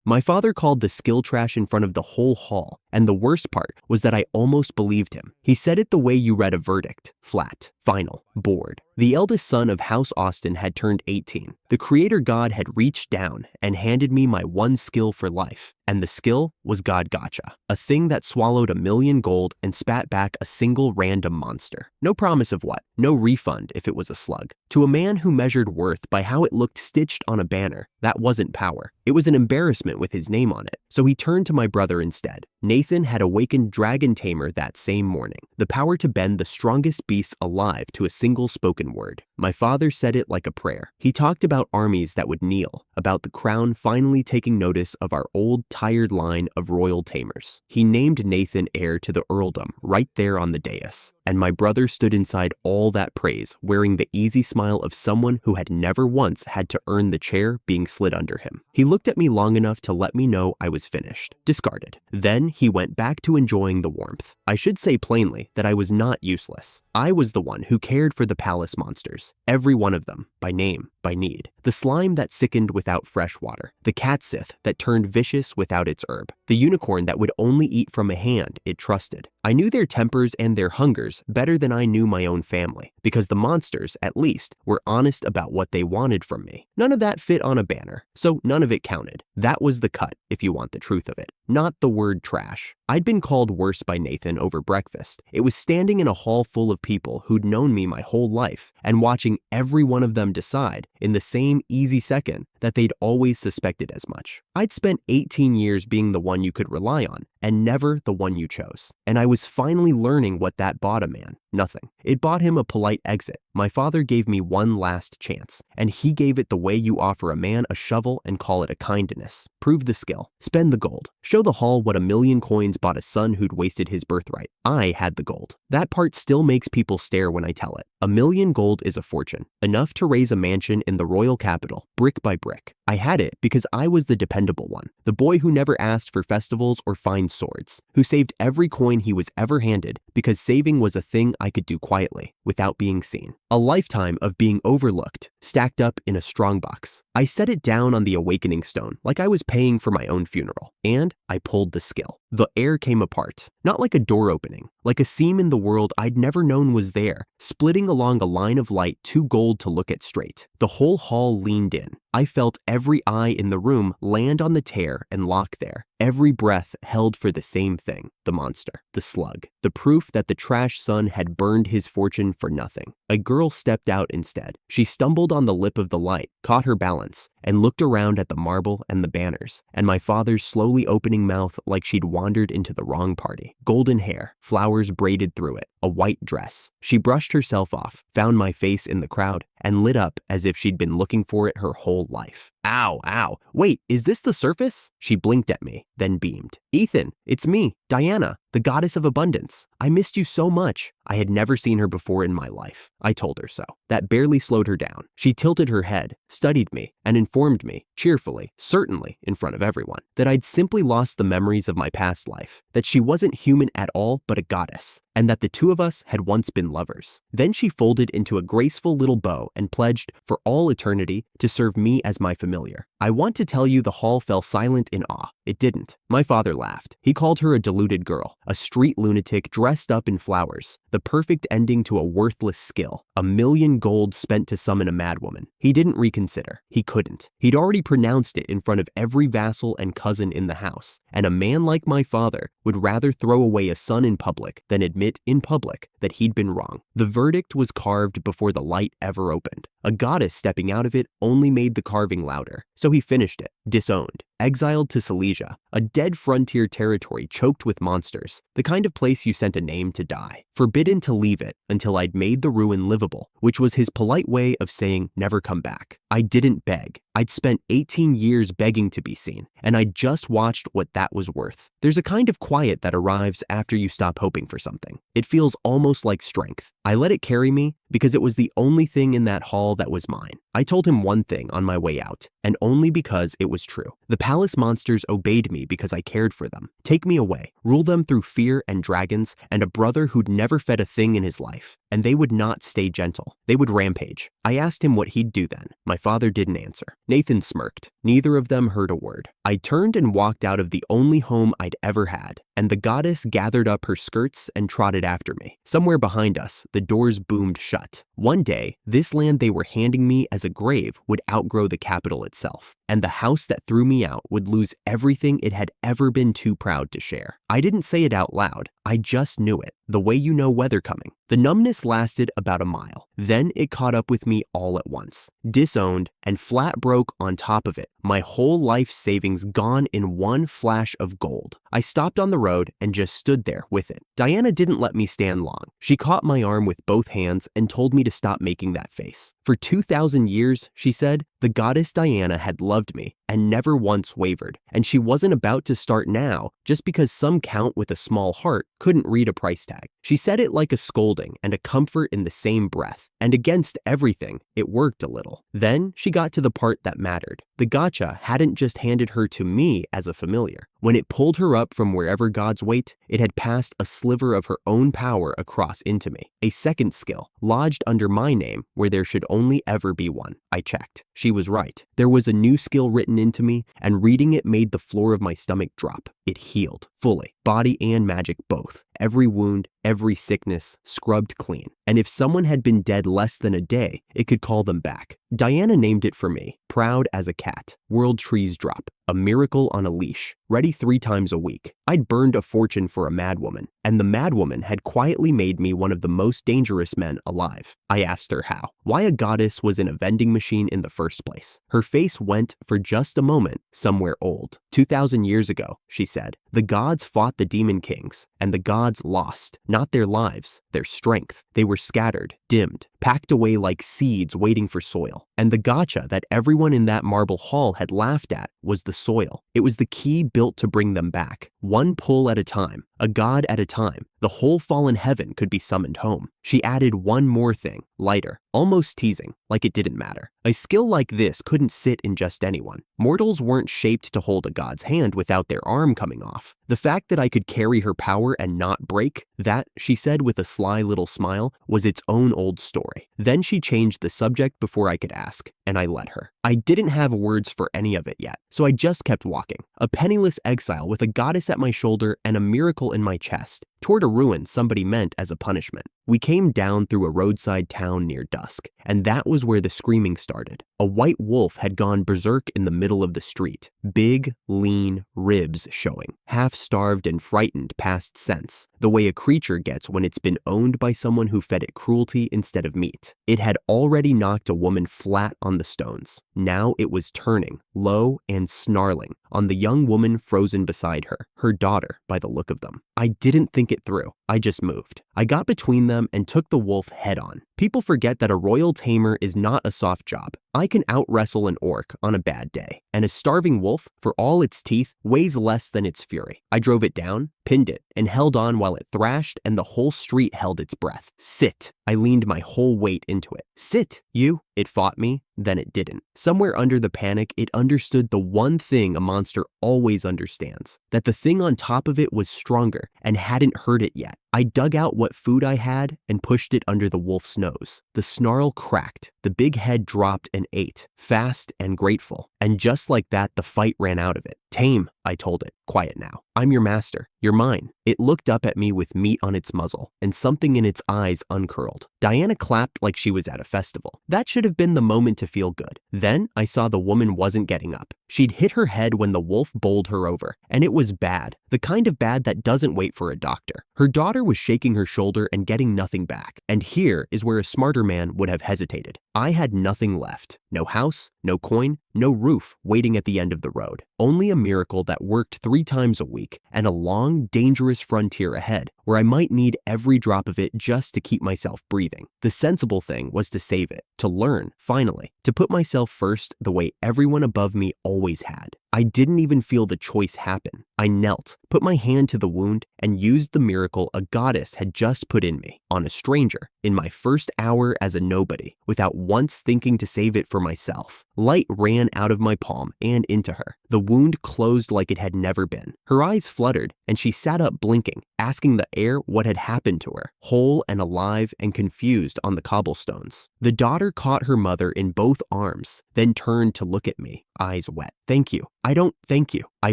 My father called the skill trash in front of the whole hall, and the worst part was that I almost believed him. He said it the way you read a verdict: flat, final, bored. The eldest son of House Austin had turned 18. The creator god had reached down and handed me my one skill for life, and the skill was God Gotcha, a thing that swallowed 1,000,000 gold and spat back a single random monster. No promise of what, no refund if it was a slug. To a man who measured worth by how it looked stitched on a banner, that wasn't power. It was an embarrassment with his name on it, so he turned to my brother instead. Nathan had awakened Dragon Tamer that same morning, the power to bend the strongest beasts alive to a single spoken word. My father said it like a prayer. He talked about armies that would kneel, about the crown finally taking notice of our old, tired line of royal tamers. He named Nathan heir to the earldom right there on the dais, and my brother stood inside all that praise, wearing the easy smile of someone who had never once had to earn the chair being slid under him. He looked at me long enough to let me know I was finished, discarded. Then he went back to enjoying the warmth. I should say plainly that I was not useless. I was the one who cared for the palace monsters, every one of them, by name, by need. The slime that sickened without fresh water, the cat sith that turned vicious without its herb, the unicorn that would only eat from a hand it trusted. I knew their tempers and their hungers better than I knew my own family, because the monsters, at least, were honest about what they wanted from me. None of that fit on a banner, so none of it counted. That was the cut, if you want the truth of it, not the word trash. I'd been called worse by Nathan over breakfast. It was standing in a hall full of people who'd known me my whole life and watching every one of them decide, in the same easy second, that they'd always suspected as much. I'd spent 18 years being the one you could rely on, and never the one you chose. And I was finally learning what that bought a man. Nothing. It bought him a polite exit. My father gave me one last chance, and he gave it the way you offer a man a shovel and call it a kindness. Prove the skill. Spend the gold. Show the hall what 1,000,000 coins bought a son who'd wasted his birthright. I had the gold. That part still makes people stare when I tell it. 1,000,000 gold is a fortune, enough to raise a mansion in the royal capital, brick by brick. I had it because I was the dependable one, the boy who never asked for festivals or fine swords, who saved every coin he was ever handed because saving was a thing I could do quietly, without being seen. A lifetime of being overlooked, stacked up in a strongbox. I set it down on the awakening stone like I was paying for my own funeral, and I pulled the skill. The air came apart, not like a door opening, like a seam in the world I'd never known was there, splitting along a line of light too gold to look at straight. The whole hall leaned in. I felt every eye in the room land on the tear and lock there. Every breath held for the same thing, the monster, the slug, the proof that the trash son had burned his fortune for nothing. A girl stepped out instead. She stumbled on the lip of the light, caught her balance, and looked around at the marble and the banners, and my father's slowly opening mouth like she'd wandered into the wrong party. Golden hair, flowers braided through it, a white dress. She brushed herself off, found my face in the crowd, and lit up as if she'd been looking for it her whole life. Ow, ow. Wait, is this the surface? She blinked at me, then beamed. Ethan, it's me, Diana, the goddess of abundance. I missed you so much. I had never seen her before in my life. I told her so. That barely slowed her down. She tilted her head, studied me, and informed me, cheerfully, certainly in front of everyone, that I'd simply lost the memories of my past life, that she wasn't human at all but a goddess, and that the two of us had once been lovers. Then she folded into a graceful little bow and pledged, for all eternity, to serve me as my familiar. I want to tell you the hall fell silent in awe. It didn't. My father laughed. He called her a deluded girl, a street lunatic dressed up in flowers, the perfect ending to a worthless skill, 1,000,000 gold spent to summon a madwoman. He didn't reconsider. He couldn't. He'd already pronounced it in front of every vassal and cousin in the house, and a man like my father would rather throw away a son in public than admit in public that he'd been wrong. The verdict was carved before the light ever opened. A goddess stepping out of it only made the carving louder, so he finished it, disowned. Exiled to Silesia, a dead frontier territory choked with monsters, the kind of place you sent a name to die. Forbidden to leave it until I'd made the ruin livable, which was his polite way of saying never come back. I didn't beg. I'd spent 18 years begging to be seen, and I'd just watched what that was worth. There's a kind of quiet that arrives after you stop hoping for something. It feels almost like strength. I let it carry me because it was the only thing in that hall that was mine. I told him one thing on my way out, and only because it was true. The palace monsters obeyed me because I cared for them. Take me away, rule them through fear and dragons, and a brother who'd never fed a thing in his life. and they would not stay gentle. They would rampage. I asked him what he'd do then. My father didn't answer. Nathan smirked. Neither of them heard a word. I turned and walked out of the only home I'd ever had, and the goddess gathered up her skirts and trotted after me. Somewhere behind us, the doors boomed shut. One day, this land they were handing me as a grave would outgrow the capital itself, and the house that threw me out would lose everything it had ever been too proud to share. I didn't say it out loud. I just knew it, the way you know weather coming. The numbness lasted about a mile. Then it caught up with me all at once. Disowned and flat broke on top of it. My whole life savings gone in one flash of gold. I stopped on the road and just stood there with it. Diana didn't let me stand long. She caught my arm with both hands and told me to stop making that face. For 2,000 years, she said, the goddess Diana had loved me and never once wavered, and she wasn't about to start now just because some count with a small heart couldn't read a price tag. She said it like a scolding and a comfort in the same breath, and against everything, it worked a little. Then she got to the part that mattered. The gotcha hadn't just handed her to me as a familiar. When it pulled her up from wherever gods wait, it had passed a sliver of her own power across into me. A second skill, lodged under my name where there should only ever be one. I checked. She was right. There was a new skill written into me, and reading it made the floor of my stomach drop. It healed, fully, body and magic both. Every wound, every sickness, scrubbed clean. And if someone had been dead less than a day, it could call them back. Diana named it for me, proud as a cat. World trees drop. A miracle on a leash, ready 3 times a week. I'd burned a fortune for a madwoman, and the madwoman had quietly made me one of the most dangerous men alive. I asked her how, why a goddess was in a vending machine in the first place. Her face went, for just a moment, somewhere old. 2,000 years ago, she said, the gods fought the demon kings, and the gods lost, not their lives, their strength. They were scattered, dimmed, packed away like seeds waiting for soil. And the gotcha that everyone in that marble hall had laughed at was the soil. It was the key built to bring them back, one pull at a time, a god at a time. The whole fallen heaven could be summoned home. She added one more thing, lighter, almost teasing, like it didn't matter. A skill like this couldn't sit in just anyone. Mortals weren't shaped to hold a god's hand without their arm coming off. The fact that I could carry her power and not break, that, she said with a sly little smile, was its own old story. Then she changed the subject before I could ask, and I let her. I didn't have words for any of it yet, so I just kept walking. A penniless exile with a goddess at my shoulder and a miracle in my chest, toward a ruin somebody meant as a punishment. We came down through a roadside town near dusk, and that was where the screaming started. A white wolf had gone berserk in the middle of the street, big, lean, ribs showing, half-starved and frightened past sense, the way a creature gets when it's been owned by someone who fed it cruelty instead of meat. It had already knocked a woman flat on the stones. Now it was turning, low and snarling, on the young woman frozen beside her, her daughter by the look of them. I didn't think it through. I just moved. I got between them and took the wolf head on. People forget that a royal tamer is not a soft job. I can out-wrestle an orc on a bad day, and a starving wolf, for all its teeth, weighs less than its fury. I drove it down, pinned it, and held on while it thrashed, and the whole street held its breath. Sit. I leaned my whole weight into it. Sit, you. It fought me, then it didn't. Somewhere under the panic, it understood the one thing a monster always understands, that the thing on top of it was stronger and hadn't hurt it yet. I dug out what food I had and pushed it under the wolf's nose. The snarl cracked, the big head dropped and ate, fast and grateful. And just like that, the fight ran out of it. Tame, I told it. Quiet now. I'm your master. You're mine. It looked up at me with meat on its muzzle, and something in its eyes uncurled. Diana clapped like she was at a festival. That should have been the moment to feel good. Then I saw the woman wasn't getting up. She'd hit her head when the wolf bowled her over, and it was bad. The kind of bad that doesn't wait for a doctor. Her daughter was shaking her shoulder and getting nothing back. And here is where a smarter man would have hesitated. I had nothing left. No house, no coin, no roof waiting at the end of the road. Only a miracle that worked 3 times a week, and a long, dangerous frontier ahead where I might need every drop of it just to keep myself breathing. The sensible thing was to save it, to learn, finally, to put myself first the way everyone above me always had. I didn't even feel the choice happen. I knelt, put my hand to the wound, and used the miracle a goddess had just put in me, on a stranger, in my first hour as a nobody, without once thinking to save it for myself. Light ran out of my palm and into her. The wound closed like it had never been. Her eyes fluttered, and she sat up blinking, asking the air what had happened to her, whole and alive and confused on the cobblestones. The daughter caught her mother in both arms, then turned to look at me, eyes wet. "Thank you. I don't thank you." I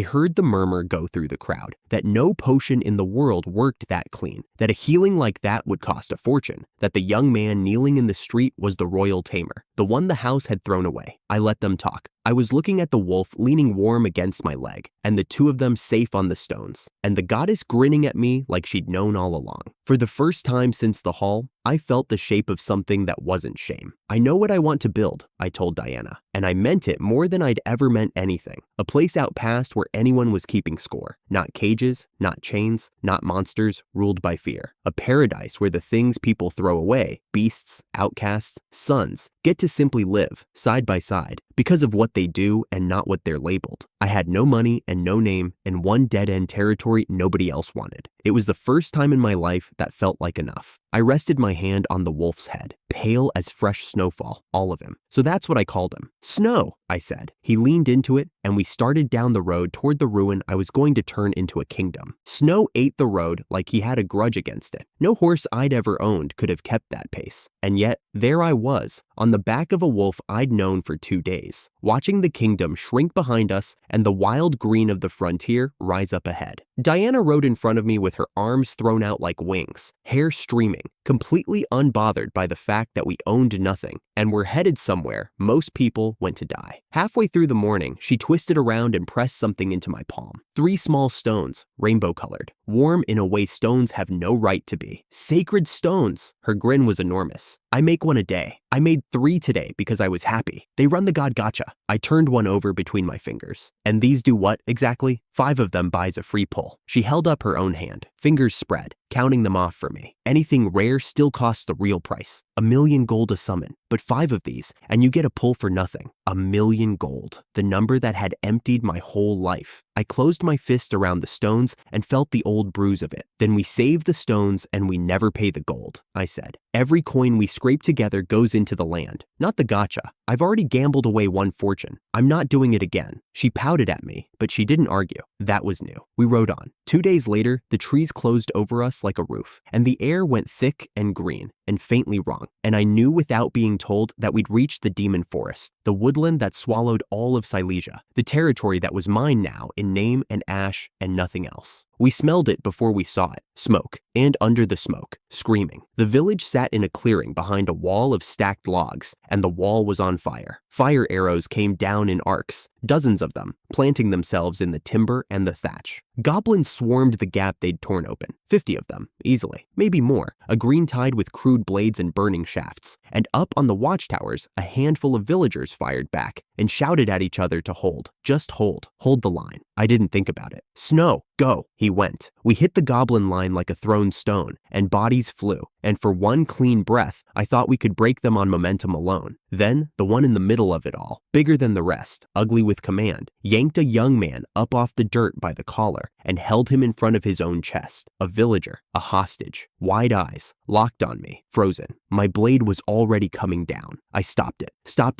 heard the murmur go through the crowd that no potion in the world worked that clean, that a healing like that would cost a fortune, that the young man kneeling in the street was the royal tamer, the one the house had thrown away. I let them talk. I was looking at the wolf leaning warm against my leg, and the two of them safe on the stones, and the goddess grinning at me like she'd known all along. For the first time since the hall, I felt the shape of something that wasn't shame. "I know what I want to build," I told Diana, and I meant it more than I'd ever meant anything. A place out past where anyone was keeping score. Not cages, not chains, not monsters ruled by fear. A paradise where the things people throw away, beasts, outcasts, sons, get to simply live, side by side, because of what they do and not what they're labeled. I had no money and no name and one dead-end territory nobody else wanted. It was the first time in my life that felt like enough. I rested my hand on the wolf's head, pale as fresh snowfall, all of him. "So that's what I called him. Snow," I said. He leaned into it, and we started down the road toward the ruin I was going to turn into a kingdom. Snow ate the road like he had a grudge against it. No horse I'd ever owned could have kept that pace. And yet, there I was, on the back of a wolf I'd known for 2 days, watching the kingdom shrink behind us and the wild green of the frontier rise up ahead. Diana rode in front of me with her arms thrown out like wings, hair streaming, completely unbothered by the fact that we owned nothing and were headed somewhere most people went to die. Halfway through the morning, she twisted around and pressed something into my palm. 3 small stones, rainbow-colored, warm in a way stones have no right to be. Sacred stones! Her grin was enormous. "I make one a day. I made 3 today because I was happy. They run the god gacha." I turned one over between my fingers. "And these do what exactly?" "5 of them buys a free pull." She held up her own hand, fingers spread, counting them off for me. "Anything rare still costs the real price. 1,000,000 gold a summon, but 5 of these, and you get a pull for nothing. 1,000,000 gold, the number that had emptied my whole life. I closed my fist around the stones and felt the old bruise of it. "Then we save the stones and we never pay the gold," I said. "Every coin we scrape together goes into the land, not the gacha. I've already gambled away 1 fortune. I'm not doing it again." She pouted at me, but she didn't argue. That was new. We rode on. 2 days later, the trees closed over us like a roof, and the air went thick and green and faintly wrong, and I knew without being told that we'd reached the demon forest, the woodland that swallowed all of Silesia, the territory that was mine now in name and ash and nothing else. We smelled it before we saw it, smoke, and under the smoke, screaming. The village sat in a clearing behind a wall of stacked logs, and the wall was on fire. Fire arrows came down in arcs, dozens of them, planting themselves in the timber and the thatch. Goblins swarmed the gap they'd torn open, 50 of them, easily, maybe more, a green tide with crude blades and burning shafts. And up on the watchtowers, a handful of villagers fired back and shouted at each other to hold. Just hold the line. I didn't think about it. "Snow, go." He went. We hit the goblin line like a thrown stone, and bodies flew, and for one clean breath, I thought we could break them on momentum alone. Then, the one in the middle of it all, bigger than the rest, ugly with command, yanked a young man up off the dirt by the collar and held him in front of his own chest. A villager, a hostage, wide eyes, locked on me, frozen. My blade was already coming down. I stopped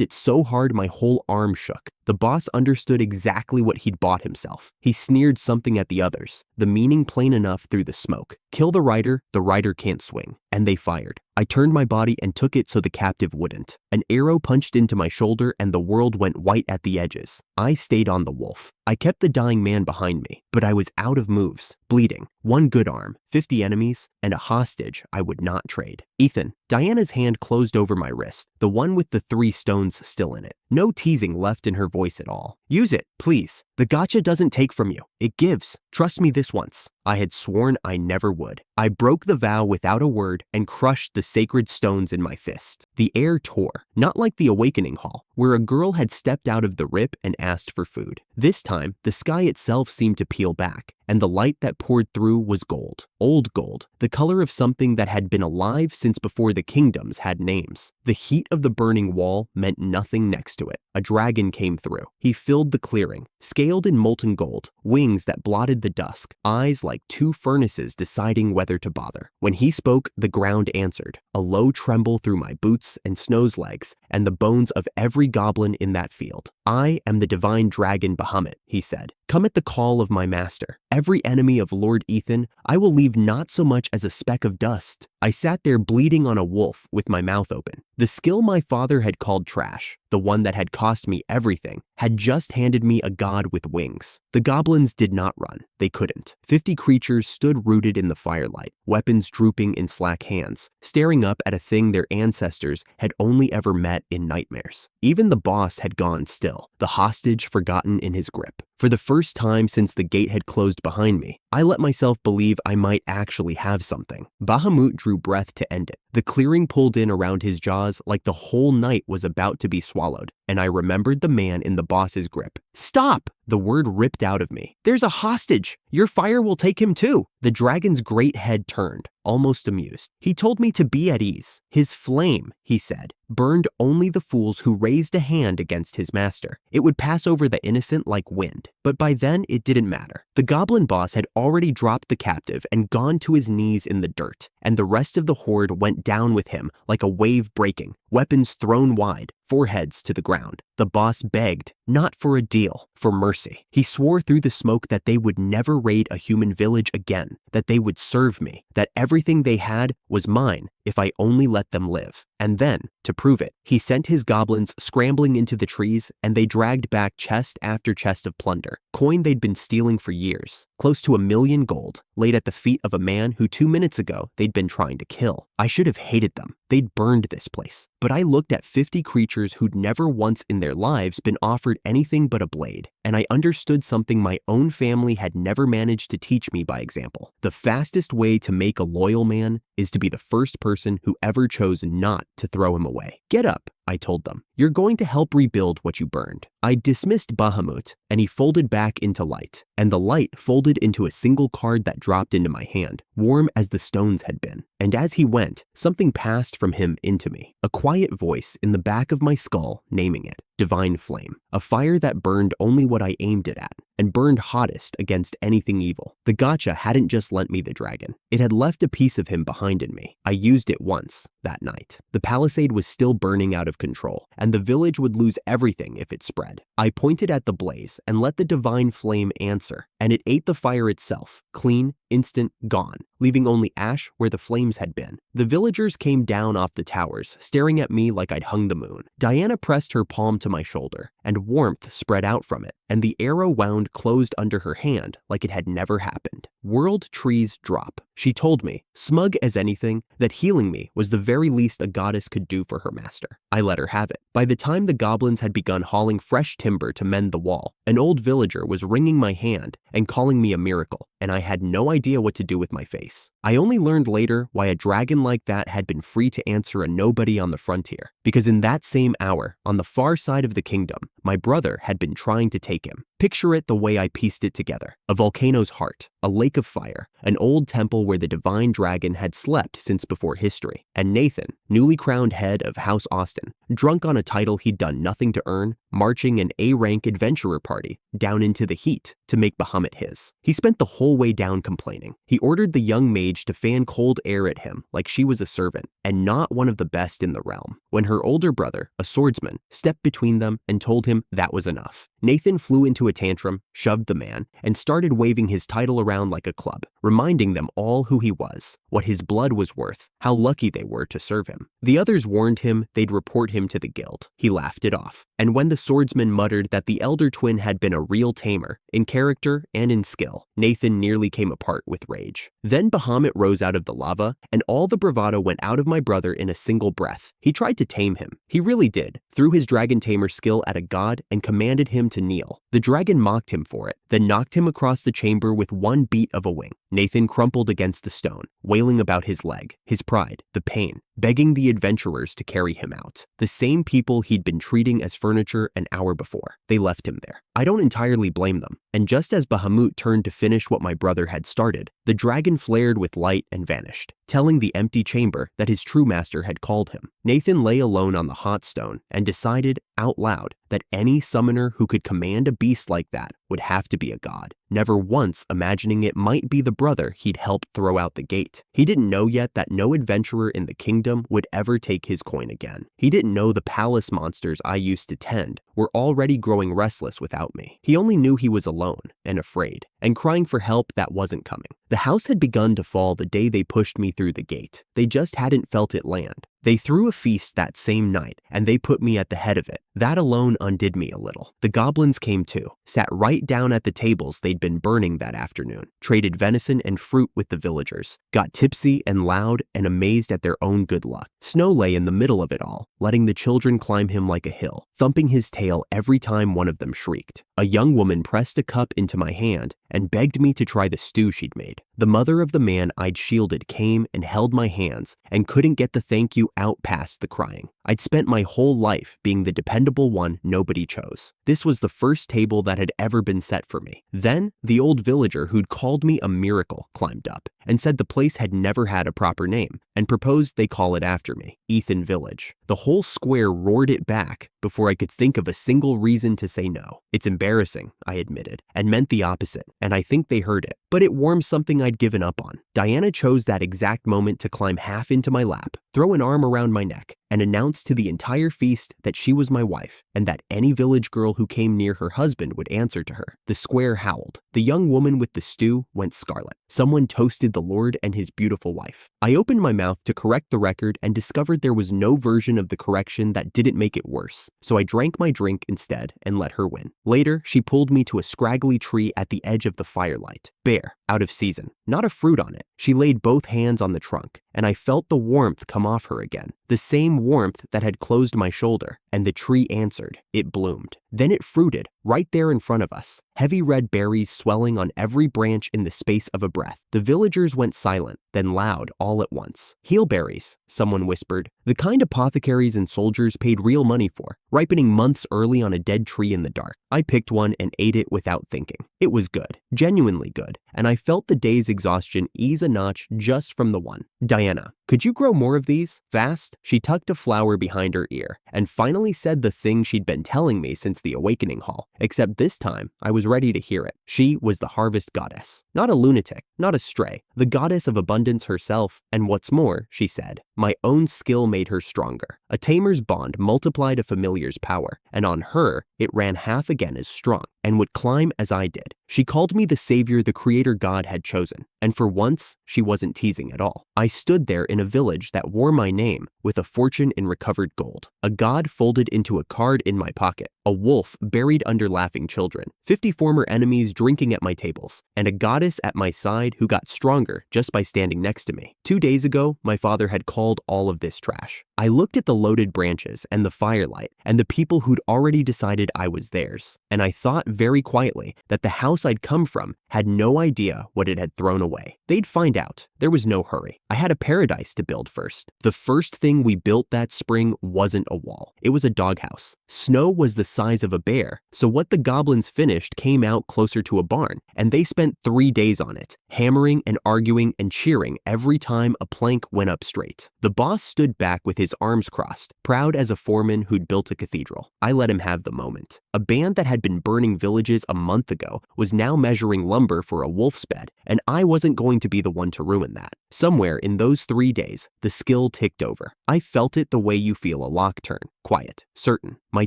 it so hard my whole arm shook. The boss understood exactly what he'd bought himself. He sneered something at the others, the meaning plain enough through the smoke. "Kill the rider can't swing." And they fired. I turned my body and took it so the captive wouldn't. An arrow punched into my shoulder and the world went white at the edges. I stayed on the wolf. I kept the dying man behind me, but I was out of moves, bleeding, 1 good arm, 50 enemies, and a hostage I would not trade. "Ethan." Diana's hand closed over my wrist, the one with the 3 stones still in it. No teasing left in her voice at all. "Use it, please. The gacha doesn't take from you. It gives. Trust me this once." I had sworn I never would. I broke the vow without a word and crushed the sacred stones in my fist. The air tore, not like the awakening hall, where a girl had stepped out of the rip and asked for food. This time, the sky itself seemed to peel back, and the light that poured through was gold. Old gold, the color of something that had been alive since before the kingdoms had names. The heat of the burning wall meant nothing next to it. A dragon came through. He filled the clearing, scaled in molten gold, wings that blotted the dusk, eyes like 2 furnaces deciding whether to bother. When he spoke, the ground answered, a low tremble through my boots and Snow's legs, and the bones of every every goblin in that field. I am the divine dragon Bahamut, he said. Come at the call of my master. Every enemy of Lord Ethan, I will leave not so much as a speck of dust. I sat there bleeding on a wolf with my mouth open. The skill my father had called trash, the one that had cost me everything, had just handed me a god with wings. The goblins did not run. They couldn't. 50 creatures stood rooted in the firelight, weapons drooping in slack hands, staring up at a thing their ancestors had only ever met in nightmares. Even the boss had gone still, the hostage forgotten in his grip. For the first time since the gate had closed behind me, I let myself believe I might actually have something. Bahamut drew breath to end it. The clearing pulled in around his jaws like the whole night was about to be swallowed, and I remembered the man in the boss's grip. Stop! The word ripped out of me. There's a hostage! Your fire will take him too! The dragon's great head turned, almost amused. He told me to be at ease. His flame, he said, burned only the fools who raised a hand against his master. It would pass over the innocent like wind. But by then, it didn't matter. The goblin boss had already dropped the captive and gone to his knees in the dirt, and the rest of the horde went down with him like a wave breaking, weapons thrown wide, foreheads to the ground. The boss begged, not for a deal, for mercy. He swore through the smoke that they would never raid a human village again, that they would serve me, that everything they had was mine if I only let them live. And then, to prove it, he sent his goblins scrambling into the trees, and they dragged back chest after chest of plunder, coin they'd been stealing for years, close to 1,000,000 gold, laid at the feet of a man who 2 minutes ago they'd been trying to kill. I should have hated them. They'd burned this place. But I looked at 50 creatures who'd never once in their lives been offered anything but a blade, and I understood something my own family had never managed to teach me by example. The fastest way to make a loyal man is to be the first person who ever chose not to throw him away. Get up, I told them. You're going to help rebuild what you burned. I dismissed Bahamut, and he folded back into light, and the light folded into a single card that dropped into my hand, warm as the stones had been. And as he went, something passed from him into me, a quiet voice in the back of my skull naming it, Divine Flame, a fire that burned only what I aimed it at, and burned hottest against anything evil. The gotcha hadn't just lent me the dragon. It had left a piece of him behind in me. I used it once, that night. The palisade was still burning out of control, and the village would lose everything if it spread. I pointed at the blaze and let the divine flame answer, and it ate the fire itself, clean, instant, gone, leaving only ash where the flames had been. The villagers came down off the towers, staring at me like I'd hung the moon. Diana pressed her palm to my shoulder, and warmth spread out from it, and the arrow wound closed under her hand like it had never happened. World trees drop. She told me, smug as anything, that healing me was the very least a goddess could do for her master. I let her have it. By the time the goblins had begun hauling fresh timber to mend the wall, an old villager was wringing my hand and calling me a miracle, and I had no idea what to do with my face. I only learned later why a dragon like that had been free to answer a nobody on the frontier, because in that same hour, on the far side of the kingdom, my brother had been trying to take him. Picture it the way I pieced it together. A volcano's heart, a lake of fire, an old temple where the divine dragon had slept since before history, and Nathan, newly crowned head of House Austin, drunk on a title he'd done nothing to earn, marching an A-rank adventurer party down into the heat to make Bahamut his. He spent the whole way down complaining. He ordered the young mage to fan cold air at him like she was a servant, and not one of the best in the realm, when her older brother, a swordsman, stepped between them and told him that was enough. Nathan flew into a tantrum, shoved the man, and started waving his title around like a club, reminding them all who he was, what his blood was worth, how lucky they were to serve him. The others warned him they'd report him to the guild. He laughed it off. And when the swordsman muttered that the elder twin had been a real tamer, in character and in skill, Nathan nearly came apart with rage. Then Bahamut rose out of the lava, and all the bravado went out of my brother in a single breath. He tried to tame him. He really did, threw his dragon tamer skill at a god and commanded him to kneel. The dragon mocked him for it, then knocked him across the chamber with one beat of a wing. Nathan crumpled against the stone, wailing about his leg, his pride, the pain, begging the adventurers to carry him out. The same people he'd been treating as furniture an hour before. They left him there. I don't entirely blame them. And just as Bahamut turned to finish what my brother had started, the dragon flared with light and vanished, telling the empty chamber that his true master had called him. Nathan lay alone on the hot stone and decided, out loud, that any summoner who could command a beast like that would have to be a god, never once imagining it might be the brother he'd helped throw out the gate. He didn't know yet that no adventurer in the kingdom kingdom would ever take his coin again. He didn't know the palace monsters I used to tend were already growing restless without me. He only knew he was alone and afraid, and crying for help that wasn't coming. The house had begun to fall the day they pushed me through the gate. They just hadn't felt it land. They threw a feast that same night, and they put me at the head of it. That alone undid me a little. The goblins came too, sat right down at the tables they'd been burning that afternoon, traded venison and fruit with the villagers, got tipsy and loud and amazed at their own good luck. Snow lay in the middle of it all, letting the children climb him like a hill, thumping his tail every time one of them shrieked. A young woman pressed a cup into my hand and begged me to try the stew she'd made. The mother of the man I'd shielded came and held my hands and couldn't get the thank you out past the crying. I'd spent my whole life being the dependable one nobody chose. This was the first table that had ever been set for me. Then, the old villager who'd called me a miracle climbed up and said the place had never had a proper name and proposed they call it after me, Ethan Village. The whole square roared it back before I could think of a single reason to say no. It's embarrassing, I admitted, and meant the opposite, and I think they heard it. But it warmed something I'd given up on. Diana chose that exact moment to climb half into my lap, throw an arm around my neck, and announce to the entire feast that she was my wife and that any village girl who came near her husband would answer to her. The square howled. The young woman with the stew went scarlet. Someone toasted the Lord and his beautiful wife. I opened my mouth to correct the record and discovered there was no version of the correction that didn't make it worse, so I drank my drink instead and let her win. Later, she pulled me to a scraggly tree at the edge of the firelight, bare, out of season, not a fruit on it. She laid both hands on the trunk, and I felt the warmth come off her again, the same warmth that had closed my shoulder, and the tree answered. It bloomed. Then it fruited, right there in front of us, heavy red berries swelling on every branch in the space of a breath. The villagers went silent, then loud all at once. Heelberries, someone whispered, the kind apothecaries and soldiers paid real money for, ripening months early on a dead tree in the dark. I picked one and ate it without thinking. It was good, genuinely good, and I felt the day's exhaustion ease a notch just from the one. Diana, could you grow more of these? Fast? She tucked a flower behind her ear and finally said the thing she'd been telling me since the awakening hall, except this time I was ready to hear it. She was the harvest goddess. Not a lunatic, not a stray, the goddess of abundance herself, and what's more, she said, my own skill made her stronger. A tamer's bond multiplied a familiar's power, and on her, it ran half again as strong, and would climb as I did. She called me the savior the creator god had chosen, and for once, she wasn't teasing at all. I stood there in a village that wore my name with a fortune in recovered gold, a god folded into a card in my pocket, a wolf buried under laughing children, 50 former enemies drinking at my tables, and a goddess at my side who got stronger just by standing next to me. 2 days ago, my father had called all of this trash. I looked at the loaded branches and the firelight and the people who'd already decided I was theirs, and I thought very quietly that the house I'd come from had no idea what it had thrown away. They'd find out. There was no hurry. I had a paradise to build first. The first thing we built that spring wasn't a wall. It was a doghouse. Snow was the size of a bear, so what the goblins finished came out closer to a barn, and they spent 3 days on it, hammering and arguing and cheering every time a plank went up straight. The boss stood back with his arms crossed, proud as a foreman who'd built a cathedral. I let him have the moment. A band that had been burning villages a month ago was now measuring lumber for a wolf's bed, and I wasn't going to be the one to ruin that. Somewhere in those 3 days, the skill ticked over. I felt it the way you feel a lock turn. Quiet, certain. My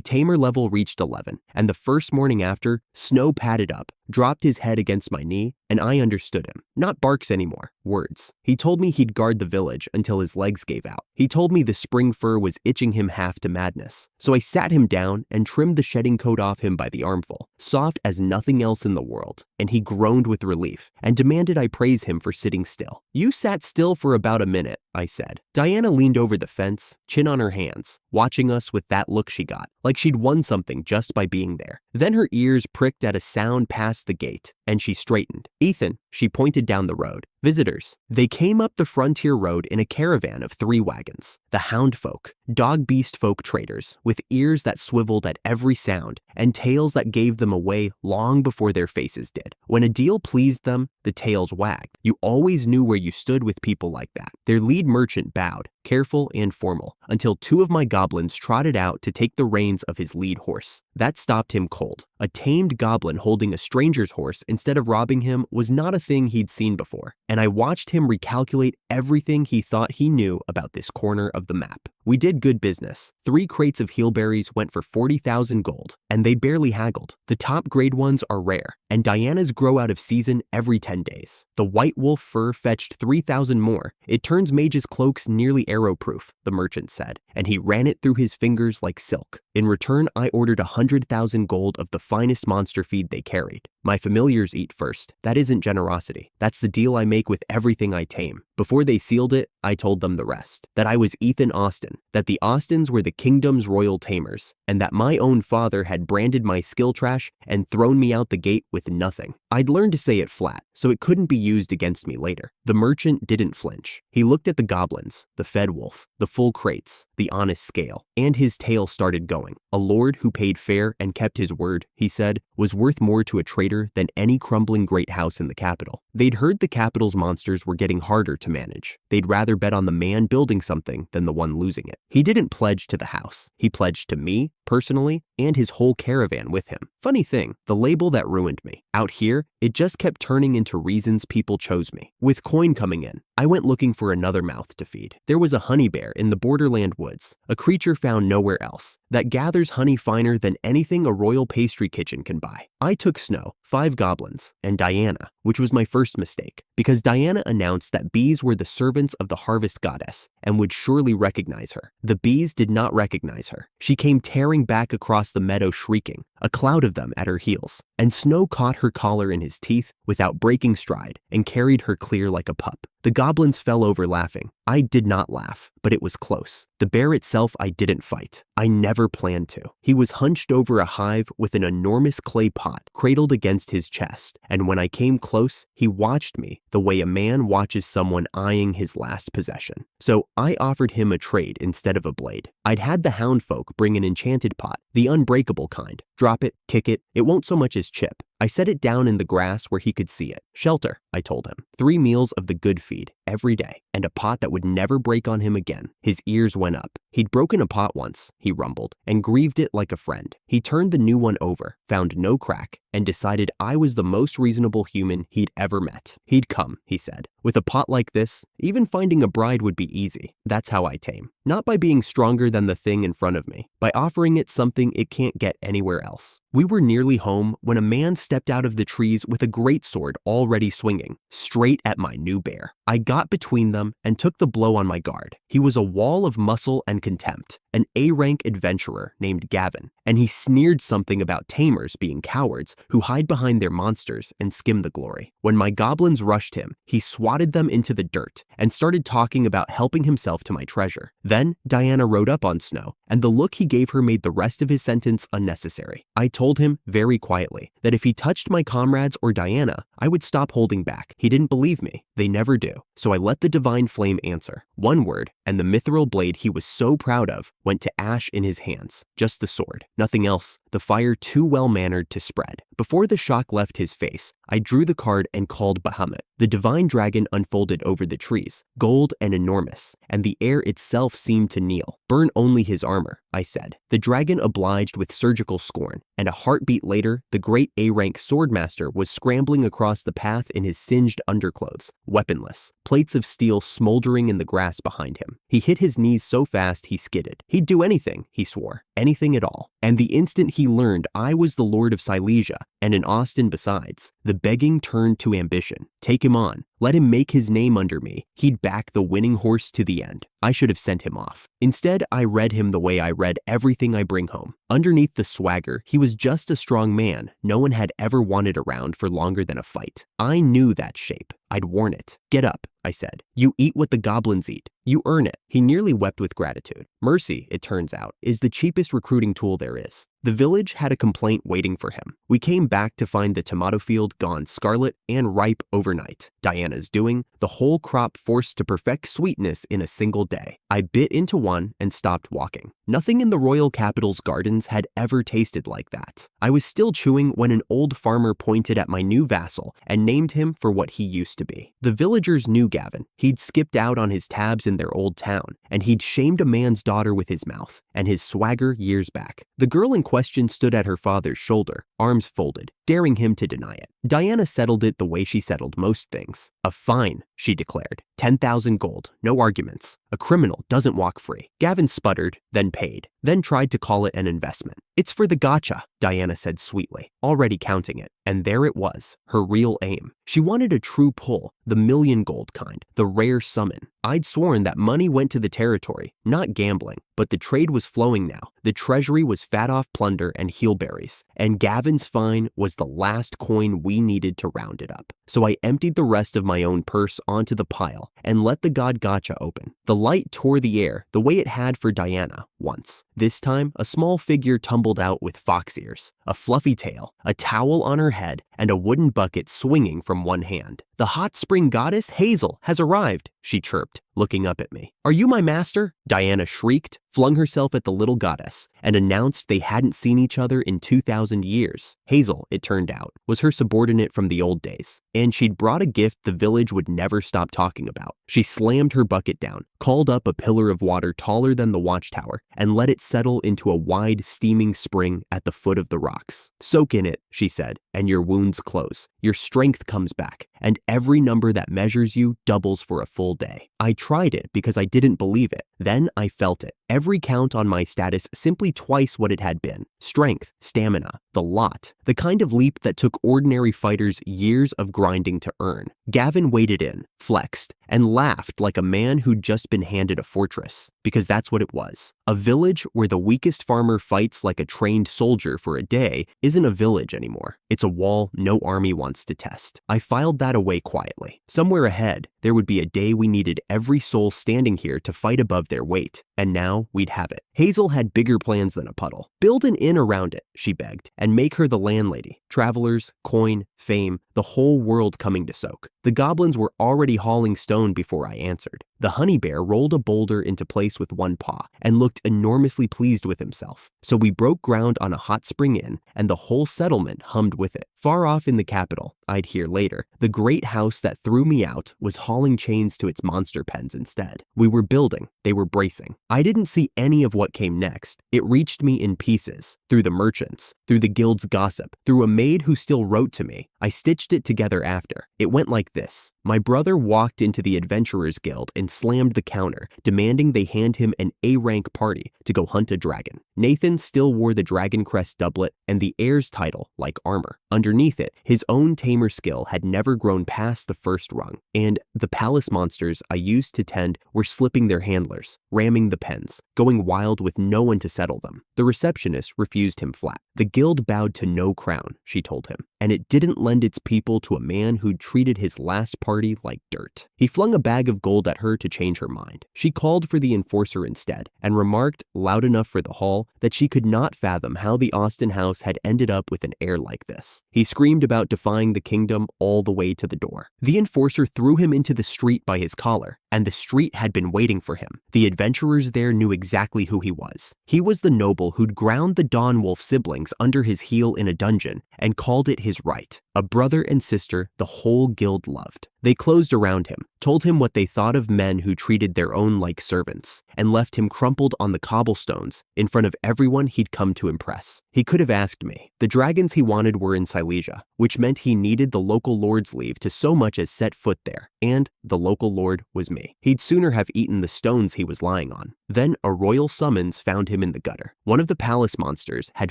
tamer level reached 11, and the first morning after, Snow padded up, dropped his head against my knee, and I understood him. Not barks anymore, words. He told me he'd guard the village until his legs gave out. He told me the spring fur was itching him half to madness. So I sat him down and trimmed the shedding coat off him by the armful, soft as nothing else in the world, and he groaned with relief and demanded I praise him for sitting still. You sat still for about a minute, I said. Diana leaned over the fence, chin on her hands, watching us with that look she got, like she'd won something just by being there. Then her ears pricked at a sound past the gate, and she straightened. Ethan, she pointed down the road. Visitors. They came up the frontier road in a caravan of 3 wagons. The hound folk, dog beast folk traders, with ears that swiveled at every sound and tails that gave them away long before their faces did. When a deal pleased them, the tails wagged. You always knew where you stood with people like that. Their lead merchant bowed, careful and formal, until 2 of my goblins trotted out to take the reins of his lead horse. That stopped him cold. A tamed goblin holding a stranger's horse instead of robbing him was not a thing he'd seen before, and I watched him recalculate everything he thought he knew about this corner of the map. We did good business. 3 crates of heelberries went for 40,000 gold, and they barely haggled. The top grade ones are rare, and Diana's grow out of season every 10 days. The white wolf fur fetched 3,000 more. It turns mages' cloaks nearly arrow-proof, the merchant said, and he ran it through his fingers like silk. In return, I ordered 100,000 gold of the finest monster feed they carried. My familiars eat first. That isn't generosity. That's the deal I make with everything I tame. Before they sealed it, I told them the rest. That I was Ethan Austin, that the Austins were the kingdom's royal tamers, and that my own father had branded my skill trash and thrown me out the gate with nothing. I'd learned to say it flat, so it couldn't be used against me later. The merchant didn't flinch. He looked at the goblins, the fed wolf, the full crates, the honest scale, and his tail started going. A lord who paid fair and kept his word, he said, was worth more to a trader than any crumbling great house in the capital. They'd heard the capital's monsters were getting harder to manage. They'd rather bet on the man building something than the one losing it. He didn't pledge to the house. He pledged to me, personally, and his whole caravan with him. Funny thing, the label that ruined me. Out here, it just kept turning into reasons people chose me. With coin coming in, I went looking for another mouth to feed. There was a honey bear in the borderland woods, a creature found nowhere else, that gathers honey finer than anything a royal pastry kitchen can buy. I took Snow, 5 goblins, and Diana, which was my first mistake, because Diana announced that bees were the servants of the harvest goddess and would surely recognize her. The bees did not recognize her. She came tearing back across the meadow shrieking, a cloud of them at her heels, and Snow caught her collar in his teeth without breaking stride and carried her clear like a pup. The goblins fell over laughing. I did not laugh, but it was close. The bear itself I didn't fight. I never planned to. He was hunched over a hive with an enormous clay pot cradled against his chest, and when I came close, he watched me the way a man watches someone eyeing his last possession. So I offered him a trade instead of a blade. I'd had the hound folk bring an enchanted pot, the unbreakable kind. Drop it, kick it, it won't so much as chip. I set it down in the grass where he could see it. Shelter, I told him. 3 meals of the good feed every day, and a pot that would never break on him again. His ears went up. He'd broken a pot once, he rumbled, and grieved it like a friend. He turned the new one over, found no crack, and decided I was the most reasonable human he'd ever met. He'd come, he said. With a pot like this, even finding a bride would be easy. That's how I tame. Not by being stronger than the thing in front of me, by offering it something it can't get anywhere else. We were nearly home when a man stepped out of the trees with a greatsword already swinging, straight at my new bear. I got between them and took the blow on my guard. He was a wall of muscle and contempt, an A-rank adventurer named Gavin, and he sneered something about tamers being cowards who hide behind their monsters and skim the glory. When my goblins rushed him, he swatted them into the dirt and started talking about helping himself to my treasure. Then Diana rode up on Snow, and the look he gave her made the rest of his sentence unnecessary. I told him very quietly that if he touched my comrades or Diana, I would stop holding back. He didn't believe me. They never do. So I let the divine flame answer. One word, and the mithril blade he was so proud of went to ash in his hands. Just the sword. Nothing else. The fire too well-mannered to spread. Before the shock left his face, I drew the card and called Bahamut. The divine dragon unfolded over the trees, gold and enormous, and the air itself seemed to kneel. Burn only his armor, I said. The dragon obliged with surgical scorn, and a heartbeat later, the great A-rank swordmaster was scrambling across the path in his singed underclothes, weaponless, plates of steel smoldering in the grass behind him. He hit his knees so fast he skidded. He'd do anything, he swore, anything at all. And the instant he learned I was the Lord of Silesia, and an Austin besides, the begging turned to ambition. Take him on. Let him make his name under me. He'd back the winning horse to the end. I should have sent him off. Instead, I read him the way I read everything I bring home. Underneath the swagger, he was just a strong man no one had ever wanted around for longer than a fight. I knew that shape. I'd worn it. Get up, I said. You eat what the goblins eat. You earn it. He nearly wept with gratitude. Mercy, it turns out, is the cheapest recruiting tool there is. The village had a complaint waiting for him. We came back to find the tomato field gone scarlet and ripe overnight. Diana's doing, the whole crop forced to perfect sweetness in a single day. I bit into one and stopped walking. Nothing in the royal capital's gardens had ever tasted like that. I was still chewing when an old farmer pointed at my new vassal and named him for what he used to be. The villagers knew Gavin. He'd skipped out on his tabs in their old town, and he'd shamed a man's daughter with his mouth and his swagger years back. The girl in question stood at her father's shoulder, arms folded, daring him to deny it. Diana settled it the way she settled most things. A fine, she declared. 10,000 gold, no arguments. A criminal doesn't walk free. Gavin sputtered, then paid, then tried to call it an investment. It's for the gotcha, Diana said sweetly, already counting it. And there it was, her real aim. She wanted a true pull, the million gold kind, the rare summon. I'd sworn that money went to the territory, not gambling, but the trade was flowing now. The treasury was fat off plunder and heelberries, and Gavin's fine was the last coin we needed to round it up. So I emptied the rest of my own purse onto the pile and let the god gotcha open. The light tore the air the way it had for Diana once. This time, a small figure tumbled out with fox ears, a fluffy tail, a towel on her head, and a wooden bucket swinging from one hand. The hot spring goddess Hazel has arrived, she chirped, looking up at me. Are you my master? Diana shrieked, flung herself at the little goddess, and announced they hadn't seen each other in 2,000 years. Hazel, it turned out, was her subordinate from the old days, and she'd brought a gift the village would never stop talking about. She slammed her bucket down, called up a pillar of water taller than the watchtower, and let it settle into a wide, steaming spring at the foot of the rocks. Soak in it, she said, and your wounds close. Your strength comes back, and every number that measures you doubles for a full day. I tried it because I didn't believe it. Then I felt it. Every count on my status simply twice what it had been. Strength, stamina, the lot. The kind of leap that took ordinary fighters years of grinding to earn. Gavin waded in, flexed, and laughed like a man who'd just been handed a fortress. Because that's what it was. A village where the weakest farmer fights like a trained soldier for a day isn't a village anymore. It's a wall no army wants to test. I filed that away quietly. Somewhere ahead, there would be a day we needed every soul standing here to fight above their weight. And now we'd have it. Hazel had bigger plans than a puddle. Build an inn around it, she begged, and make her the landlady. Travelers, coin, fame, the whole world coming to soak. The goblins were already hauling stone before I answered. The honey bear rolled a boulder into place with one paw and looked enormously pleased with himself. So we broke ground on a hot spring inn, and the whole settlement hummed with it. Far off in the capital, I'd hear later, the great house that threw me out was hauling chains to its monster pens instead. We were building, they were bracing. I didn't see any of what came next. It reached me in pieces, through the merchants, through the guild's gossip, through a maid who still wrote to me. I stitched it together after. It went like this. My brother walked into the Adventurers Guild and slammed the counter, demanding they hand him an A-rank party to go hunt a dragon. Nathan still wore the dragon crest doublet and the heir's title like armor. Underneath it, his own tamer skill had never grown past the first rung, and the palace monsters I used to tend were slipping their handlers, ramming the pens, going wild with no one to settle them. The receptionist refused him flat. The guild bowed to no crown, she told him, and it didn't lend its people to a man who'd treated his last party like dirt. He flung a bag of gold at her to change her mind. She called for the enforcer instead, and remarked, loud enough for the hall, that she could not fathom how the Austin house had ended up with an heir like this. He screamed about defying the kingdom all the way to the door. The enforcer threw him into the street by his collar, and the street had been waiting for him. The adventurers there knew exactly who he was. He was the noble who'd ground the Dawnwolf siblings under his heel in a dungeon and called it his right. A brother and sister the whole guild loved. They closed around him, told him what they thought of men who treated their own like servants, and left him crumpled on the cobblestones in front of everyone he'd come to impress. He could have asked me. The dragons he wanted were in Silesia, which meant he needed the local lord's leave to so much as set foot there, and the local lord was me. He'd sooner have eaten the stones he was lying on. Then a royal summons found him in the gutter. One of the palace monsters had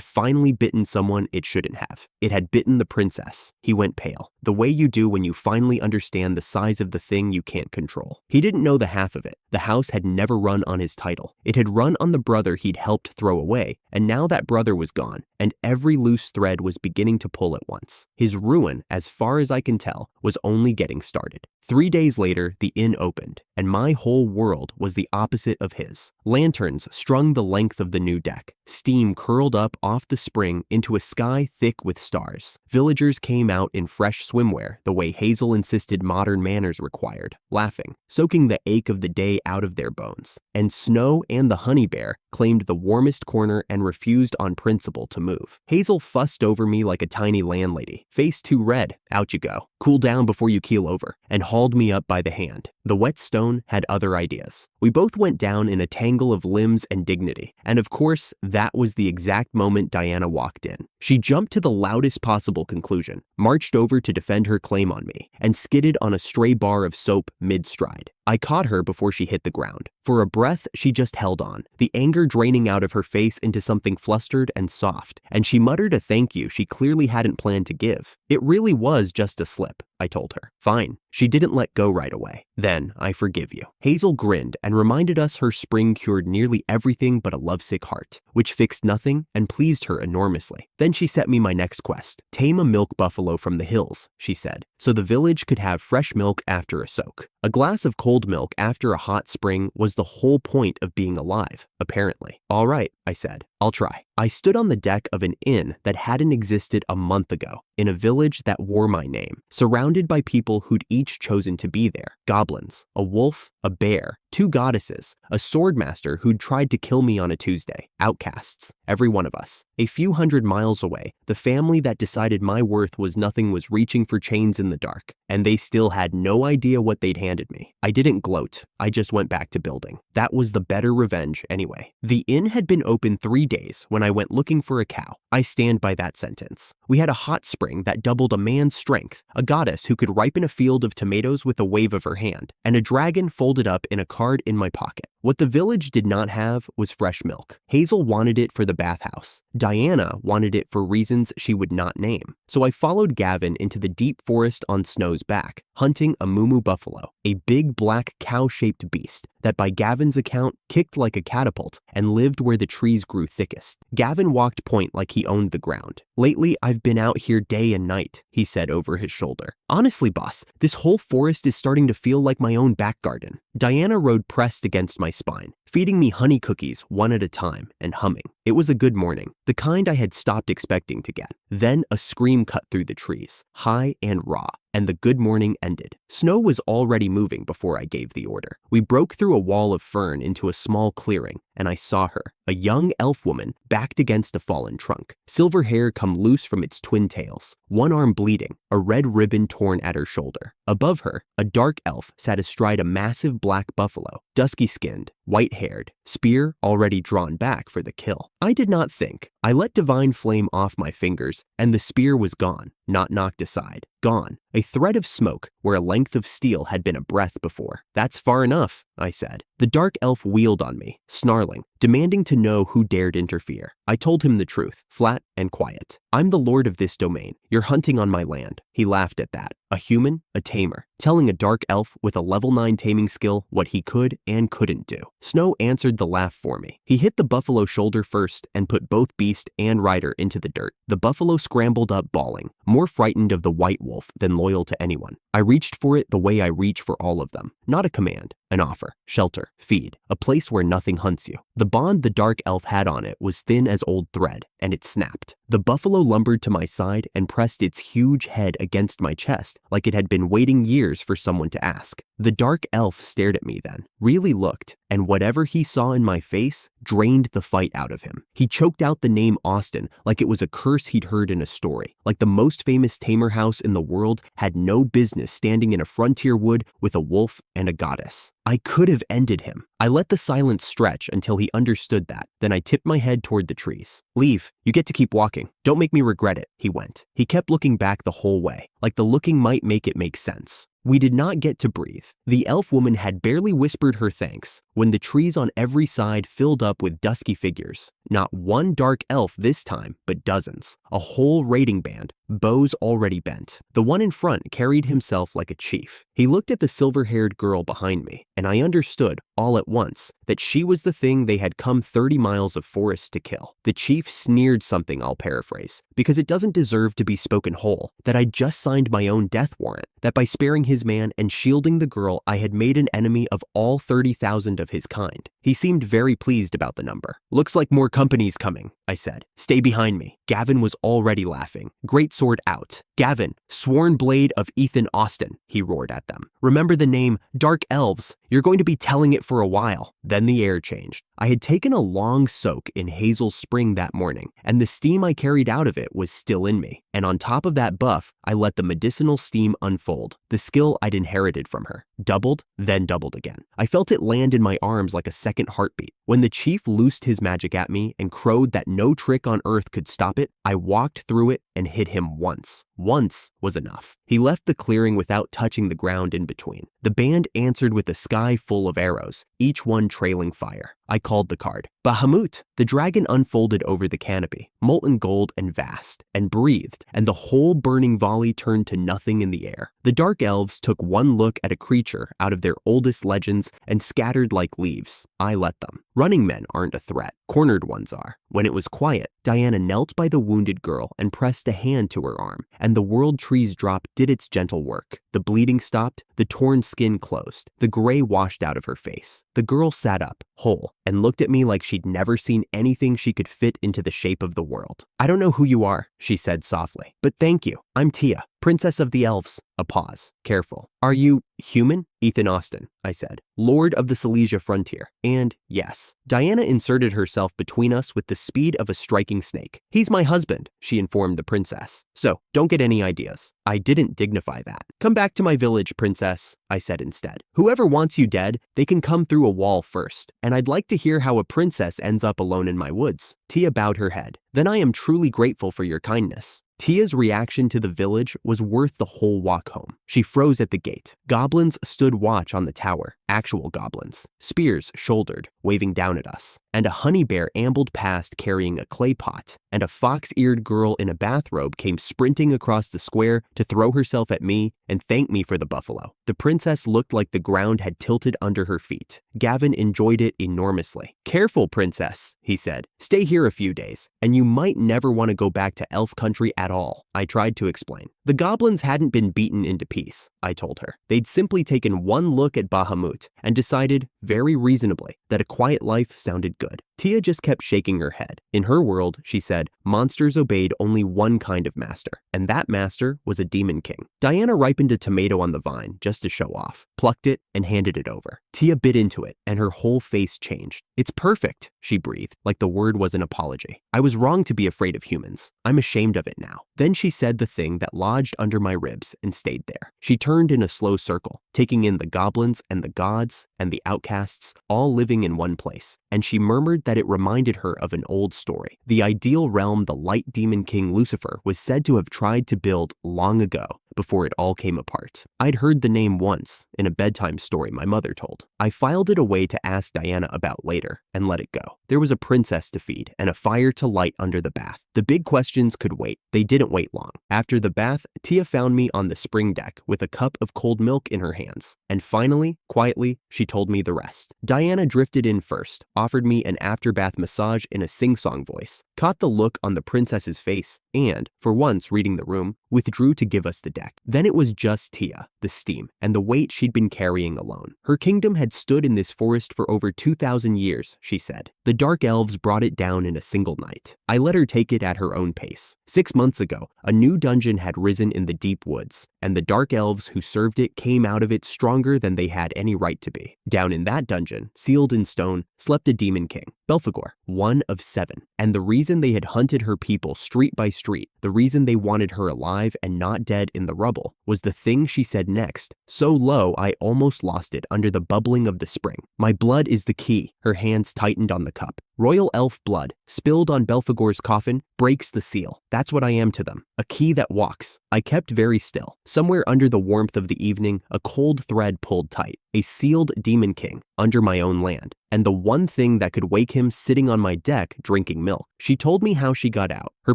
finally bitten someone it shouldn't have. It had bitten the princess. He went pale, the way you do when you finally understand the size of the thing you can't control. He didn't know the half of it. The house had never run on his title. It had run on the brother he'd helped throw away, and now that brother was gone, and every loose thread was beginning to pull at once. His ruin, as far as I can tell, was only getting started. 3 days later, the inn opened, and my whole world was the opposite of his. Lanterns strung the length of the new deck. Steam curled up off the spring into a sky thick with stars. Villagers came out in fresh swimwear, the way Hazel insisted modern manners required, laughing, soaking the ache of the day out of their bones. And Snow and the honey bear claimed the warmest corner and refused on principle to move. Hazel fussed over me like a tiny landlady. Face too red, out you go. Cool down before you keel over, and hauled me up by the hand. The whetstone had other ideas. We both went down in a tangle of limbs and dignity, and of course, that was the exact moment Diana walked in. She jumped to the loudest possible conclusion, marched over to defend her claim on me, and skidded on a stray bar of soap mid-stride. I caught her before she hit the ground. For a breath, she just held on, the anger draining out of her face into something flustered and soft, and she muttered a thank you she clearly hadn't planned to give. It really was just a slip, I told her. Fine. She didn't let go right away. Then, I forgive you. Hazel grinned and reminded us her spring cured nearly everything but a lovesick heart, which fixed nothing and pleased her enormously. Then she set me my next quest. Tame a milk buffalo from the hills, she said, so the village could have fresh milk after a soak. A glass of cold milk after a hot spring was the whole point of being alive, apparently. All right, I said. I'll try. I stood on the deck of an inn that hadn't existed a month ago, in a village that wore my name, surrounded by people who'd each chosen to be there. Goblins, a wolf, a bear, 2 goddesses, a swordmaster who'd tried to kill me on a Tuesday, outcasts, every one of us. A few hundred miles away, the family that decided my worth was nothing was reaching for chains in the dark, and they still had no idea what they'd handed me. I didn't gloat, I just went back to building. That was the better revenge anyway. The inn had been open 3 days when I went looking for a cow. I stand by that sentence. We had a hot spring that doubled a man's strength, a goddess who could ripen a field of tomatoes with a wave of her hand, and a dragon folded up in a card in my pocket. What the village did not have was fresh milk. Hazel wanted it for the bathhouse. Diana wanted it for reasons she would not name. So I followed Gavin into the deep forest on Snow's back, hunting a mumu buffalo, a big black cow-shaped beast that by Gavin's account kicked like a catapult and lived where the trees grew thickest. Gavin walked point like he owned the ground. Lately, I've been out here day and night, he said over his shoulder. Honestly, boss, this whole forest is starting to feel like my own back garden. Diana rode pressed against my spine, feeding me honey cookies one at a time and humming. It was a good morning, the kind I had stopped expecting to get. Then a scream cut through the trees, high and raw, and the good morning ended. Snow was already moving before I gave the order. We broke through a wall of fern into a small clearing, and I saw her, a young elf woman backed against a fallen trunk, silver hair come loose from its twin tails, one arm bleeding, a red ribbon torn at her shoulder. Above her, a dark elf sat astride a massive black buffalo, dusky-skinned, white-haired, spear already drawn back for the kill. I did not think. I let divine flame off my fingers, and the spear was gone, not knocked aside. Gone. A thread of smoke where a length of steel had been a breath before. That's far enough, I said. The dark elf wheeled on me, snarling, demanding to know who dared interfere. I told him the truth, flat and quiet. I'm the lord of this domain. You're hunting on my land. He laughed at that. A human, a tamer, telling a dark elf with a level 9 taming skill what he could and couldn't do. Snow answered the laugh for me. He hit the buffalo shoulder first and put both beast and rider into the dirt. The buffalo scrambled up bawling, more frightened of the white wolf than loyal to anyone. I reached for it the way I reach for all of them. Not a command, an offer, shelter, feed, a place where nothing hunts you. The bond the dark elf had on it was thin as old thread, and it snapped. The buffalo lumbered to my side and pressed its huge head against my chest like it had been waiting years for someone to ask. The dark elf stared at me then, really looked, and whatever he saw in my face drained the fight out of him. He choked out the name Austin like it was a curse he'd heard in a story, like the most famous tamer house in the world had no business standing in a frontier wood with a wolf and a goddess. I could have ended him. I let the silence stretch until he understood that. Then I tipped my head toward the trees. Leave. You get to keep walking. Don't make me regret it, he went. He kept looking back the whole way, like the looking might make it make sense. We did not get to breathe. The elf woman had barely whispered her thanks when the trees on every side filled up with dusky figures. Not one dark elf this time, but dozens. A whole raiding band, bows already bent. The one in front carried himself like a chief. He looked at the silver-haired girl behind me, and I understood, all at once, that she was the thing they had come 30 miles of forest to kill. The chief sneered something I'll paraphrase, because it doesn't deserve to be spoken whole, that I'd just signed my own death warrant, that by sparing his man and shielding the girl I had made an enemy of all 30,000 of his kind. He seemed very pleased about the number. "Looks like more company's coming," I said. "Stay behind me." Gavin was already laughing. "Great sword out." "Gavin, sworn blade of Ethan Austin," he roared at them. "Remember the name Dark Elves. You're going to be telling it for a while." Then the air changed. I had taken a long soak in Hazel Spring that morning, and the steam I carried out of it was still in me. And on top of that buff, I let the medicinal steam unfold, the skill I'd inherited from her. Doubled, then doubled again. I felt it land in my arms like a second heartbeat. When the chief loosed his magic at me and crowed that no trick on earth could stop it, I walked through it and hit him once. Once was enough. He left the clearing without touching the ground in between. The band answered with a sky full of arrows, each one trailing fire. I called the card. Bahamut! The dragon unfolded over the canopy, molten gold and vast, and breathed, and the whole burning volley turned to nothing in the air. The dark elves took one look at a creature out of their oldest legends and scattered like leaves. I let them. Running men aren't a threat. Cornered ones are. When it was quiet, Diana knelt by the wounded girl and pressed a hand to her arm, and the world tree's drop did its gentle work. The bleeding stopped, the torn skin closed, the gray washed out of her face. The girl sat up, whole, and looked at me like she'd never seen anything she could fit into the shape of the world. "I don't know who you are," she said softly, "but thank you. I'm Tia, Princess of the Elves." A pause. Careful. "Are you human?" "Ethan Austin," I said, "Lord of the Silesia frontier. And yes." Diana inserted herself between us with the speed of a striking snake. "He's my husband," she informed the princess. "So, don't get any ideas." I didn't dignify that. "Come back to my village, princess," I said instead. "Whoever wants you dead, they can come through a wall first, and I'd like to hear how a princess ends up alone in my woods." Tia bowed her head. "Then I am truly grateful for your kindness." Tia's reaction to the village was worth the whole walk home. She froze at the gate. Goblins stood watch on the tower, actual goblins, spears shouldered, waving down at us. And a honey bear ambled past carrying a clay pot, and a fox-eared girl in a bathrobe came sprinting across the square to throw herself at me and thank me for the buffalo. The princess looked like the ground had tilted under her feet. Gavin enjoyed it enormously. "Careful, princess," he said. "Stay here a few days, and you might never want to go back to elf country at all." I tried to explain. The goblins hadn't been beaten into peace, I told her. They'd simply taken one look at Bahamut and decided, very reasonably, that a quiet life sounded good. Tia just kept shaking her head. In her world, she said, monsters obeyed only one kind of master, and that master was a demon king. Diana ripened a tomato on the vine just to show off, plucked it, and handed it over. Tia bit into it, and her whole face changed. "It's perfect," she breathed, like the word was an apology. "I was wrong to be afraid of humans. I'm ashamed of it now." Then she said the thing that lodged under my ribs and stayed there. She turned in a slow circle, taking in the goblins and the gods and the outcasts, all living in one place, and she murmured that it reminded her of an old story. The ideal realm the light demon king Lucifer was said to have tried to build long ago, before it all came apart. I'd heard the name once, in a bedtime story my mother told. I filed it away to ask Diana about later, and let it go. There was a princess to feed, and a fire to light under the bath. The big questions could wait. They didn't wait long. After the bath, Tia found me on the spring deck with a cup of cold milk in her hands. And finally, quietly, she told me the rest. Diana drifted in first, offered me an after-bath massage in a sing-song voice, caught the look on the princess's face, and, for once reading the room, withdrew to give us the deck. Then it was just Tia, the steam, and the weight she'd been carrying alone. Her kingdom had stood in this forest for over 2,000 years, she said. The dark elves brought it down in a single night. I let her take it at her own pace. 6 months ago, a new dungeon had risen in the deep woods, and the dark elves who served it came out of it stronger than they had any right to be. Down in that dungeon, sealed in stone, slept a demon king, Belphegor, one of 7. And the reason they had hunted her people street by street, the reason they wanted her alive and not dead in the rubble, was the thing she said next, so low I almost lost it under the bubbling of the spring. "My blood is the key." Her hands tightened on the cup. "Royal elf blood, spilled on Belphegor's coffin, breaks the seal. That's what I am to them, a key that walks." I kept very still. Somewhere under the warmth of the evening, a cold thread pulled tight. A sealed demon king, under my own land, and the one thing that could wake him sitting on my deck drinking milk. She told me how she got out. Her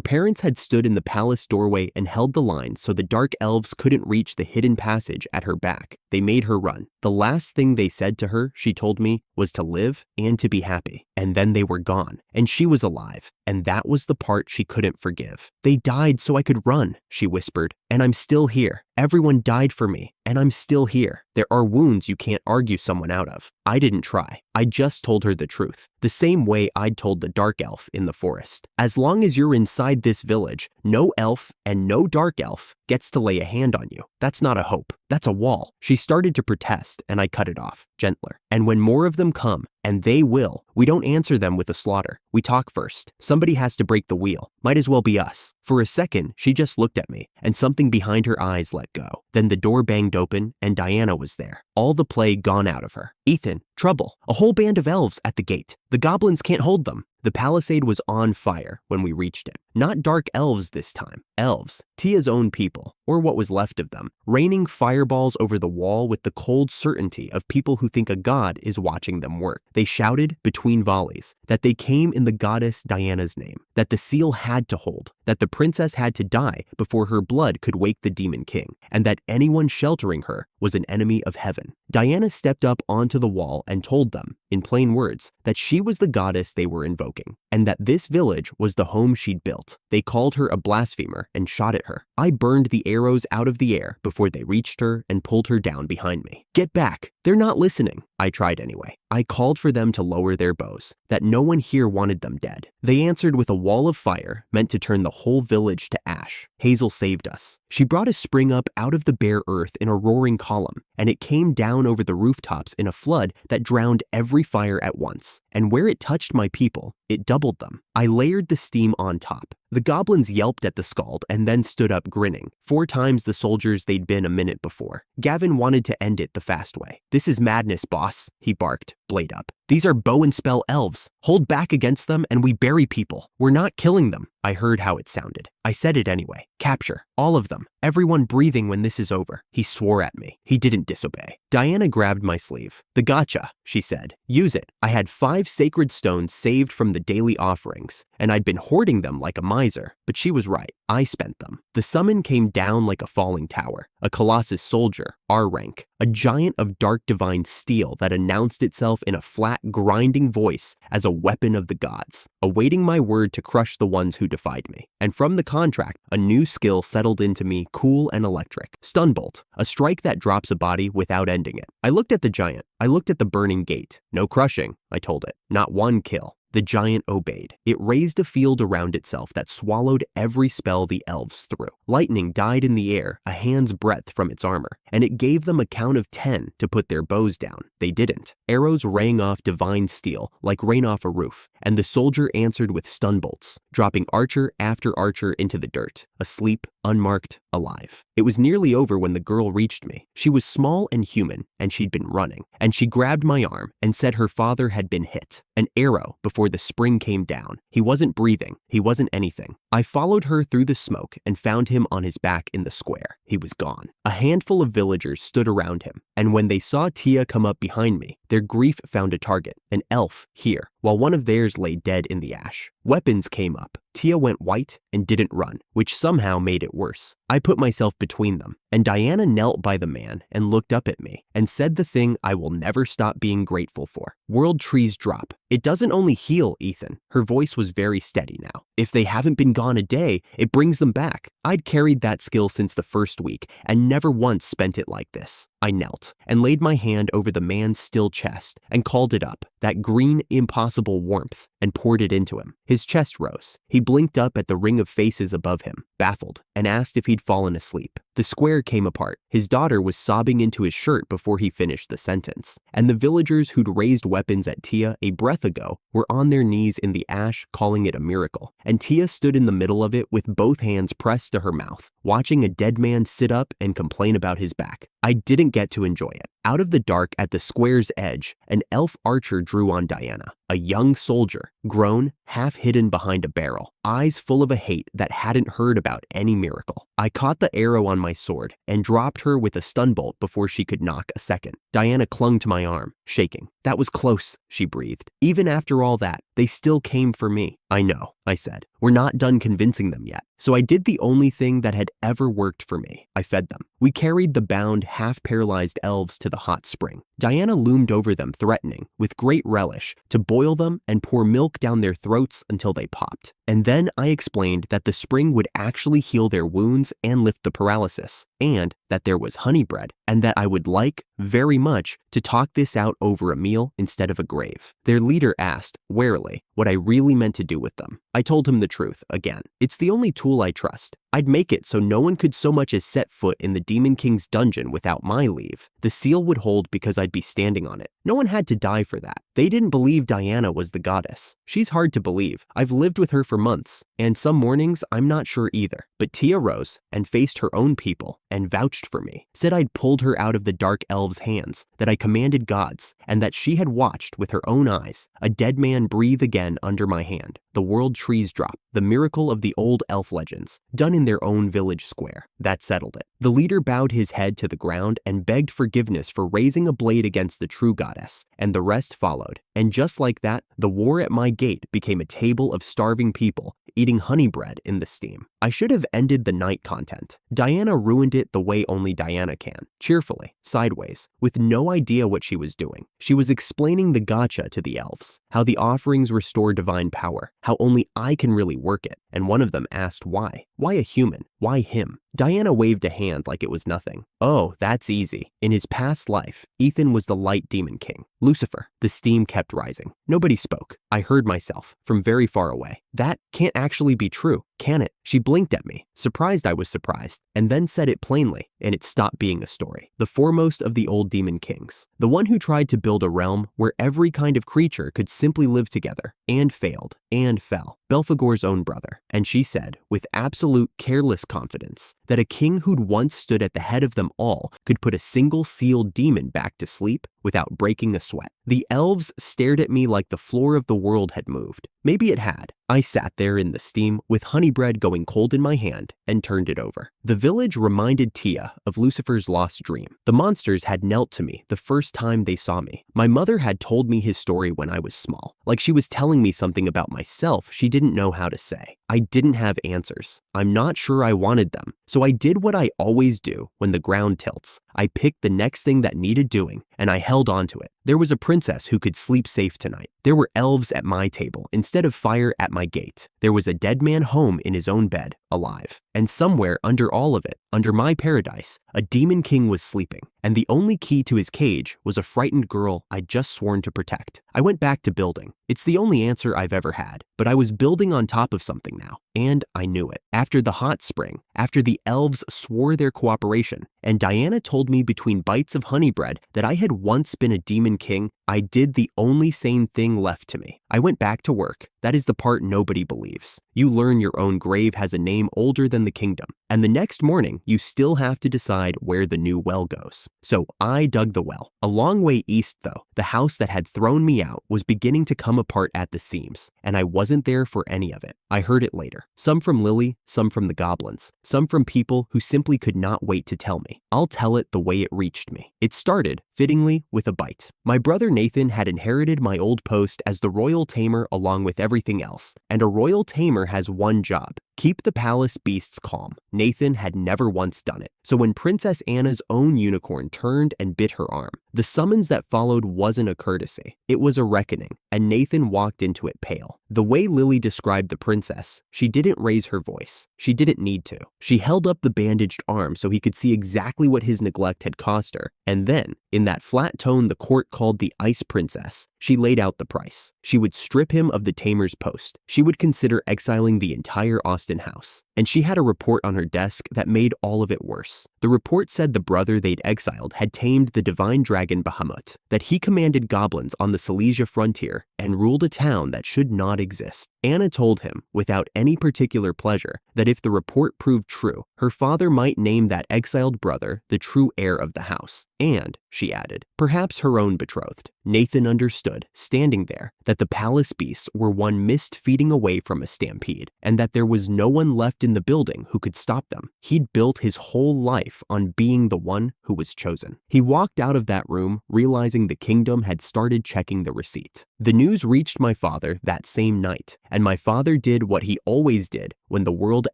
parents had stood in the palace doorway and held the line so the dark elves couldn't reach the hidden passage at her back. They made her run. The last thing they said to her, she told me, was to live and to be happy. And then they were gone, and she was alive, and that was the part she couldn't forgive. "They died so I could run," she whispered, "and I'm still here. Everyone died for me. and I'm still here. There are wounds you can't argue someone out of. I didn't try. I just told her the truth, the same way I'd told the dark elf in the forest. As long as you're inside this village, no elf and no dark elf gets to lay a hand on you. That's not a hope. That's a wall. She started to protest, and I cut it off, gentler. And when more of them come, and they will, we don't answer them with a slaughter. We talk first. Somebody has to break the wheel. Might as well be us. For a second, she just looked at me, and something behind her eyes let go. Then the door banged open, and Diana was there. All the play gone out of her. Ethan, trouble. A whole band of elves at the gate. The goblins can't hold them. The palisade was on fire when we reached it. Not dark elves this time. Elves, Tia's own people, or what was left of them, raining fireballs over the wall with the cold certainty of people who think a god is watching them work. They shouted, between volleys, that they came in the goddess Diana's name, that the seal had to hold, that the princess had to die before her blood could wake the demon king, and that anyone sheltering her was an enemy of heaven. Diana stepped up onto the wall and told them, in plain words, that she was the goddess they were invoking, and that this village was the home she'd built. They called her a blasphemer and shot at her. I burned the arrows out of the air before they reached her and pulled her down behind me. Get back! They're not listening. I tried anyway. I called for them to lower their bows, that no one here wanted them dead. They answered with a wall of fire meant to turn the whole village to ash. Hazel saved us. She brought a spring up out of the bare earth in a roaring column, and it came down over the rooftops in a flood that drowned every fire at once. And where it touched my people, it doubled them. I layered the steam on top. The goblins yelped at the scald and then stood up grinning, 4 times the soldiers they'd been a minute before. Gavin wanted to end it the fast way. "This is madness, boss," he barked, blade up. "These are bow and spell elves. Hold back against them and we bury people. We're not killing them." I heard how it sounded. I said it anyway. "Capture. All of them. Everyone breathing when this is over." He swore at me. He didn't disobey. Diana grabbed my sleeve. "The gotcha," she said. "Use it." I had 5 sacred stones saved from the daily offerings, and I'd been hoarding them like a miser, but she was right. I spent them. The summon came down like a falling tower. A Colossus soldier, our rank. A giant of dark divine steel that announced itself in a flat, grinding voice as a weapon of the gods, awaiting my word to crush the ones who defied me. And from the contract, a new skill settled into me, cool and electric. Stunbolt, a strike that drops a body without ending it. I looked at the giant. I looked at the burning gate. "No crushing," I told it. "Not one kill." The giant obeyed. It raised a field around itself that swallowed every spell the elves threw. Lightning died in the air, a hand's breadth from its armor, and it gave them a count of 10 to put their bows down. They didn't. Arrows rang off divine steel like rain off a roof, and the soldier answered with stun bolts, dropping archer after archer into the dirt, asleep, unmarked, alive. It was nearly over when the girl reached me. She was small and human, and she'd been running, and she grabbed my arm and said her father had been hit. An arrow before the spring came down. He wasn't breathing. He wasn't anything. I followed her through the smoke and found him on his back in the square. He was gone. A handful of villagers stood around him, and when they saw Tia come up behind me, their grief found a target, an elf here, while one of theirs lay dead in the ash. Weapons came up. Tia went white and didn't run, which somehow made it worse. I put myself between them, and Diana knelt by the man and looked up at me and said the thing I will never stop being grateful for. "World trees drop. It doesn't only heal, Ethan." Her voice was very steady now. "If they haven't been gone a day, it brings them back." I'd carried that skill since the first week and never once spent it like this. I knelt and laid my hand over the man's still chest and called it up, that green, impossible warmth, and poured it into him. His chest rose. He blinked up at the ring of faces above him, baffled, and asked if he'd fallen asleep. The square came apart. His daughter was sobbing into his shirt before he finished the sentence, and the villagers who'd raised weapons at Tia a breath ago were on their knees in the ash calling it a miracle, and Tia stood in the middle of it with both hands pressed to her mouth, watching a dead man sit up and complain about his back. I didn't get to enjoy it. Out of the dark at the square's edge, an elf archer drew on Diana, a young soldier, grown, half hidden behind a barrel, eyes full of a hate that hadn't heard about any miracle. I caught the arrow on my sword and dropped her with a stun bolt before she could knock a second. Diana clung to my arm, shaking. "That was close," she breathed. "Even after all that, they still came for me." "I know," I said. "We're not done convincing them yet." So I did the only thing that had ever worked for me. I fed them. We carried the bound, half-paralyzed elves to the hot spring. Diana loomed over them, threatening, with great relish, to boil them and pour milk down their throats until they popped. And then I explained that the spring would actually heal their wounds and lift the paralysis, and that there was honey bread, and that I would like, very much, to talk this out over a meal instead of a grave. Their leader asked, warily, what I really meant to do with them. I told him the truth, again. It's the only tool I trust. I'd make it so no one could so much as set foot in the Demon King's dungeon without my leave. The seal would hold because I'd be standing on it. No one had to die for that. They didn't believe Diana was the goddess. She's hard to believe. I've lived with her for months, and some mornings I'm not sure either. But Tia rose and faced her own people and vouched for me, said I'd pulled her out of the dark elves' hands, that I commanded gods, and that she had watched with her own eyes a dead man breathe again under my hand, the world trees drop, the miracle of the old elf legends, done in their own village square. That settled it. The leader bowed his head to the ground and begged forgiveness for raising a blade against the true goddess, and the rest followed. And just like that, the war at my gate became a table of starving people eating honey bread in the steam. I should have ended the night content. Diana ruined it the way only Diana can, cheerfully, sideways, with no idea what she was doing. She was explaining the gotcha to the elves, how the offerings restore divine power, how only I can really work it, and one of them asked why. Why a human? Why him? Diana waved a hand like it was nothing. Oh, that's easy. In his past life, Ethan was the light demon king. Lucifer. The steam kept rising. Nobody spoke. I heard myself from very far away. That can't actually be true, can it? She blinked at me, surprised I was surprised, and then said it plainly, and it stopped being a story. The foremost of the old demon kings. The one who tried to build a realm where every kind of creature could simply live together, and failed, and fell. Belphegor's own brother. And she said, with absolute careless confidence, that a king who'd once stood at the head of them all could put a single sealed demon back to sleep without breaking a sweat. The elves stared at me like the floor of the world had moved. Maybe it had. I sat there in the steam with honey bread going cold in my hand and turned it over. The village reminded Tia of Lucifer's lost dream. The monsters had knelt to me the first time they saw me. My mother had told me his story when I was small, like she was telling me something about myself she didn't know how to say. I didn't have answers. I'm not sure I wanted them, so I did what I always do when the ground tilts. I picked the next thing that needed doing, and I held on to it. There was a princess who could sleep safe tonight. There were elves at my table instead of fire at my gate. There was a dead man home in his own bed, alive. And somewhere under all of it, under my paradise, a demon king was sleeping, and the only key to his cage was a frightened girl I'd just sworn to protect. I went back to building. It's the only answer I've ever had, but I was building on top of something now, and I knew it. After the hot spring, after the elves swore their cooperation, and Diana told me between bites of honey bread that I had once been a demon king, I did the only sane thing left to me. I went back to work. That is the part nobody believes. You learn your own grave has a name older than the kingdom, and the next morning you still have to decide where the new well goes. So I dug the well. A long way east though, the house that had thrown me out was beginning to come apart at the seams, and I wasn't there for any of it. I heard it later. Some from Lily, some from the goblins, some from people who simply could not wait to tell me. I'll tell it the way it reached me. It started, fittingly, with a bite. My brother Nathan had inherited my old post as the royal tamer along with everything else, and a royal tamer has one job: keep the palace beasts calm. Nathan had never once done it. So when Princess Anna's own unicorn turned and bit her arm, the summons that followed wasn't a courtesy. It was a reckoning, and Nathan walked into it pale. The way Lily described the princess, she didn't raise her voice. She didn't need to. She held up the bandaged arm so he could see exactly what his neglect had cost her, and then, in that flat tone the court called the Ice Princess, she laid out the price. She would strip him of the tamer's post. She would consider exiling the entire Austen house. And she had a report on her desk that made all of it worse. The report said the brother they'd exiled had tamed the divine dragon Bahamut, that he commanded goblins on the Silesia frontier and ruled a town that should not exist. Anna told him, without any particular pleasure, that if the report proved true, her father might name that exiled brother the true heir of the house. And, she added, perhaps her own betrothed. Nathan understood, standing there, that the palace beasts were one mist feeding away from a stampede, and that there was no one left in the building who could stop them. He'd built his whole life on being the one who was chosen. He walked out of that room, realizing the kingdom had started checking the receipt. The news reached my father that same night, and my father did what he always did when the world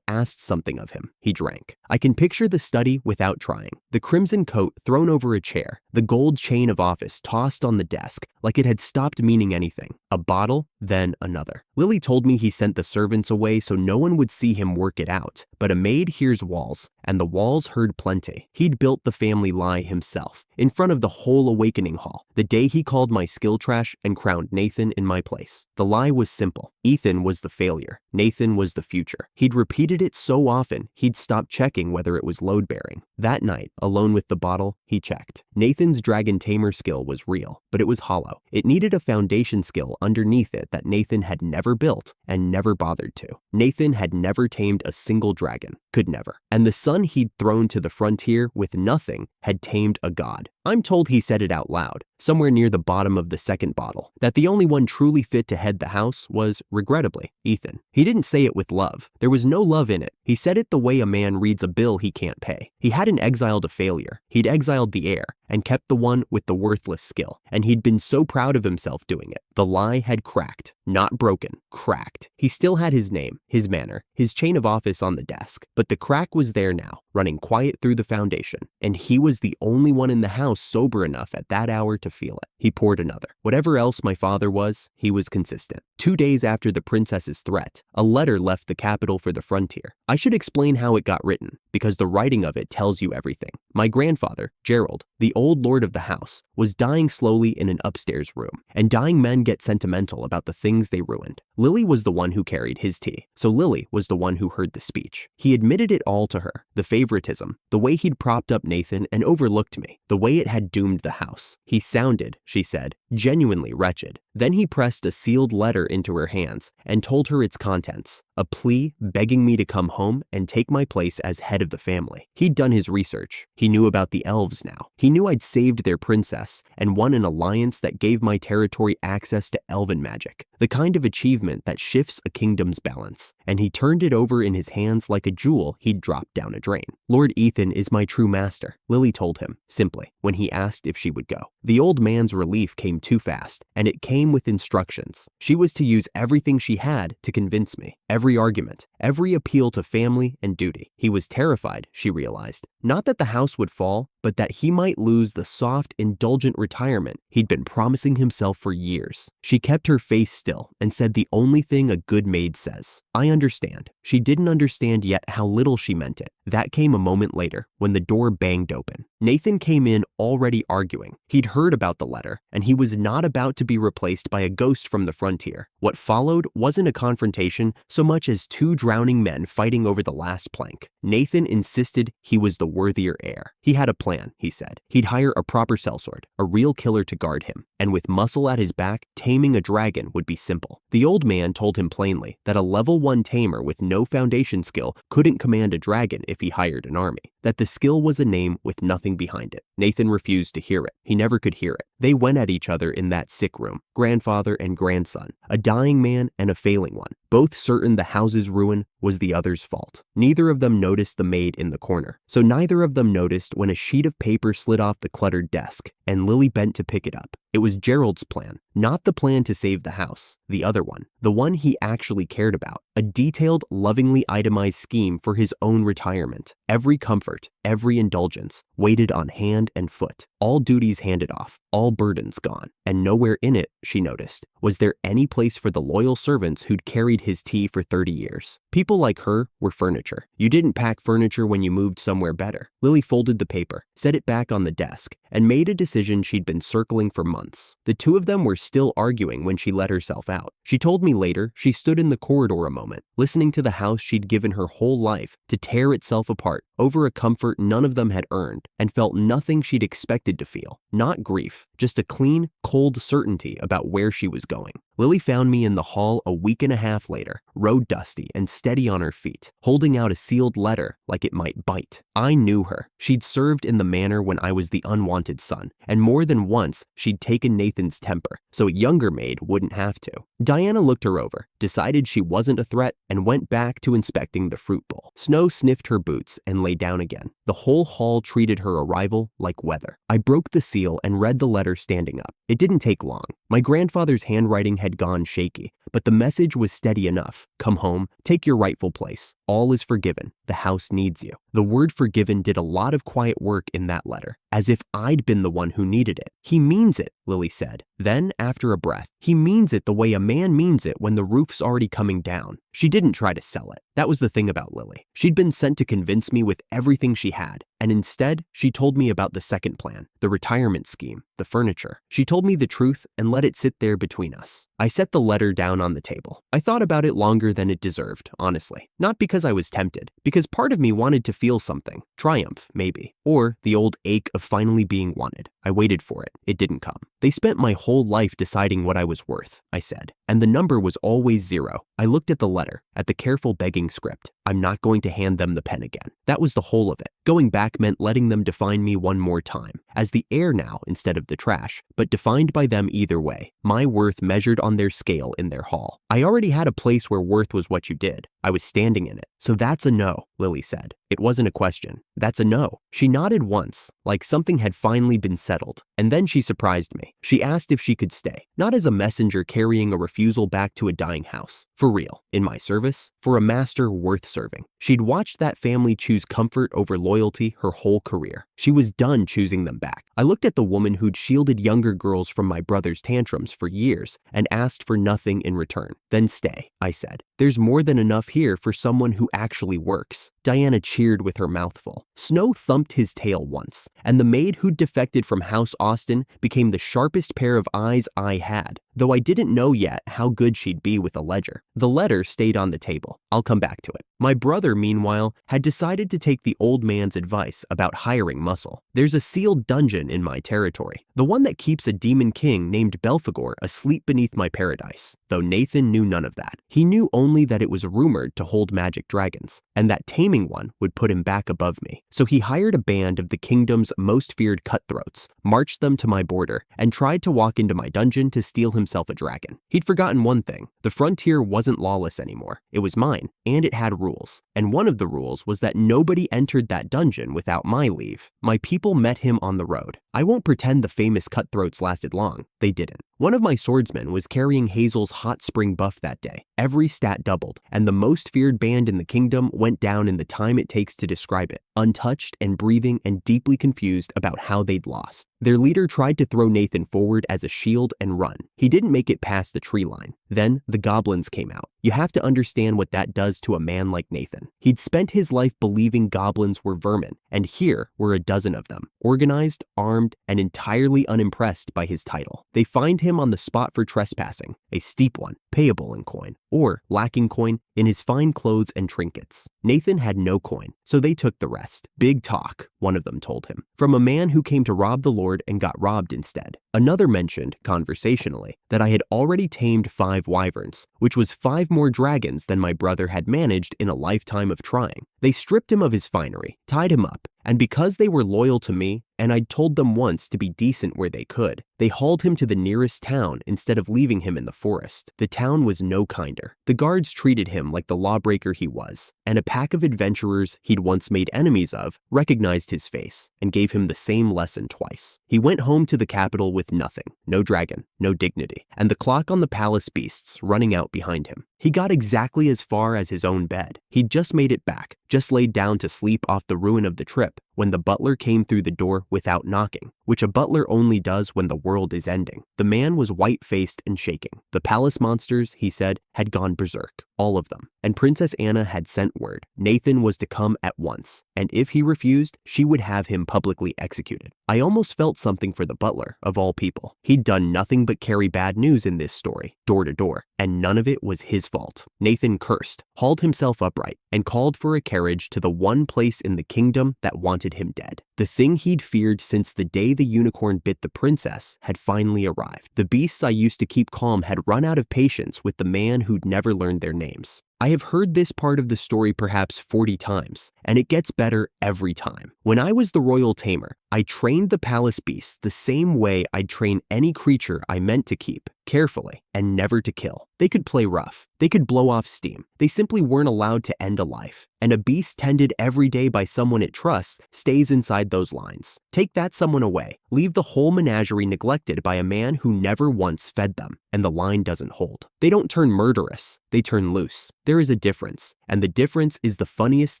asked something of him. He drank. I can picture the study without trying. The crimson coat thrown over a chair, the gold chain of office tossed on the desk like it had stopped meaning anything. a bottle, then another. Lily told me he sent the servants away so no one would see him work it out, but a maid hears walls, and the walls heard plenty. He'd built the family lie himself, in front of the whole awakening hall, the day he called my skill trash and crowned Nathan in my place. The lie was simple. Ethan was the failure. Nathan was the future. He'd repeated it so often, he'd stopped checking whether it was load-bearing. That night, alone with the bottle, he checked. Nathan's Dragon Tamer skill was real, but it was hollow. It needed a foundation skill underneath it that Nathan had never built and never bothered to. Nathan had never tamed a single dragon. Could never. And the son he'd thrown to the frontier with nothing had tamed a god. I'm told he said it out loud, somewhere near the bottom of the second bottle, that the only one truly fit to head the house was, regrettably, Ethan. He didn't say it with love. There was no love in it. He said it the way a man reads a bill he can't pay. He hadn't exiled a failure. He'd exiled the heir and kept the one with the worthless skill, and he'd been so proud of himself doing it. The lie had cracked, not broken, cracked. He still had his name, his manner, his chain of office on the desk, but the crack was there now, running quiet through the foundation, and he was the only one in the house sober enough at that hour to feel it. He poured another. Whatever else my father was, he was consistent. 2 days after the princess's threat, a letter left the capital for the frontier. I should explain how it got written, because the writing of it tells you everything. My grandfather, Gerald, the old lord of the house, was dying slowly in an upstairs room, and dying men get sentimental about the things they ruined. Lily was the one who carried his tea, so Lily was the one who heard the speech. He admitted it all to her, the favoritism, the way he'd propped up Nathan and overlooked me, the way it had doomed the house. He sounded, she said, genuinely wretched. Then he pressed a sealed letter into her hands and told her its contents, a plea begging me to come home and take my place as head of the family. He'd done his research. He knew about the elves now. He knew I'd saved their princess and won an alliance that gave my territory access to elven magic, the kind of achievement that shifts a kingdom's balance, and he turned it over in his hands like a jewel he'd dropped down a drain. Lord Ethan is my true master, Lily told him, simply, when he asked if she would go. The old man's relief came too fast, and it came with instructions. She was to use everything she had to convince me, every argument, every appeal to family and duty. He was terrified, she realized, not that the house would fall, but that he might lose the soft, indulgent retirement he'd been promising himself for years. She kept her face still and said the only thing a good maid says. I understand. She didn't understand yet how little she meant it. That came a moment later, when the door banged open. Nathan came in already arguing. He'd heard about the letter, and he was not about to be replaced by a ghost from the frontier. What followed wasn't a confrontation so much as two drowning men fighting over the last plank. Nathan insisted he was the worthier heir. He had a plan, he said. He'd hire a proper sellsword, a real killer to guard him, and with muscle at his back, taming a dragon would be simple. The old man told him plainly that a level 1 tamer with no foundation skill couldn't command a dragon if he hired an army, that the skill was a name with nothing behind it. Nathan refused to hear it. He never could hear it. They went at each other in that sick room, grandfather and grandson, a dying man and a failing one, both certain the house's ruin was the other's fault. Neither of them noticed the maid in the corner, so neither of them noticed when a sheet of paper slid off the cluttered desk, and Lily bent to pick it up. It was Gerald's plan, not the plan to save the house, the other one, the one he actually cared about, a detailed, lovingly itemized scheme for his own retirement. Every comfort, every indulgence, waited on hand and foot, all duties handed off, all burdens gone, and nowhere in it, she noticed, was there any place for the loyal servants who'd carried his tea for 30 years. People like her were furniture. You didn't pack furniture when you moved somewhere better. Lily folded the paper, set it back on the desk, and made a decision she'd been circling for months. The two of them were still arguing when she let herself out. She told me later she stood in the corridor a moment, listening to the house she'd given her whole life to tear itself apart over a comfort none of them had earned, and felt nothing she'd expected to feel. Not grief, just a clean, cold certainty about where she was going. Lily found me in the hall a week and a half later, road dusty and steady on her feet, holding out a sealed letter like it might bite. I knew her. She'd served in the manor when I was the unwanted son, and more than once she'd taken Nathan's temper, so a younger maid wouldn't have to. Diana looked her over, decided she wasn't a threat, and went back to inspecting the fruit bowl. Snow sniffed her boots and lay down again. The whole hall treated her arrival like weather. I broke the seal and read the letter standing up. It didn't take long. My grandfather's handwriting had gone shaky, but the message was steady enough. Come home, take your rightful place. All is forgiven. The house needs you. The word forgiven did a lot of quiet work in that letter, as if I'd been the one who needed it. He means it, Lily said. Then, after a breath, he means it the way a man means it when the roof's already coming down. She didn't try to sell it. That was the thing about Lily. She'd been sent to convince me with everything she had, and instead, she told me about the second plan, the retirement scheme, the furniture. She told me the truth and let it sit there between us. I set the letter down on the table. I thought about it longer than it deserved, honestly. Not because I was tempted, because part of me wanted to feel something. Triumph, maybe. Or the old ache of finally being wanted. I waited for it. It didn't come. They spent my whole life deciding what I was worth, I said, and the number was always 0. I looked at the letter, at the careful begging script. I'm not going to hand them the pen again. That was the whole of it. Going back meant letting them define me one more time, as the heir now instead of the trash, but defined by them either way, my worth measured on their scale in their hall. I already had a place where worth was what you did. I was standing in it. So that's a no, Lily said. It wasn't a question. That's a no. She nodded once, like something had finally been settled, and then she surprised me. She asked if she could stay, not as a messenger carrying a refusal back to a dying house. For real, in my service, for a master worth serving. She'd watched that family choose comfort over loyalty her whole career. She was done choosing them back. I looked at the woman who'd shielded younger girls from my brother's tantrums for years and asked for nothing in return. Then stay, I said. There's more than enough here for someone who actually works. Diana cheered with her mouth full. Snow thumped his tail once, and the maid who'd defected from House Austen became the sharpest pair of eyes I had, though I didn't know yet how good she'd be with a ledger. The letter stayed on the table. I'll come back to it. My brother, meanwhile, had decided to take the old man's advice about hiring muscle. There's a sealed dungeon in my territory, the one that keeps a demon king named Belphegor asleep beneath my paradise, though Nathan knew none of that. He knew only that it was rumored to hold magic dragons, and that taming one would put him back above me. So he hired a band of the kingdom's most feared cutthroats, marched them to my border, and tried to walk into my dungeon to steal himself a dragon. He'd forgotten one thing. The frontier wasn't lawless anymore. It was mine, and it had rules. And one of the rules was that nobody entered that dungeon without my leave. My people met him on the road. I won't pretend the famous cutthroats lasted long. They didn't. One of my swordsmen was carrying Hazel's hot spring buff that day. Every stat doubled, and the most feared band in the kingdom went down in the time it takes to describe it, untouched and breathing and deeply confused about how they'd lost. Their leader tried to throw Nathan forward as a shield and run. He didn't make it past the tree line. Then the goblins came out. You have to understand what that does to a man like Nathan. He'd spent his life believing goblins were vermin, and here were a dozen of them, organized, armed, and entirely unimpressed by his title. They fined him on the spot for trespassing, a steep one, payable in coin, or lacking coin in his fine clothes and trinkets. Nathan had no coin, so they took the rest. Big talk, one of them told him, from a man who came to rob the Lord and got robbed instead. Another mentioned, conversationally, that I had already tamed 5 wyverns, which was 5 more dragons than my brother had managed in a lifetime of trying. They stripped him of his finery, tied him up, and because they were loyal to me, and I'd told them once to be decent where they could, they hauled him to the nearest town instead of leaving him in the forest. The town was no kinder. The guards treated him like the lawbreaker he was, and a pack of adventurers he'd once made enemies of recognized his face and gave him the same lesson twice. He went home to the capital with nothing, no dragon, no dignity, and the clock on the palace beasts running out behind him. He got exactly as far as his own bed. He'd just made it back, just laid down to sleep off the ruin of the trip, when the butler came through the door without knocking, which a butler only does when the world is ending. The man was white-faced and shaking. The palace monsters, he said, had gone berserk, all of them, and Princess Anna had sent word. Nathan was to come at once, and if he refused, she would have him publicly executed. I almost felt something for the butler, of all people. He'd done nothing but carry bad news in this story, door to door, and none of it was his fault. Nathan cursed, hauled himself upright, and called for a carriage to the one place in the kingdom that wanted him dead. The thing he'd feared since the day the unicorn bit the princess had finally arrived. The beasts I used to keep calm had run out of patience with the man who'd never learned their names. I have heard this part of the story perhaps 40 times, and it gets better every time. When I was the royal tamer, I trained the palace beasts the same way I'd train any creature I meant to keep, carefully, and never to kill. They could play rough. They could blow off steam. They simply weren't allowed to end a life. And a beast tended every day by someone it trusts stays inside those lines. Take that someone away. leave the whole menagerie neglected by a man who never once fed them, and the line doesn't hold. They don't turn murderous, they turn loose. There is a difference, and the difference is the funniest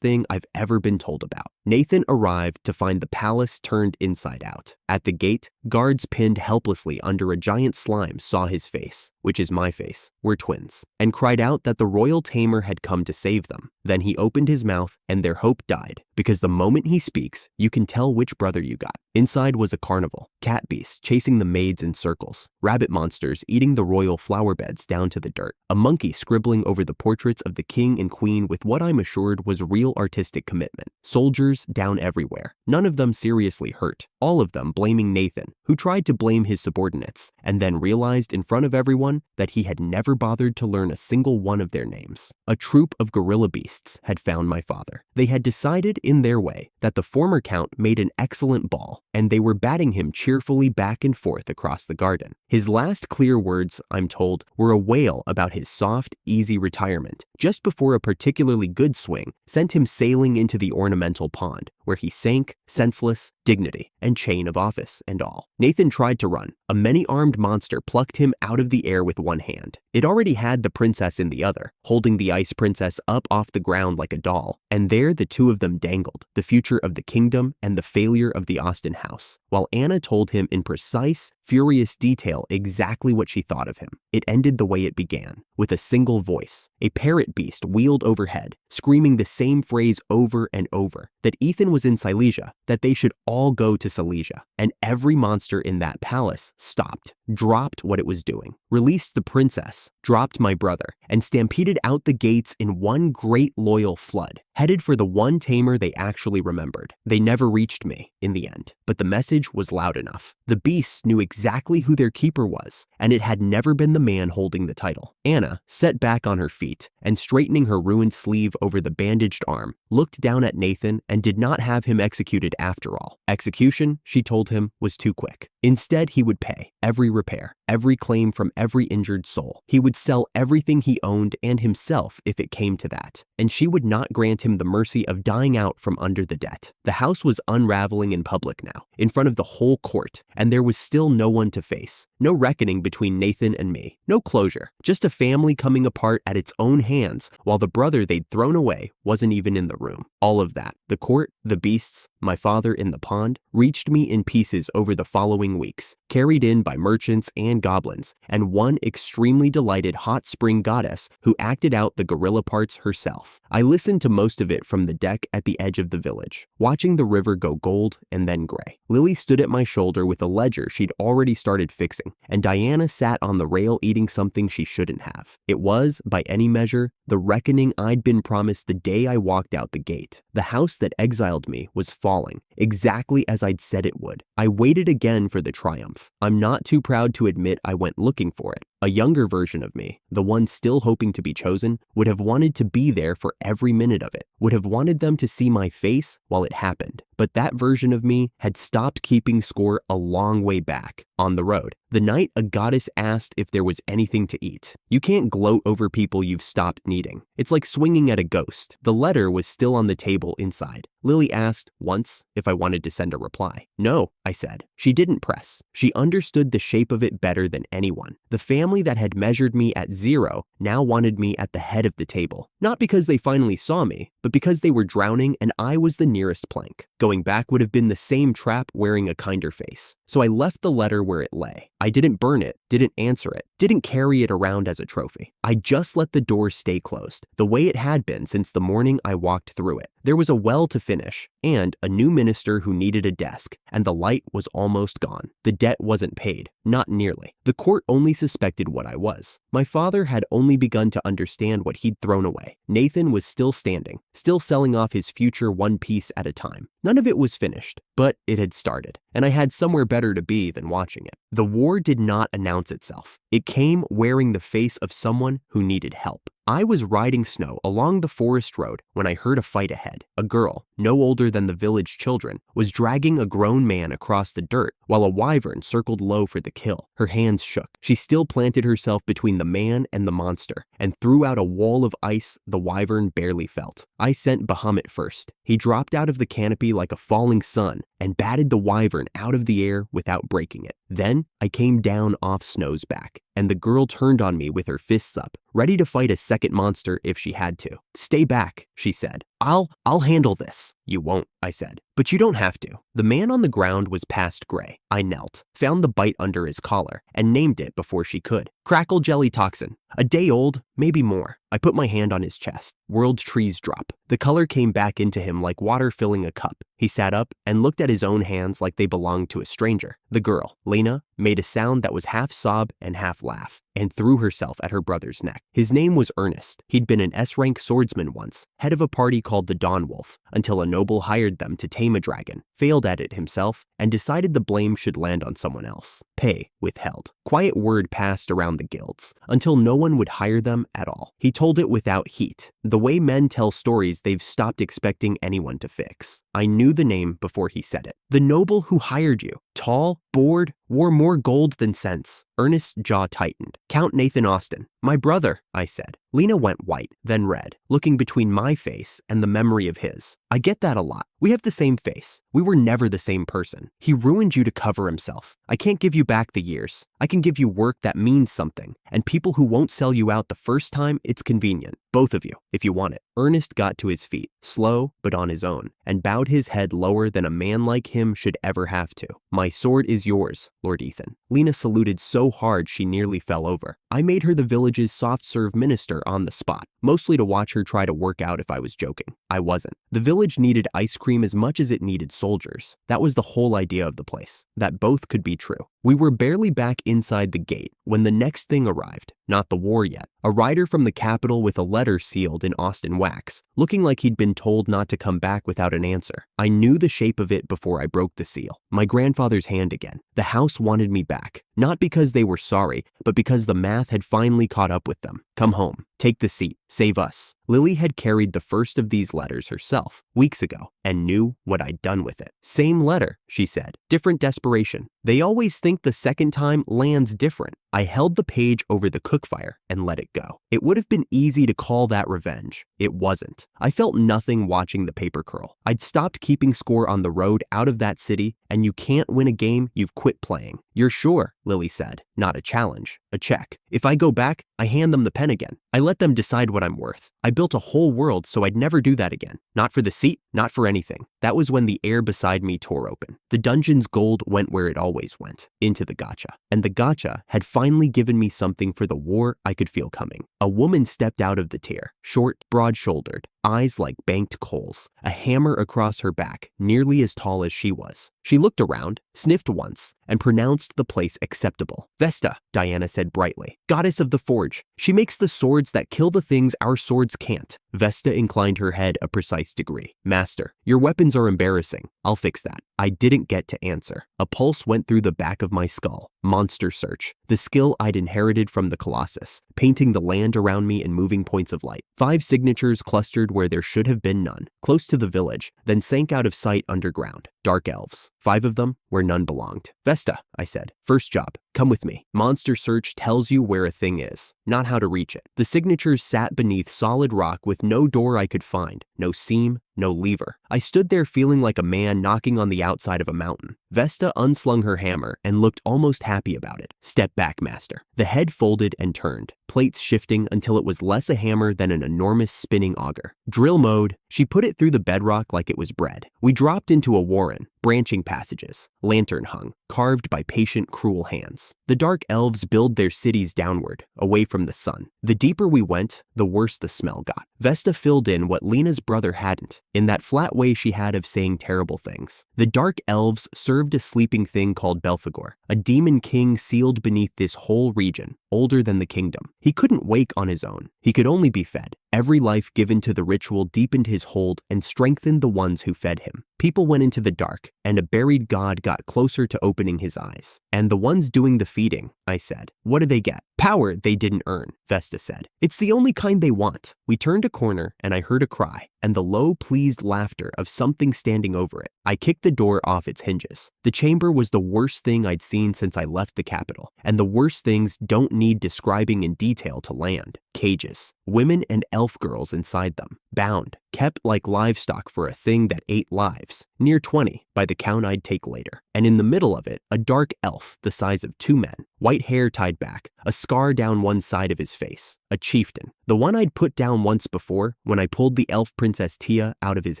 thing I've ever been told about. Nathan arrived to find the palace turned inside out. At the gate, guards pinned helplessly under a giant slime saw his face, which is my face, we're twins, and cried out that the royal tamer had come to save them. Then he opened his mouth and their hope died, because the moment he speaks, you can tell which brother you got. Inside was a carnival, cat beasts chasing the maids in circles, rabbit monsters eating the royal flower beds down to the dirt, a monkey scribbling over the portraits of the king and queen with what I'm assured was real artistic commitment, soldiers down everywhere, none of them seriously hurt, all of them blaming Nathan, who tried to blame his subordinates, and then realized in front of everyone that he had never bothered to learn a single one of their names. A troop of gorilla beasts had found my father. They had decided in their way that the former count made an excellent ball, and they were batting him cheerfully back and forth across the garden. His last clear words, I'm told, were a wail about his soft, easy retirement, just before a particularly good swing sent him sailing into the ornamental pond, where he sank, senseless, dignity, and chain of office and all. Nathan tried to run. A many-armed monster plucked him out of the air with one hand. It already had the princess in the other, holding the ice princess up off the ground like a doll, and there the two of them dangled, the future of the kingdom and the failure of the Austen house, while Anna told him in precise, furious detail exactly what she thought of him. It ended the way it began, with a single voice. A parrot beast wheeled overhead, screaming the same phrase over and over, that Ethan was in Silesia, that they should all go to Silesia, and every monster in that palace stopped, dropped what it was doing, released the princess, dropped my brother, and stampeded out the gates in one great loyal flood, headed for the one tamer they actually remembered. They never reached me, in the end, but the message was loud enough. The beasts knew exactly who their keeper was, and it had never been the man holding the title. Anna, set back on her feet, and straightening her ruined sleeve over the bandaged arm, looked down at Nathan and did not have him executed after all. Execution, she told him, was too quick. Instead, he would pay every repair, every claim from every injured soul. He would sell everything he owned and himself if it came to that, and she would not grant him the mercy of dying out from under the debt. The house was unraveling in public now, in front of the whole court, and there was still no one to face. No reckoning between Nathan and me. No closure. Just a family coming apart at its own hands, while the brother they'd thrown away wasn't even in the room. All of that, the court, the beasts, my father in the pond, reached me in pieces over the following weeks, carried in by merchants and goblins, and one extremely delighted hot spring goddess who acted out the gorilla parts herself. I listened to most of it from the deck at the edge of the village, watching the river go gold and then gray. Lily stood at my shoulder with a ledger she'd already started fixing, and Diana sat on the rail eating something she shouldn't have. It was, by any measure, the reckoning I'd been promised the day I walked out the gate. The house that exiled me was falling, exactly as I'd said it would. I waited again for the triumph. I'm not too proud to admit I went looking for it. A younger version of me, the one still hoping to be chosen, would have wanted to be there for every minute of it, would have wanted them to see my face while it happened. But that version of me had stopped keeping score a long way back, on the road, the night a goddess asked if there was anything to eat. You can't gloat over people you've stopped needing. It's like swinging at a ghost. The letter was still on the table inside. Lily asked once if I wanted to send a reply. No, I said. She didn't press. She understood the shape of it better than anyone. The family that had measured me at 0 now wanted me at the head of the table. Not because they finally saw me, but because they were drowning and I was the nearest plank. Going back would have been the same trap wearing a kinder face. So I left the letter where it lay. I didn't burn it, didn't answer it, didn't carry it around as a trophy. I just let the door stay closed, the way it had been since the morning I walked through it. There was a well to finish, and a new minister who needed a desk, and the light was almost gone. The debt wasn't paid, not nearly. The court only suspected what I was. My father had only begun to understand what he'd thrown away. Nathan was still standing, still selling off his future one piece at a time. None of it was finished, but it had started, and I had somewhere better to be than watching it. The war did not announce itself. It came wearing the face of someone who needed help. I was riding snow along the forest road when I heard a fight ahead. A girl, no older than the village children, was dragging a grown man across the dirt while a wyvern circled low for the kill. Her hands shook. She still planted herself between the man and the monster and threw out a wall of ice the wyvern barely felt. I sent Bahamut first. He dropped out of the canopy like a falling sun and batted the wyvern out of the air without breaking it. Then I came down off Snow's back, and the girl turned on me with her fists up, ready to fight a second monster if she had to. "Stay back," she said. I'll handle this." "You won't," I said. "But you don't have to." The man on the ground was past gray. I knelt, found the bite under his collar, and named it before she could. "Crackle jelly toxin. A day old, maybe more." I put my hand on his chest. World trees drop. The color came back into him like water filling a cup. He sat up and looked at his own hands like they belonged to a stranger. The girl, Lena, made a sound that was half sob and half laugh, and threw herself at her brother's neck. His name was Ernest. He'd been an S-rank swordsman once, head of a party called the Dawn Wolf, until a noble hired them to tame a dragon, failed at it himself, and decided the blame should land on someone else. Pay withheld. Quiet word passed around the guilds, until no one would hire them at all. He told it without heat, the way men tell stories they've stopped expecting anyone to fix. I knew the name before he said it. "The noble who hired you. Tall, bored, wore more gold than sense." Ernest's jaw tightened. "Count Nathan Austin." "My brother," I said. Lena went white, then red, looking between my face and the memory of his. "I get that a lot. We have the same face. We were never the same person. He ruined you to cover himself. I can't give you back the years. I can give you work that means something, and people who won't sell you out the first time it's convenient. Both of you, if you want it." Ernest got to his feet, slow but on his own, and bowed his head lower than a man like him should ever have to. "My sword is yours, Lord Ethan." Lena saluted so hard she nearly fell over. I made her the village's soft-serve minister on the spot, mostly to watch her try to work out if I was joking. I wasn't. The village needed ice cream as much as it needed soldiers. That was the whole idea of the place, that both could be true. We were barely back inside the gate when the next thing arrived. Not the war yet. A rider from the capital with a letter sealed in Austin wax, looking like he'd been told not to come back without an answer. I knew the shape of it before I broke the seal. My grandfather's hand again. The house wanted me back, not because they were sorry, but because the math had finally caught up with them. "Come home. Take the seat. Save us." Lily had carried the first of these letters herself, weeks ago, and knew what I'd done with it. "Same letter," she said. "Different desperation. They always think the second time lands different." I held the page over the cookfire and let it go. It would have been easy to call that revenge. It wasn't. I felt nothing watching the paper curl. I'd stopped keeping score on the road out of that city, and you can't win a game you've quit playing. "You're sure?" Lily said. Not a challenge, a check. If I go back, I hand them the pen again. I let them decide what I'm worth. I built a whole world so I'd never do that again. Not for the seat, not for anything. That was when the air beside me tore open. The dungeon's gold went where it always went, into the gacha. And the gacha had finally given me something for the war I could feel coming. A woman stepped out of the tier, short, broad-shouldered, eyes like banked coals, a hammer across her back, nearly as tall as she was. She looked around, sniffed once, and pronounced the place acceptable. "Vesta," Diana said brightly, "goddess of the forge. She makes the swords that kill the things our swords can't." Vesta inclined her head a precise degree. "Master, your weapons are embarrassing. I'll fix that." I didn't get to answer. A pulse went through the back of my skull. Monster search, the skill I'd inherited from the Colossus, painting the land around me in moving points of light. 5 signatures clustered where there should have been none, close to the village, then sank out of sight underground. Dark elves, 5 of them where none belonged. "Vesta," I said, "first job. Come with me. Monster search tells you where a thing is, not how to reach it." The signatures sat beneath solid rock with no door I could find, no seam, no lever. I stood there feeling like a man knocking on the outside of a mountain. Vesta unslung her hammer and looked almost happy about it. "Step back, master." The head folded and turned, plates shifting until it was less a hammer than an enormous spinning auger. "Drill mode." She put it through the bedrock like it was bread. We dropped into a warren, branching passages, lantern hung, carved by patient, cruel hands. The dark elves build their cities downward, away from the sun. The deeper we went, the worse the smell got. Vesta filled in what Lena's brother hadn't, in that flat way she had of saying terrible things. The dark elves served a sleeping thing called Belphegor, a demon king sealed beneath this whole region, older than the kingdom. He couldn't wake on his own. He could only be fed. Every life given to the ritual deepened his hold and strengthened the ones who fed him. People went into the dark, and a buried god got closer to opening his eyes. "And the ones doing the feeding," I said. "What do they get?" Power they didn't earn, Vesta said. It's the only kind they want. We turned a corner and I heard a cry and the low, pleased laughter of something standing over it. I kicked the door off its hinges. The chamber was the worst thing I'd seen since I left the capital, and the worst things don't need describing in detail to land. Cages, women and elf girls inside them, bound, kept like livestock for a thing that ate lives, near 20 by the count I'd take later. And in the middle of it, a dark elf the size of 2 men, white hair tied back, a scar down one side of his face, a chieftain, the one I'd put down once before when I pulled the elf princess Tia out of his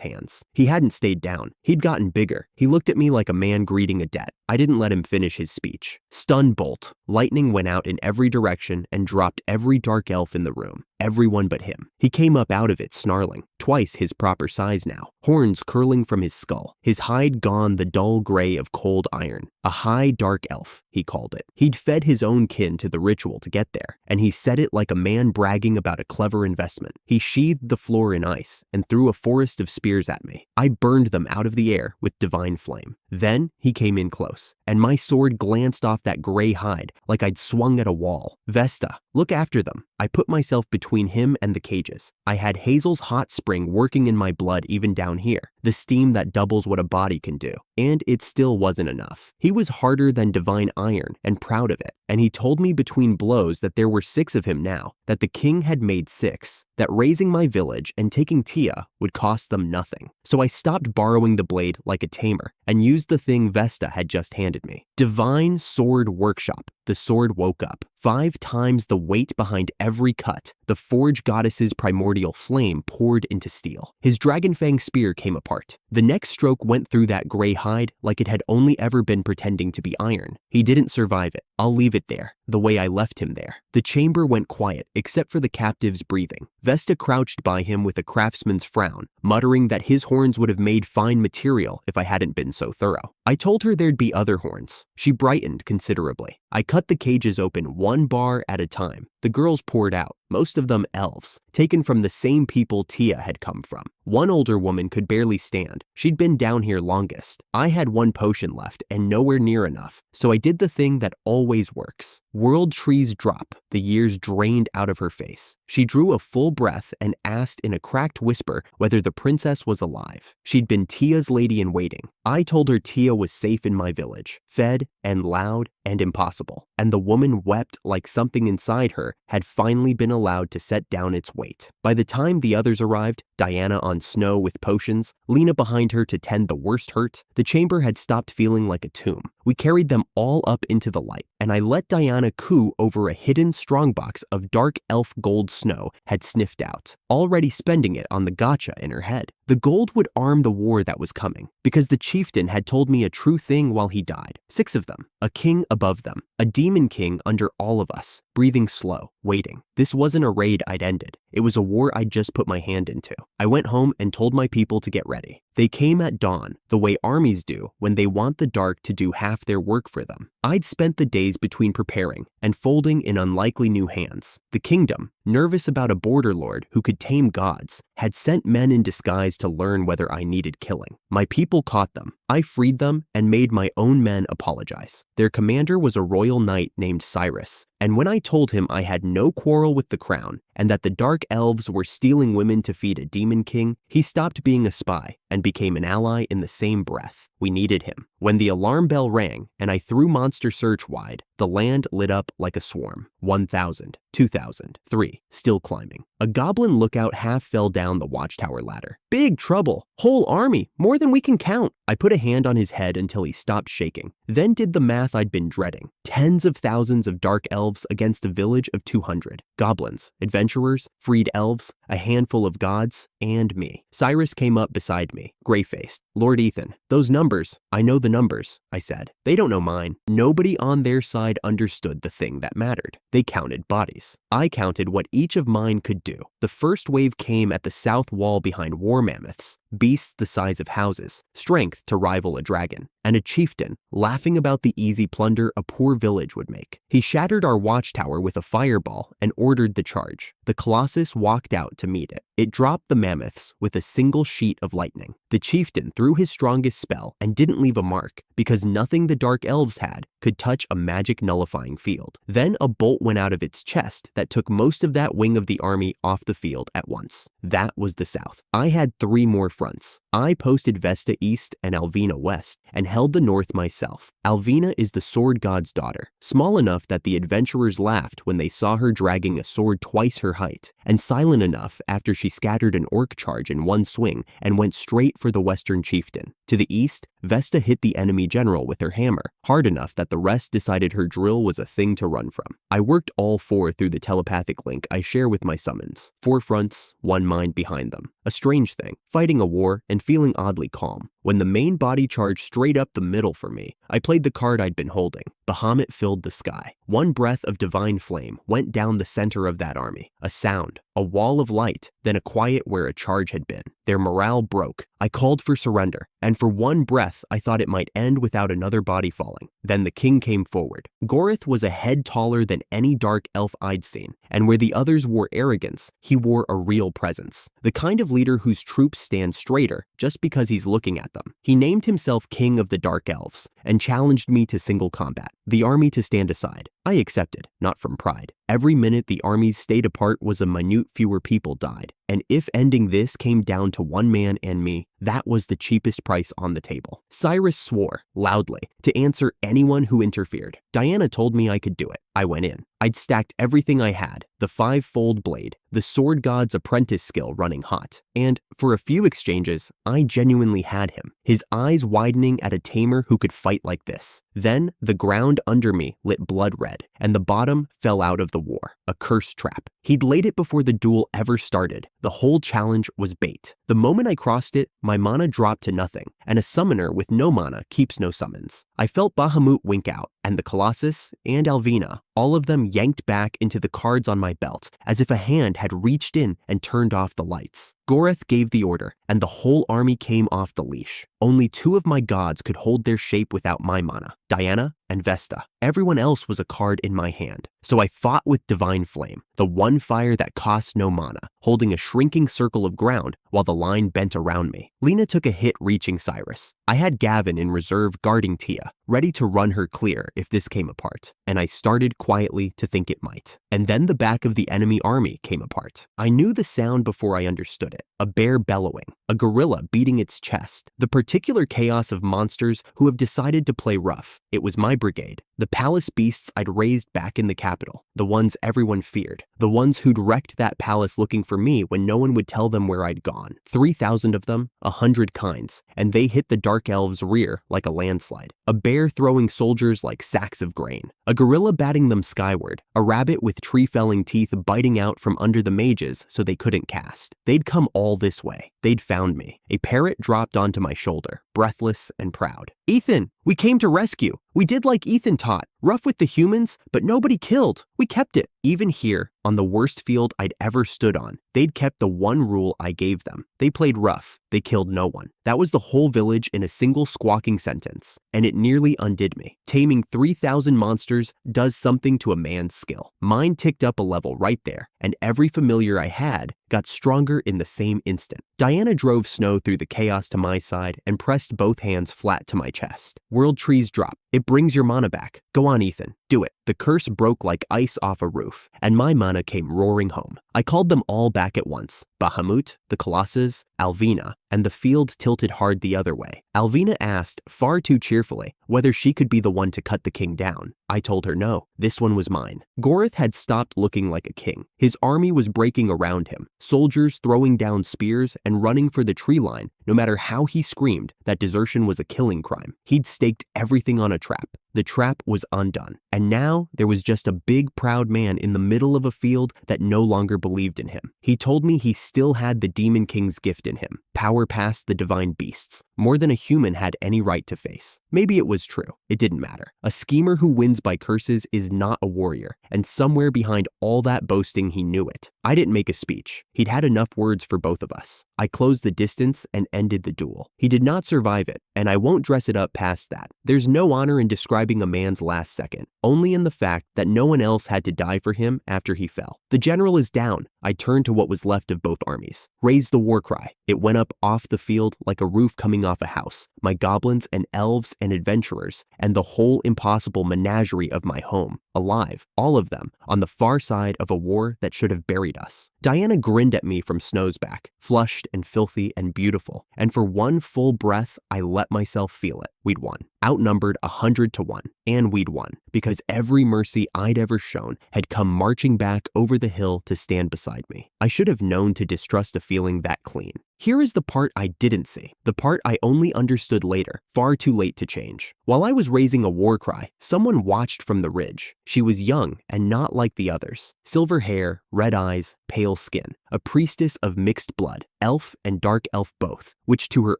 hands. He hadn't stayed down. He'd gotten bigger. He looked at me like a man greeting a debt. I didn't let him finish his speech. Stun bolt. Lightning went out in every direction and dropped every dark elf in the room. Everyone but him. He came up out of it snarling, twice his proper size now, horns curling from his skull, his hide gone the dull gray of cold iron. A high dark elf, he called it. He'd fed his own kin to the ritual to get there, and he said it like a man bragging about a clever investment. He sheathed the floor in ice and threw a forest of spears at me. I burned them out of the air with divine flame. Then he came in close, and my sword glanced off that gray hide like I'd swung at a wall. Vesta, look after them. I put myself between him and the cages. I had Hazel's hot spring working in my blood even down here, the steam that doubles what a body can do. And it still wasn't enough. He was harder than divine iron and proud of it. And he told me between blows that there were 6 of him now, that the king had made 6, that raising my village and taking Tia would cost them nothing. So I stopped borrowing the blade like a tamer and used the thing Vesta had just handed me. Divine Sword Workshop. The sword woke up. 5 times the weight behind every cut. The forge goddess's primordial flame poured into steel. His dragonfang spear came apart. The next stroke went through that gray hide like it had only ever been pretending to be iron. He didn't survive it. I'll leave it there, the way I left him there. The chamber went quiet except for the captive's breathing. Vesta crouched by him with a craftsman's frown, muttering that his horns would have made fine material if I hadn't been so thorough. I told her there'd be other horns. She brightened considerably. I cut the cages open 1 bar at a time. The girls poured out, most of them elves, taken from the same people Tia had come from. One older woman could barely stand. She'd been down here longest. I had 1 potion left and nowhere near enough, so I did the thing that always works. World trees drop. The years drained out of her face. She drew a full breath and asked in a cracked whisper whether the princess was alive. She'd been Tia's lady-in-waiting. I told her Tia was safe in my village, fed and loud and impossible, and the woman wept like something inside her had finally been allowed to set down its weight. By the time the others arrived, Diana on snow with potions, Lena behind her to tend the worst hurt, the chamber had stopped feeling like a tomb. We carried them all up into the light, and I let Diana coo over a hidden strongbox of dark elf gold Snow had sniffed out, already spending it on the gotcha in her head. The gold would arm the war that was coming, because the chieftain had told me a true thing while he died. 6 of them, a king above them, a demon king under all of us, breathing slow, waiting. This wasn't a raid I'd ended. It was a war I'd just put my hand into. I went home and told my people to get ready. They came at dawn, the way armies do when they want the dark to do half their work for them. I'd spent the days between preparing and folding in unlikely new hands. The kingdom, nervous about a border lord who could tame gods, had sent men in disguise to learn whether I needed killing. My people caught them. I freed them and made my own men apologize. Their commander was a royal knight named Cyrus, and when I told him I had no quarrel with the crown and that the dark elves were stealing women to feed a demon king, he stopped being a spy and became an ally in the same breath. We needed him. When the alarm bell rang and I threw Monster Search wide, the land lit up like a swarm. 1,000, 2,000, 3, still climbing. A goblin lookout half fell down the watchtower ladder. Big trouble. Whole army, more than we can count. I put a hand on his head until he stopped shaking, then did the math I'd been dreading. Tens of thousands of dark elves against a village of 200. Goblins, adventurers, freed elves, a handful of gods, and me. Cyrus came up beside me, gray-faced. Lord Ethan, those numbers, I know the numbers, I said. They don't know mine. Nobody on their side understood the thing that mattered. They counted bodies. I counted what each of mine could do. The first wave came at the south wall behind war mammoths. beasts the size of houses, strength to rival a dragon, and a chieftain laughing about the easy plunder a poor village would make. He shattered our watchtower with a fireball and ordered the charge. The Colossus walked out to meet it. It dropped the mammoths with a single sheet of lightning. The chieftain threw his strongest spell and didn't leave a mark because nothing the dark elves had could touch a magic nullifying field. Then a bolt went out of its chest that took most of that wing of the army off the field at once. That was the south. I had 3 more fronts. I posted Vesta east and Alvina west and held the north myself. Alvina is the sword god's daughter, small enough that the adventurers laughed when they saw her dragging a sword twice her height, and silent enough after she scattered an orc charge in one swing and went straight for the western chieftain. To the east, Vesta hit the enemy general with her hammer, hard enough that the rest decided her drill was a thing to run from. I worked all 4 through the telepathic link I share with my summons. 4 fronts, 1 mind behind them. A strange thing, fighting a war and feeling oddly calm. When the main body charged straight up the middle for me, I played the card I'd been holding. Bahamut filled the sky. One breath of divine flame went down the center of that army. A sound, a wall of light, then a quiet where a charge had been. Their morale broke. I called for surrender, and for one breath I thought it might end without another body falling. Then the king came forward. Gorith was a head taller than any dark elf I'd seen, and where the others wore arrogance, he wore a real presence. The kind of leader whose troops stand straighter just because he's looking at them. He named himself King of the Dark Elves and challenged me to single combat, the army to stand aside. I accepted, not from pride. Every minute the armies stayed apart was a minute fewer people died, and if ending this came down to one man and me, that was the cheapest price on the table. Cyrus swore, loudly, to answer anyone who interfered. Diana told me I could do it. I went in. I'd stacked everything I had, the 5-fold blade, the sword god's apprentice skill running hot, and for a few exchanges, I genuinely had him, his eyes widening at a tamer who could fight like this. Then the ground under me lit blood red, and the bottom fell out of the war, a cursed trap. He'd laid it before the duel ever started. The whole challenge was bait. The moment I crossed it, my mana dropped to nothing, and a summoner with no mana keeps no summons. I felt Bahamut wink out, and the Colossus and Alvina, all of them yanked back into the cards on my belt, as if a hand had reached in and turned off the lights. Gorith gave the order, and the whole army came off the leash. Only 2 of my gods could hold their shape without my mana, Diana and Vesta. Everyone else was a card in my hand. So I fought with Divine Flame, the one fire that costs no mana, holding a shrinking circle of ground while the line bent around me. Lena took a hit reaching Cyrus. I had Gavin in reserve guarding Tia, ready to run her clear if this came apart, and I started quietly to think it might. And then the back of the enemy army came apart. I knew the sound before I understood it. A bear bellowing, a gorilla beating its chest, the particular chaos of monsters who have decided to play rough. It was my brigade, the palace beasts I'd raised back in the capital, the ones everyone feared, the ones who'd wrecked that palace looking for me when no one would tell them where I'd gone. 3,000 of them, 100 kinds, and they hit the dark elves' rear like a landslide. A bear throwing soldiers like sacks of grain, a gorilla batting them skyward, a rabbit with tree-felling teeth biting out from under the mages so they couldn't cast. They'd come all this way. They'd found me. A parrot dropped onto my shoulder, breathless and proud. "Ethan, we came to rescue. We did like Ethan taught. Rough with the humans, but nobody killed. We kept it." Even here, on the worst field I'd ever stood on, they'd kept the one rule I gave them. They played rough. They killed no one. That was the whole village in a single squawking sentence, and it nearly undid me. Taming 3,000 monsters does something to a man's skill. Mine ticked up a level right there, and every familiar I had got stronger in the same instant. Diana drove snow through the chaos to my side and pressed both hands flat to my chest. World trees drop. It brings your mana back. Go on, Ethan. Do it. The curse broke like ice off a roof, and my mana came roaring home. I called them all back at once. Bahamut, the Colossus, Alvina, and the field tilted hard the other way. Alvina asked, far too cheerfully, whether she could be the one to cut the king down. I told her no, this one was mine. Gorith had stopped looking like a king. His army was breaking around him, soldiers throwing down spears and running for the tree line. No matter how he screamed, that desertion was a killing crime. He'd staked everything on a trap. The trap was undone, and now there was just a big, proud man in the middle of a field that no longer believed in him. He told me he still had the Demon King's gift in him, power past the divine beasts, more than a human had any right to face. Maybe it was true. It didn't matter. A schemer who wins by curses is not a warrior, and somewhere behind all that boasting he knew it. I didn't make a speech. He'd had enough words for both of us. I closed the distance and ended the duel. He did not survive it, and I won't dress it up past that. There's no honor in describing a man's last second, only in the fact that no one else had to die for him after he fell. The general is down. I turned to what was left of both armies, raised the war cry. It went up off the field like a roof coming off a house. My goblins and elves and adventurers, and the whole impossible menagerie of my home, alive, all of them, on the far side of a war that should have buried us. Diana grinned at me from Snow's back, flushed and filthy and beautiful, and for one full breath, I let myself feel it. We'd won. Outnumbered 100 to 1, and we'd won, because every mercy I'd ever shown had come marching back over the hill to stand beside me. I should have known to distrust a feeling that clean. Here is the part I didn't see, the part I only understood later, far too late to change. While I was raising a war cry, someone watched from the ridge. She was young and not like the others. Silver hair, red eyes, pale skin. A priestess of mixed blood, elf and dark elf both, which to her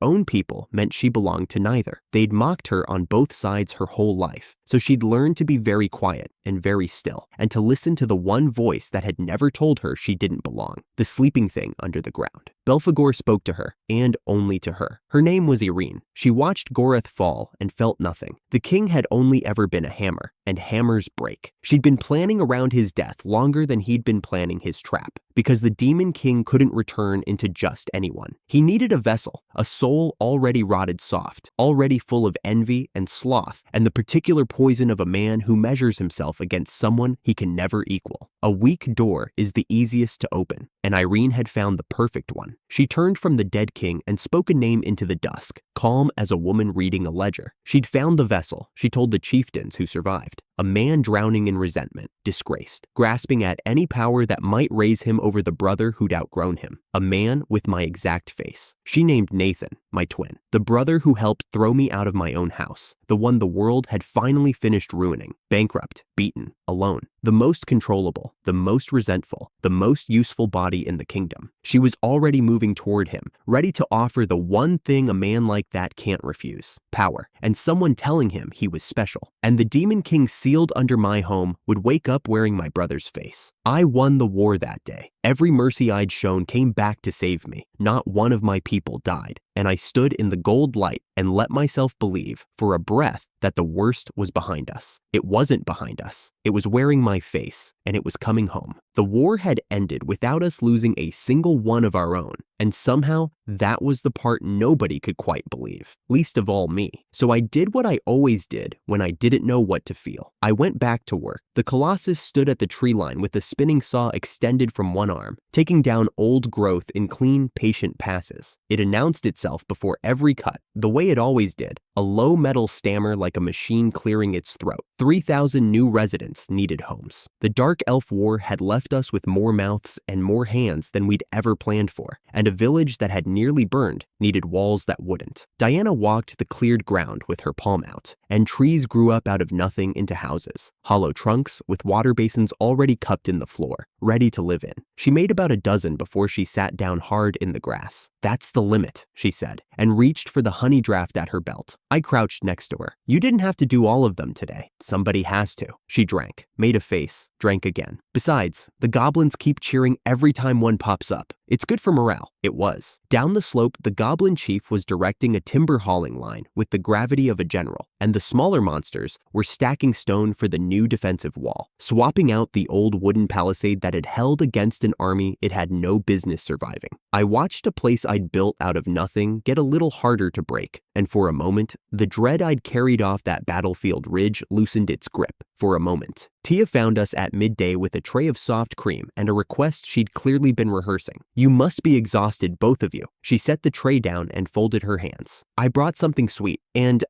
own people meant she belonged to neither. They'd mocked her on both sides her whole life, so she'd learned to be very quiet and very still, and to listen to the one voice that had never told her she didn't belong, the sleeping thing under the ground. Belphegor spoke to her, and only to her. Her name was Irene. She watched Goreth fall and felt nothing. The king had only ever been a hammer, and hammers break. She'd been planning around his death longer than he'd been planning his trap, because the demon king couldn't return into just anyone. He needed a vessel, a soul already rotted soft, already full of envy and sloth, and the particular poison of a man who measures himself against someone he can never equal. A weak door is the easiest to open, and Irene had found the perfect one. She turned from the dead king and spoke a name into the dusk, calm as a woman reading a ledger. She'd found the vessel, she told the chieftains who survived. A man drowning in resentment, disgraced, grasping at any power that might raise him over the brother who'd outgrown him. A man with my exact face. She named Nathan, my twin, the brother who helped throw me out of my own house, the one the world had finally finished ruining, bankrupt, beaten, alone, the most controllable, the most resentful, the most useful body in the kingdom. She was already moving toward him, ready to offer the one thing a man like that can't refuse, power, and someone telling him he was special. And the demon king sealed under my home would wake up wearing my brother's face. I won the war that day. Every mercy I'd shown came back to save me. Not one of my people died, and I stood in the gold light and let myself believe, for a breath, that the worst was behind us. It wasn't behind us. It was wearing my face, and it was coming home. The war had ended without us losing a single one of our own, and somehow that was the part nobody could quite believe, least of all me. So I did what I always did when I didn't know what to feel. I went back to work. The Colossus stood at the tree line with the spinning saw extended from one arm, taking down old growth in clean, patient passes. It announced itself before every cut, the way it always did, a low metal stammer like a machine clearing its throat. 3,000 new residents needed homes. The Dark Elf War had left us with more mouths and more hands than we'd ever planned for, and a village that had nearly burned needed walls that wouldn't. Diana walked the cleared ground with her palm out, and trees grew up out of nothing into houses, hollow trunks with water basins already cupped in the floor, ready to live in. She made about a dozen before she sat down hard in the grass. "That's the limit," she said, and reached for the honey draft at her belt. I crouched next to her. "You didn't have to do all of them today. Somebody has to." She drank, made a face, drank again. "Besides, the goblins keep cheering every time one pops up. It's good for morale." It was. Down the slope, the goblin chief was directing a timber hauling line with the gravity of a general, and the smaller monsters were stacking stone for the new defensive wall, swapping out the old wooden palisade that had held against an army it had no business surviving. I watched a place I'd built out of nothing get a little harder to break, and for a moment, the dread I'd carried off that battlefield ridge loosened its grip. For a moment. Tia found us at midday with a tray of soft cream and a request she'd clearly been rehearsing. "You must be exhausted, both of you." She set the tray down and folded her hands. "I brought something sweet, and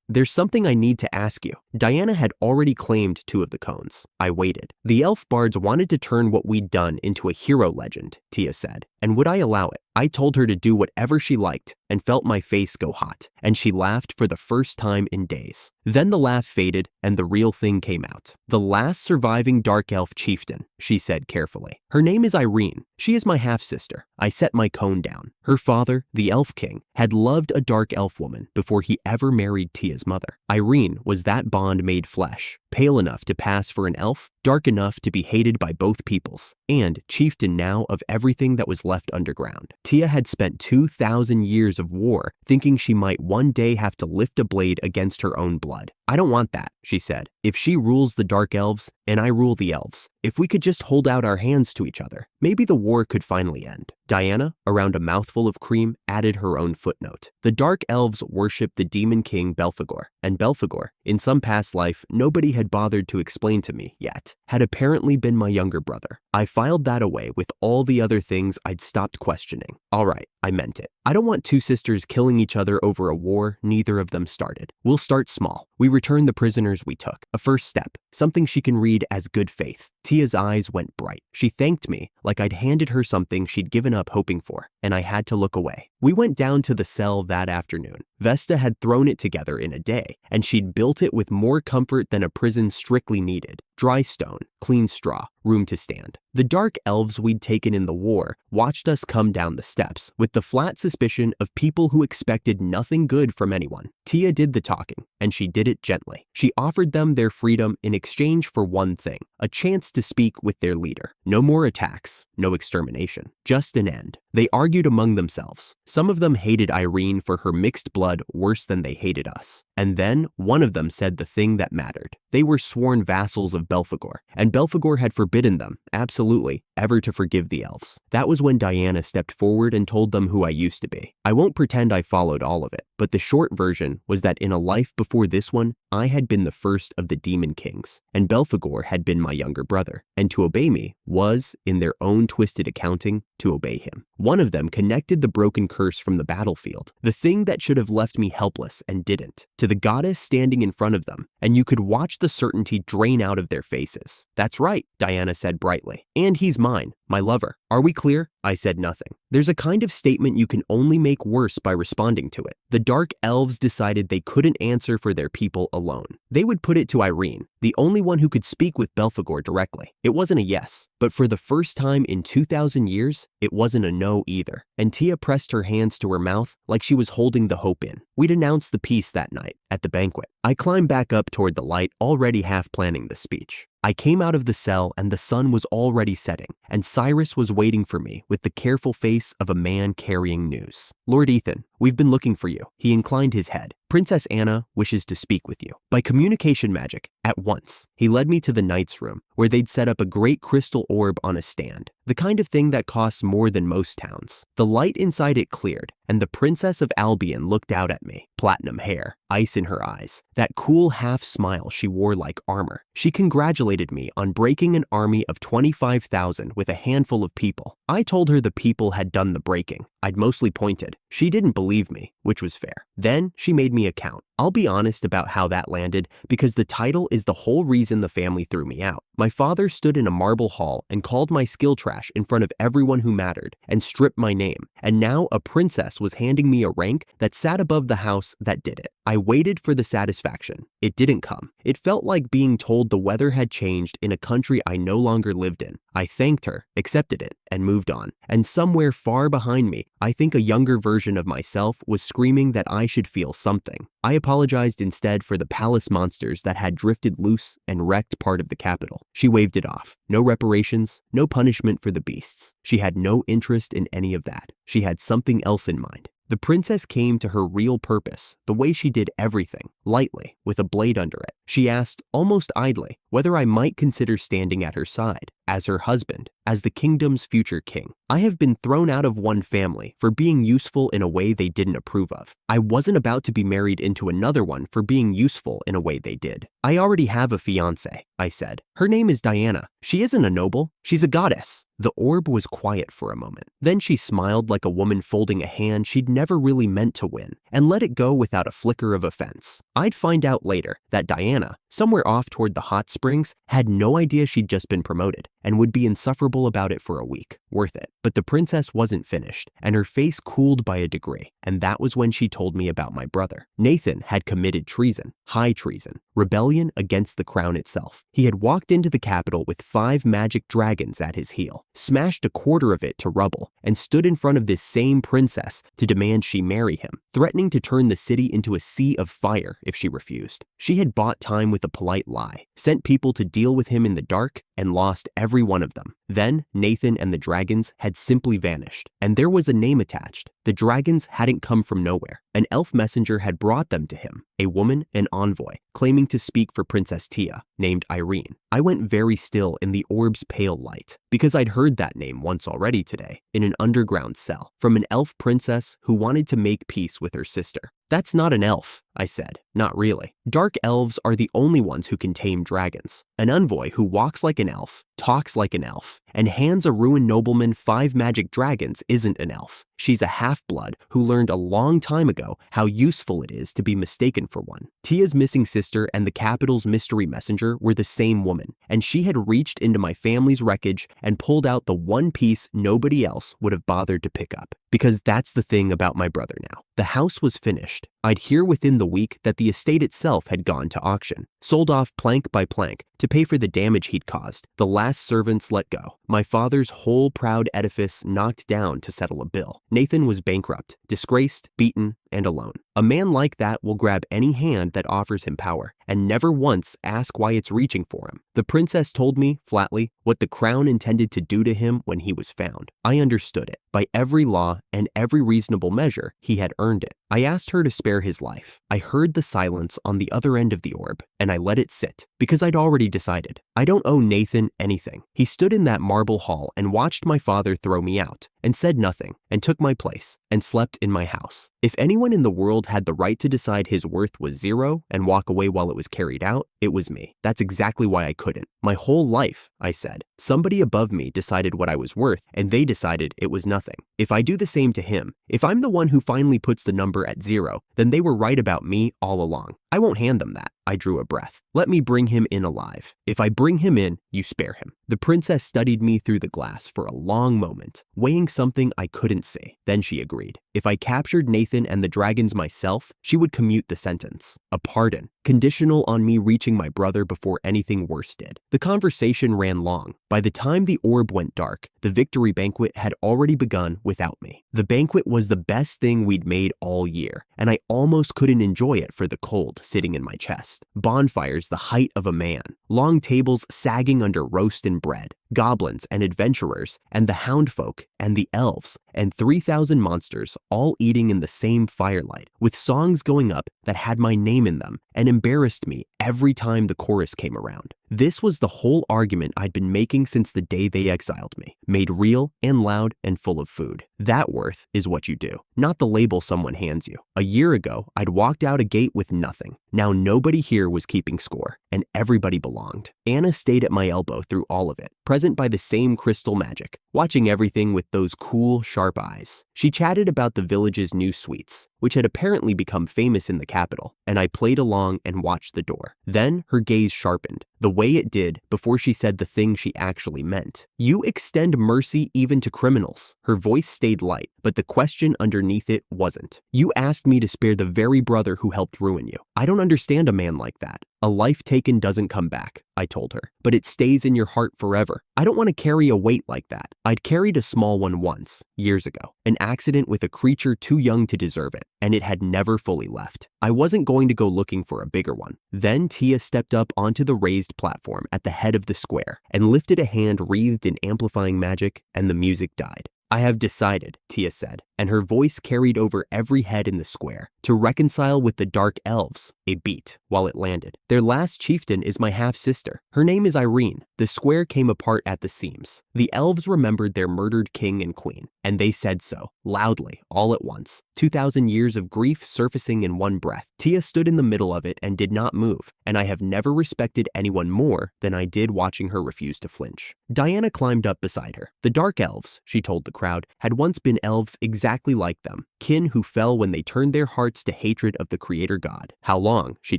there's something I need to ask you." Diana had already claimed 2 of the cones. I waited. "The elf bards wanted to turn what we'd done into a hero legend," Tia said, "and would I allow it? I told her to do whatever she liked and felt my face go hot, and she laughed for the first time in days. Then the laugh faded and the real thing came out. "The last surviving dark elf chieftain," she said carefully. "Her name is Irene, She is my half-sister. I set my cone down. Her father, the Elf King, had loved a dark elf woman before he ever married Tia's mother. Irene was that bond made flesh, pale enough to pass for an elf, dark enough to be hated by both peoples, and chieftain now of everything that was left underground. Tia had spent 2,000 years of war thinking she might one day have to lift a blade against her own blood. I don't want that, she said. If she rules the dark elves and I rule the elves, if we could just hold out our hands to each other, maybe the war could finally end. Diana, around a mouthful of cream, added her own footnote. The dark elves worshipped the demon king Belphegor, and Belphegor, in some past life nobody had bothered to explain to me yet, had apparently been my younger brother. I filed that away with all the other things I'd stopped questioning. All right, I meant it. I don't want two sisters killing each other over a war neither of them started. We'll start small. We return the prisoners we took. A first step, something she can read as good faith. Tia's eyes went bright. She thanked me like I'd handed her something she'd given up hoping for, and I had to look away. We went down to the cell that afternoon. Vesta had thrown it together in a day, and she'd built it with more comfort than a prison strictly needed. Dry stone, clean straw, room to stand. The dark elves we'd taken in the war watched us come down the steps with the flat suspicion of people who expected nothing good from anyone. Tia did the talking, and she did it gently. She offered them their freedom in exchange for one thing, a chance to speak with their leader. No more attacks, no extermination, just an end. They argued among themselves. Some of them hated Irene for her mixed blood worse than they hated us. And then one of them said the thing that mattered. They were sworn vassals of Belphegor, and Belphegor had forbidden them, absolutely, ever to forgive the elves. That was when Diana stepped forward and told them who I used to be. I won't pretend I followed all of it, but the short version was that in a life before this one, I had been the first of the demon kings, and Belphegor had been my younger brother, and to obey me was, in their own twisted accounting, to obey him. One of them connected the broken curse from the battlefield, the thing that should have left me helpless and didn't, to the goddess standing in front of them, and you could watch the certainty drain out of their faces. That's right, Diana said brightly. And he's mine, my lover. Are we clear? I said nothing. There's a kind of statement you can only make worse by responding to it. The dark elves decided they couldn't answer for their people alone. They would put it to Irene, the only one who could speak with Belphegor directly. It wasn't a yes, but for the first time in 2,000 years, it wasn't a no either. And Tia pressed her hands to her mouth like she was holding the hope in. We'd announced the peace that night at the banquet. I climbed back up toward the light, already half planning the speech. I came out of the cell and the sun was already setting, and Cyrus was waiting for me with the careful face of a man carrying news. Lord Ethan, we've been looking for you. He inclined his head. Princess Anna wishes to speak with you. By communication magic, at once. He led me to the knight's room, where they'd set up a great crystal orb on a stand, the kind of thing that costs more than most towns. The light inside it cleared, and the Princess of Albion looked out at me, platinum hair, ice in her eyes, that cool half smile she wore like armor. She congratulated me on breaking an army of 25,000 with a handful of people. I told her the people had done the breaking. I'd mostly pointed. She didn't believe me, which was fair. Then she made me a count. I'll be honest about how that landed because the title is the whole reason the family threw me out. My father stood in a marble hall and called my skill trash in front of everyone who mattered and stripped my name. And now a princess was handing me a rank that sat above the house that did it. I waited for the satisfaction. It didn't come. It felt like being told the weather had changed in a country I no longer lived in. I thanked her, accepted it, and moved on. And somewhere far behind me, I think a younger version of myself was screaming that I should feel something. I apologized instead for the palace monsters that had drifted loose and wrecked part of the capital. She waved it off. No reparations, no punishment for the beasts. She had no interest in any of that. She had something else in mind. The princess came to her real purpose, the way she did everything, lightly, with a blade under it. She asked, almost idly, whether I might consider standing at her side, as her husband, as the kingdom's future king. I have been thrown out of one family for being useful in a way they didn't approve of. I wasn't about to be married into another one for being useful in a way they did. I already have a fiancé, I said. Her name is Diana. She isn't a noble. She's a goddess. The orb was quiet for a moment. Then she smiled like a woman folding a hand she'd never really meant to win and let it go without a flicker of offense. I'd find out later that Diana, somewhere off toward the hot springs, had no idea she'd just been promoted and would be insufferable about it for a week. Worth it. But the princess wasn't finished, and her face cooled by a degree, and that was when she told me about my brother. Nathan had committed treason, high treason, rebellion against the crown itself. He had walked into the capital with 5 magic dragons at his heel, smashed a quarter of it to rubble, and stood in front of this same princess to demand she marry him, threatening to turn the city into a sea of fire if she refused. She had bought time with a polite lie, sent people to deal with him in the dark, and lost every one of them. Then Nathan and the dragons had simply vanished, and there was a name attached. The dragons hadn't come from nowhere. An elf messenger had brought them to him, a woman, an envoy, claiming to speak for Princess Tia, named Irene. I went very still in the orb's pale light, because I'd heard that name once already today, in an underground cell, from an elf princess who wanted to make peace with her sister. That's not an elf, I said. Not really. Dark elves are the only ones who can tame dragons. An envoy who walks like an elf, talks like an elf, and hands a ruined nobleman 5 magic dragons isn't an elf. She's a half-blood who learned a long time ago how useful it is to be mistaken for one. Tia's missing sister and the capital's mystery messenger were the same woman, and she had reached into my family's wreckage and pulled out the one piece nobody else would have bothered to pick up. Because that's the thing about my brother now. The house was finished. I'd hear within the week that the estate itself had gone to auction, sold off plank by plank to pay for the damage he'd caused. The last servants let go. My father's whole proud edifice knocked down to settle a bill. Nathan was bankrupt, disgraced, beaten, and alone. A man like that will grab any hand that offers him power and never once ask why it's reaching for him. The princess told me, flatly, what the crown intended to do to him when he was found. I understood it. By every law and every reasonable measure, he had earned it. I asked her to spare his life. I heard the silence on the other end of the orb, and I let it sit, because I'd already decided. I don't owe Nathan anything. He stood in that marble hall and watched my father throw me out, and said nothing, and took my place, and slept in my house. If anyone in the world had the right to decide his worth was 0 and walk away while it was carried out, it was me. That's exactly why I couldn't. My whole life, I said, somebody above me decided what I was worth, and they decided it was nothing. If I do the same to him, if I'm the one who finally puts the number at 0, then they were right about me all along. I won't hand them that. I drew a breath. Let me bring him in alive. If I bring him in, you spare him. The princess studied me through the glass for a long moment, weighing something I couldn't see. Then she agreed. If I captured Nathan and the dragons myself, she would commute the sentence. A pardon, conditional on me reaching my brother before anything worse did. The conversation ran long. By the time the orb went dark, the victory banquet had already begun without me. The banquet was the best thing we'd made all year, and I almost couldn't enjoy it for the cold sitting in my chest. Bonfires the height of a man, long tables sagging under roast and bread, goblins and adventurers, and the houndfolk and the elves, and 3,000 monsters all eating in the same firelight, with songs going up that had my name in them and embarrassed me every time the chorus came around. This was the whole argument I'd been making since the day they exiled me, made real and loud and full of food. That worth is what you do, not the label someone hands you. A year ago, I'd walked out a gate with nothing. Now nobody here was keeping score, and everybody belonged. Anna stayed at my elbow through all of it, present by the same crystal magic, watching everything with those cool, sharp eyes. She chatted about the village's new sweets, which had apparently become famous in the capital, and I played along and watched the door. Then her gaze sharpened, the way it did before she said the thing she actually meant. You extend mercy even to criminals. Her voice stayed light, but the question underneath it wasn't. You asked me to spare the very brother who helped ruin you. I don't understand a man like that. A life taken doesn't come back, I told her, but it stays in your heart forever. I don't want to carry a weight like that. I'd carried a small one once, years ago, an accident with a creature too young to deserve it, and it had never fully left. I wasn't going to go looking for a bigger one. Then Tia stepped up onto the raised platform at the head of the square and lifted a hand wreathed in amplifying magic, and the music died. I have decided, Tia said, and her voice carried over every head in the square, to reconcile with the dark elves. A beat while it landed. Their last chieftain is my half-sister. Her name is Irene. The square came apart at the seams. The elves remembered their murdered king and queen, and they said so, loudly, all at once. 2,000 years of grief surfacing in one breath. Tia stood in the middle of it and did not move, and I have never respected anyone more than I did watching her refuse to flinch. Diana climbed up beside her. The dark elves, she told the crowd, had once been elves exactly exactly like them, kin who fell when they turned their hearts to hatred of the creator god. How long, she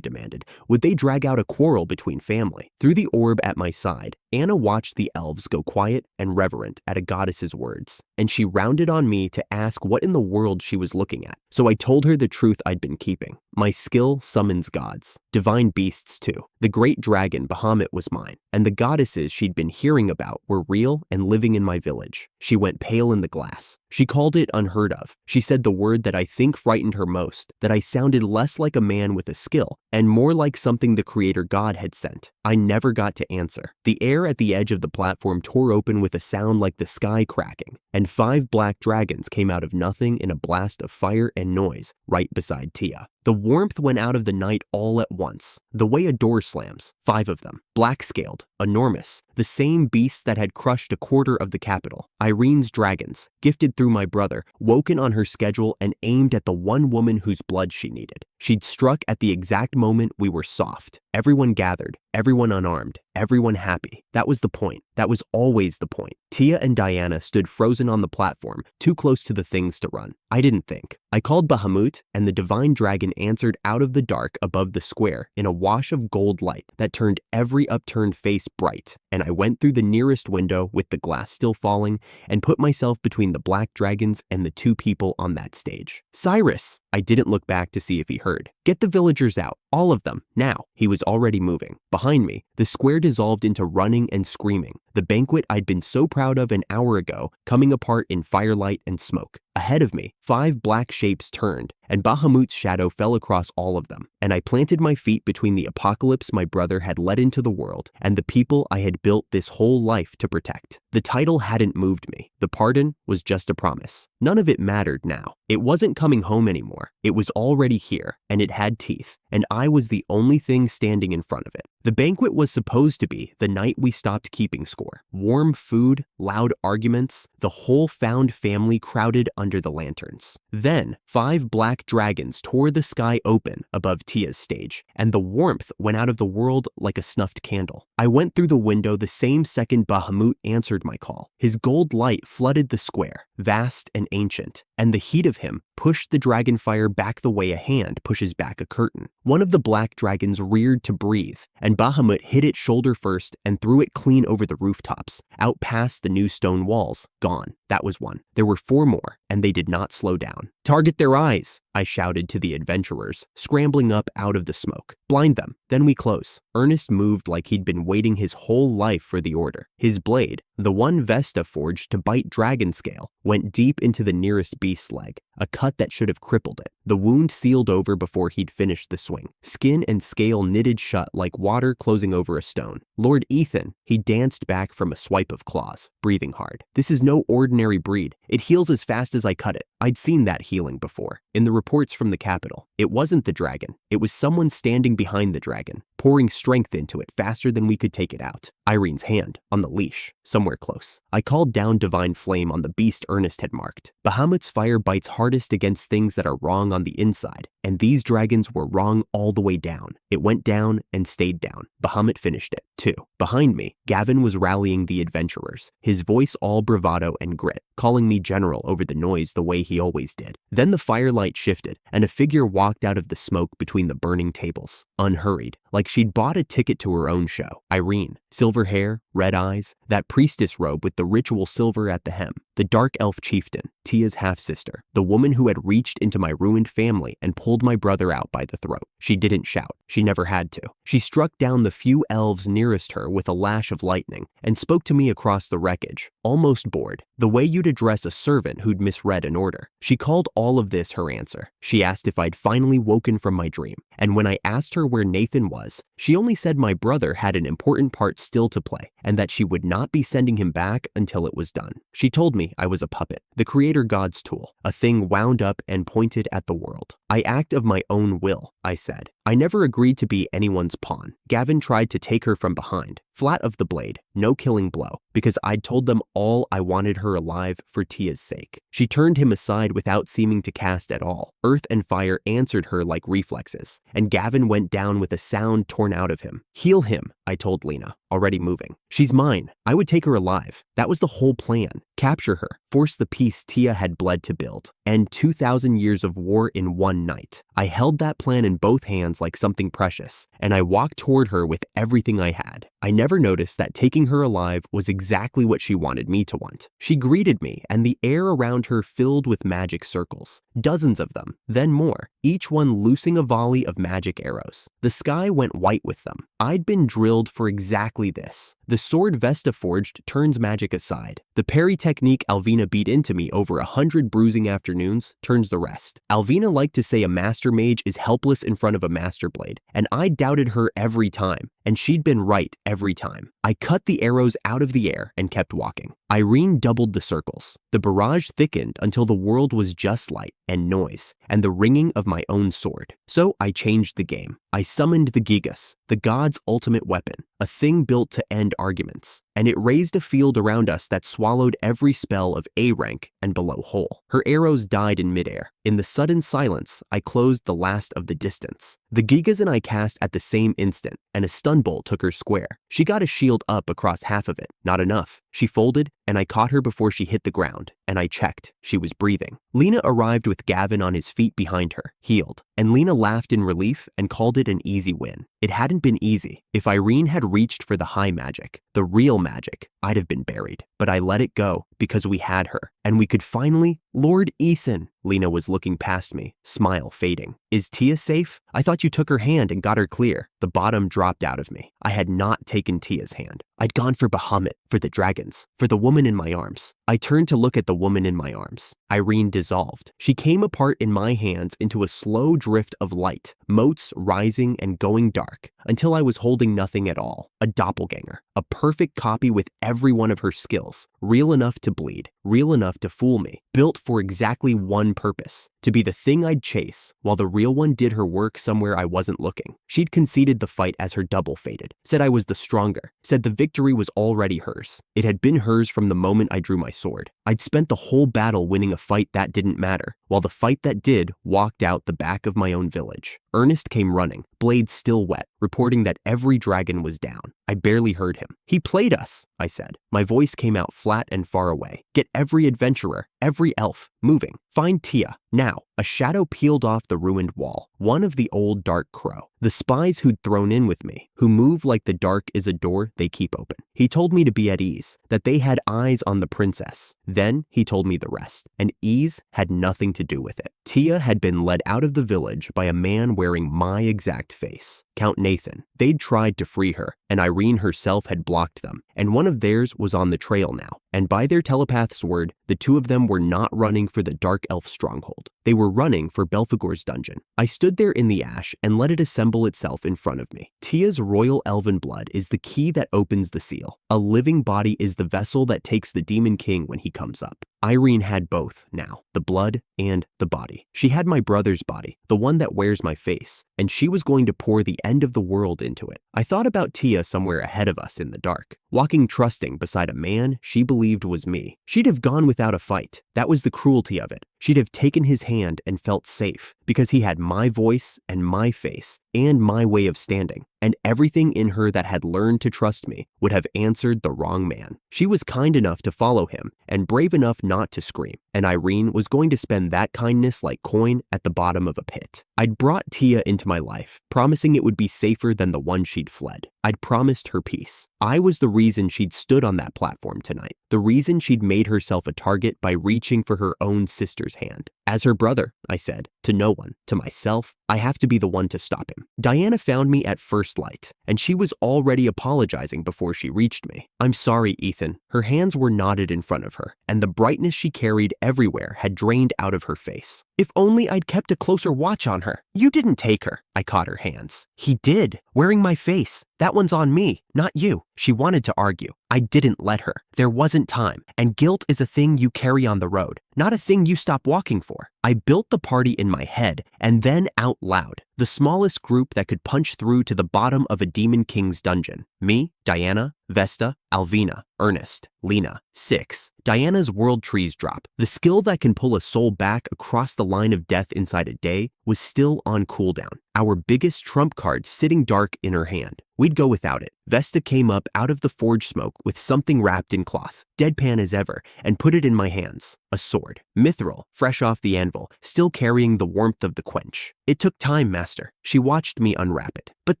demanded, would they drag out a quarrel between family? Through the orb at my side, Anna watched the elves go quiet and reverent at a goddess's words, and she rounded on me to ask what in the world she was looking at. So I told her the truth I'd been keeping. My skill summons gods, divine beasts too. The great dragon Bahamut was mine, and the goddesses she'd been hearing about were real and living in my village. She went pale in the glass. She called it unheard of. She said the word that I think frightened her most, that I sounded less like a man with a skill and more like something the creator god had sent. I never got to answer. The air at the edge of the platform tore open with a sound like the sky cracking, and 5 black dragons came out of nothing in a blast of fire and noise right beside Tia. The warmth went out of the night all at once, the way a door slams. 5 of them, black-scaled, enormous, the same beasts that had crushed a quarter of the capital. Irene's dragons, gifted through my brother, woken on her schedule and aimed at the one woman whose blood she needed. She'd struck at the exact moment we were soft. Everyone gathered, everyone unarmed, everyone happy. That was the point. That was always the point. Tia and Diana stood frozen on the platform, too close to the things to run. I didn't think. I called Bahamut, and the divine dragon answered out of the dark above the square in a wash of gold light that turned every upturned face bright, and I went through the nearest window with the glass still falling and put myself between the black dragons and the 2 people on that stage. Cyrus! I didn't look back to see if he heard. Get the villagers out, all of them, now. He was already moving. Behind me, the square dissolved into running and screaming. The banquet I'd been so proud of an hour ago, coming apart in firelight and smoke. Ahead of me, 5 black shapes turned, and Bahamut's shadow fell across all of them, and I planted my feet between the apocalypse my brother had led into the world and the people I had built this whole life to protect. The title hadn't moved me. The pardon was just a promise. None of it mattered now. It wasn't coming home anymore. It was already here, and it had teeth, and I was the only thing standing in front of it. The banquet was supposed to be the night we stopped keeping score. Warm food, loud arguments, the whole found family crowded under the lanterns. Then, 5 black dragons tore the sky open above Tia's stage, and the warmth went out of the world like a snuffed candle. I went through the window the same second Bahamut answered my call. His gold light flooded the square, vast and ancient, and the heat of him pushed the dragon fire back the way a hand pushes back a curtain. One of the black dragons reared to breathe, and Bahamut hit it shoulder first and threw it clean over the rooftops, out past the new stone walls. Gone. That was one. There were 4 more, and they did not slow down. Target their eyes, I shouted to the adventurers, scrambling up out of the smoke. Blind them, then we close. Ernest moved like he'd been waiting his whole life for the order. His blade, the one Vesta forged to bite dragon scale, went deep into the nearest beast's leg, a cut that should have crippled it. The wound sealed over before he'd finished the swing. Skin and scale knitted shut like water closing over a stone. Lord Ethan, he danced back from a swipe of claws, breathing hard. This is no ordinary breed. It heals as fast as I cut it. I'd seen that healing before, in the reports from the capital. It wasn't the dragon. It was someone standing behind the dragon, pouring strength into it faster than we could take it out. Irene's hand, on the leash, somewhere close. I called down divine flame on the beast Ernest had marked. Bahamut's fire bites hardest against things that are wrong on the inside, and these dragons were wrong all the way down. It went down and stayed down. Bahamut finished it, too. Behind me, Gavin was rallying the adventurers, his voice all bravado and grit, calling me general over the noise the way he always did. Then the firelight shifted, and a figure walked out of the smoke between the burning tables, unhurried, like she'd bought a ticket to her own show. Irene, silver hair, red eyes, that priestess robe with the ritual silver at the hem, the dark elf chieftain, Tia's half-sister, the woman who had reached into my ruined family and pulled my brother out by the throat. She didn't shout. She never had to. She struck down the few elves nearest her with a lash of lightning and spoke to me across the wreckage, almost bored, the way you'd address a servant who'd misread an order. She called all of this her answer. She asked if I'd finally woken from my dream, and when I asked her where Nathan was, she only said my brother had an important part still to play and that she would not be sending him back until it was done. She told me I was a puppet, the creator god's tool, a thing wound up and pointed at the world. I act of my own will, I said. I never agreed to be anyone's pawn. Gavin tried to take her from behind, flat of the blade, no killing blow, because I'd told them all I wanted her alive for Tia's sake. She turned him aside without seeming to cast at all. Earth and fire answered her like reflexes, and Gavin went down with a sound torn out of him. Heal him, I told Lena, already moving. She's mine. I would take her alive. That was the whole plan. Capture her, force the peace Tia had bled to build, end 2,000 years of war in one night. I held that plan in both hands like something precious, and I walked toward her with everything I had. I never noticed that taking her alive was exactly what she wanted me to want. She greeted me, and the air around her filled with magic circles. Dozens of them, then more, each one loosing a volley of magic arrows. The sky went white with them. I'd been drilled for exactly this. The sword Vesta forged turns magic aside. The parry technique Alvina beat into me over 100 bruising afternoons turns the rest. Alvina liked to say a master mage is helpless in front of a master blade, and I doubted her every time, and she'd been right every time. I cut the arrows out of the air and kept walking. Irene doubled the circles. The barrage thickened until the world was just light and noise and the ringing of my own sword. So I changed the game. I summoned the Gigas, the god's ultimate weapon, a thing built to end arguments, and it raised a field around us that swallowed every spell of A rank and below whole. Her arrows died in midair. In the sudden silence, I closed the last of the distance. The Gigas and I cast at the same instant, and a stun bolt took her square. She got a shield up across half of it. Not enough. She folded, and I caught her before she hit the ground, and I checked. She was breathing. Lena arrived with Gavin on his feet behind her, healed, and Lena laughed in relief and called it an easy win. It hadn't been easy. If Irene had reached for the high magic, the real magic, I'd have been buried. But I let it go because we had her, and we could finally... Lord Ethan, Lena was looking past me, smile fading. Is Tia safe? I thought you took her hand and got her clear. The bottom dropped out of me. I had not taken Tia's hand. I'd gone for Bahamut, for the dragons, for the woman in my arms. I turned to look at the woman in my arms. Irene dissolved. She came apart in my hands into a slow drift of light, motes rising and going dark, until I was holding nothing at all. A doppelganger, a perfect copy with every one of her skills, real enough to bleed, real enough to fool me, built for exactly one purpose, to be the thing I'd chase, while the real one did her work somewhere I wasn't looking. She'd conceded the fight as her double faded, said I was the stronger, said the victory was already hers. It had been hers from the moment I drew my sword. I'd spent the whole battle winning a fight that didn't matter, while the fight that did walked out the back of my own village. Ernest came running, blade still wet, reporting that every dragon was down. I barely heard him. He played us, I said. My voice came out flat and far away. Get every adventurer, every elf, moving. Find Tia, now. A shadow peeled off the ruined wall, one of the old dark crow. The spies who'd thrown in with me, who move like the dark is a door they keep open. He told me to be at ease, that they had eyes on the princess. Then he told me the rest, and ease had nothing to do with it. Tia had been led out of the village by a man wearing my exact face, Count Nathan. They'd tried to free her, and Irene herself had blocked them, and one of theirs was on the trail now. And by their telepath's word, the two of them were not running for the dark elf stronghold. They were running for Belphegor's dungeon. I stood there in the ash and let it assemble itself in front of me. Tia's royal elven blood is the key that opens the seal. A living body is the vessel that takes the demon king when he comes up. Irene had both now, the blood and the body. She had my brother's body, the one that wears my face, and she was going to pour the end of the world into it. I thought about Tia somewhere ahead of us in the dark, walking trusting beside a man she believed was me. She'd have gone without a fight. That was the cruelty of it. She'd have taken his hand and felt safe, because he had my voice and my face and my way of standing, and everything in her that had learned to trust me would have answered the wrong man. She was kind enough to follow him and brave enough not to scream, and Irene was going to spend that kindness like coin at the bottom of a pit. I'd brought Tia into my life, promising it would be safer than the one she'd fled. I'd promised her peace. I was the reason she'd stood on that platform tonight, the reason she'd made herself a target by reaching for her own sister's hand. As her brother, I said, to no one, to myself, I have to be the one to stop him. Diana found me at first light, and she was already apologizing before she reached me. I'm sorry, Ethan. Her hands were knotted in front of her, and the brightness she carried everywhere had drained out of her face. If only I'd kept a closer watch on her. You didn't take her. I caught her hands. He did, wearing my face. That one's on me, not you. She wanted to argue. I didn't let her. There wasn't time, and guilt is a thing you carry on the road, not a thing you stop walking for. I built the party in my head and then out loud. The smallest group that could punch through to the bottom of a Demon King's dungeon. Me, Diana, Vesta, Alvina, Ernest, Lena, 6. Diana's world trees drop. The skill that can pull a soul back across the line of death inside a day was still on cooldown. Our biggest trump card sitting dark in her hand. We'd go without it. Vesta came up out of the forge smoke with something wrapped in cloth, deadpan as ever, and put it in my hands. A sword. Mithril, fresh off the anvil, still carrying the warmth of the quench. It took time, Master. She watched me unwrap it. But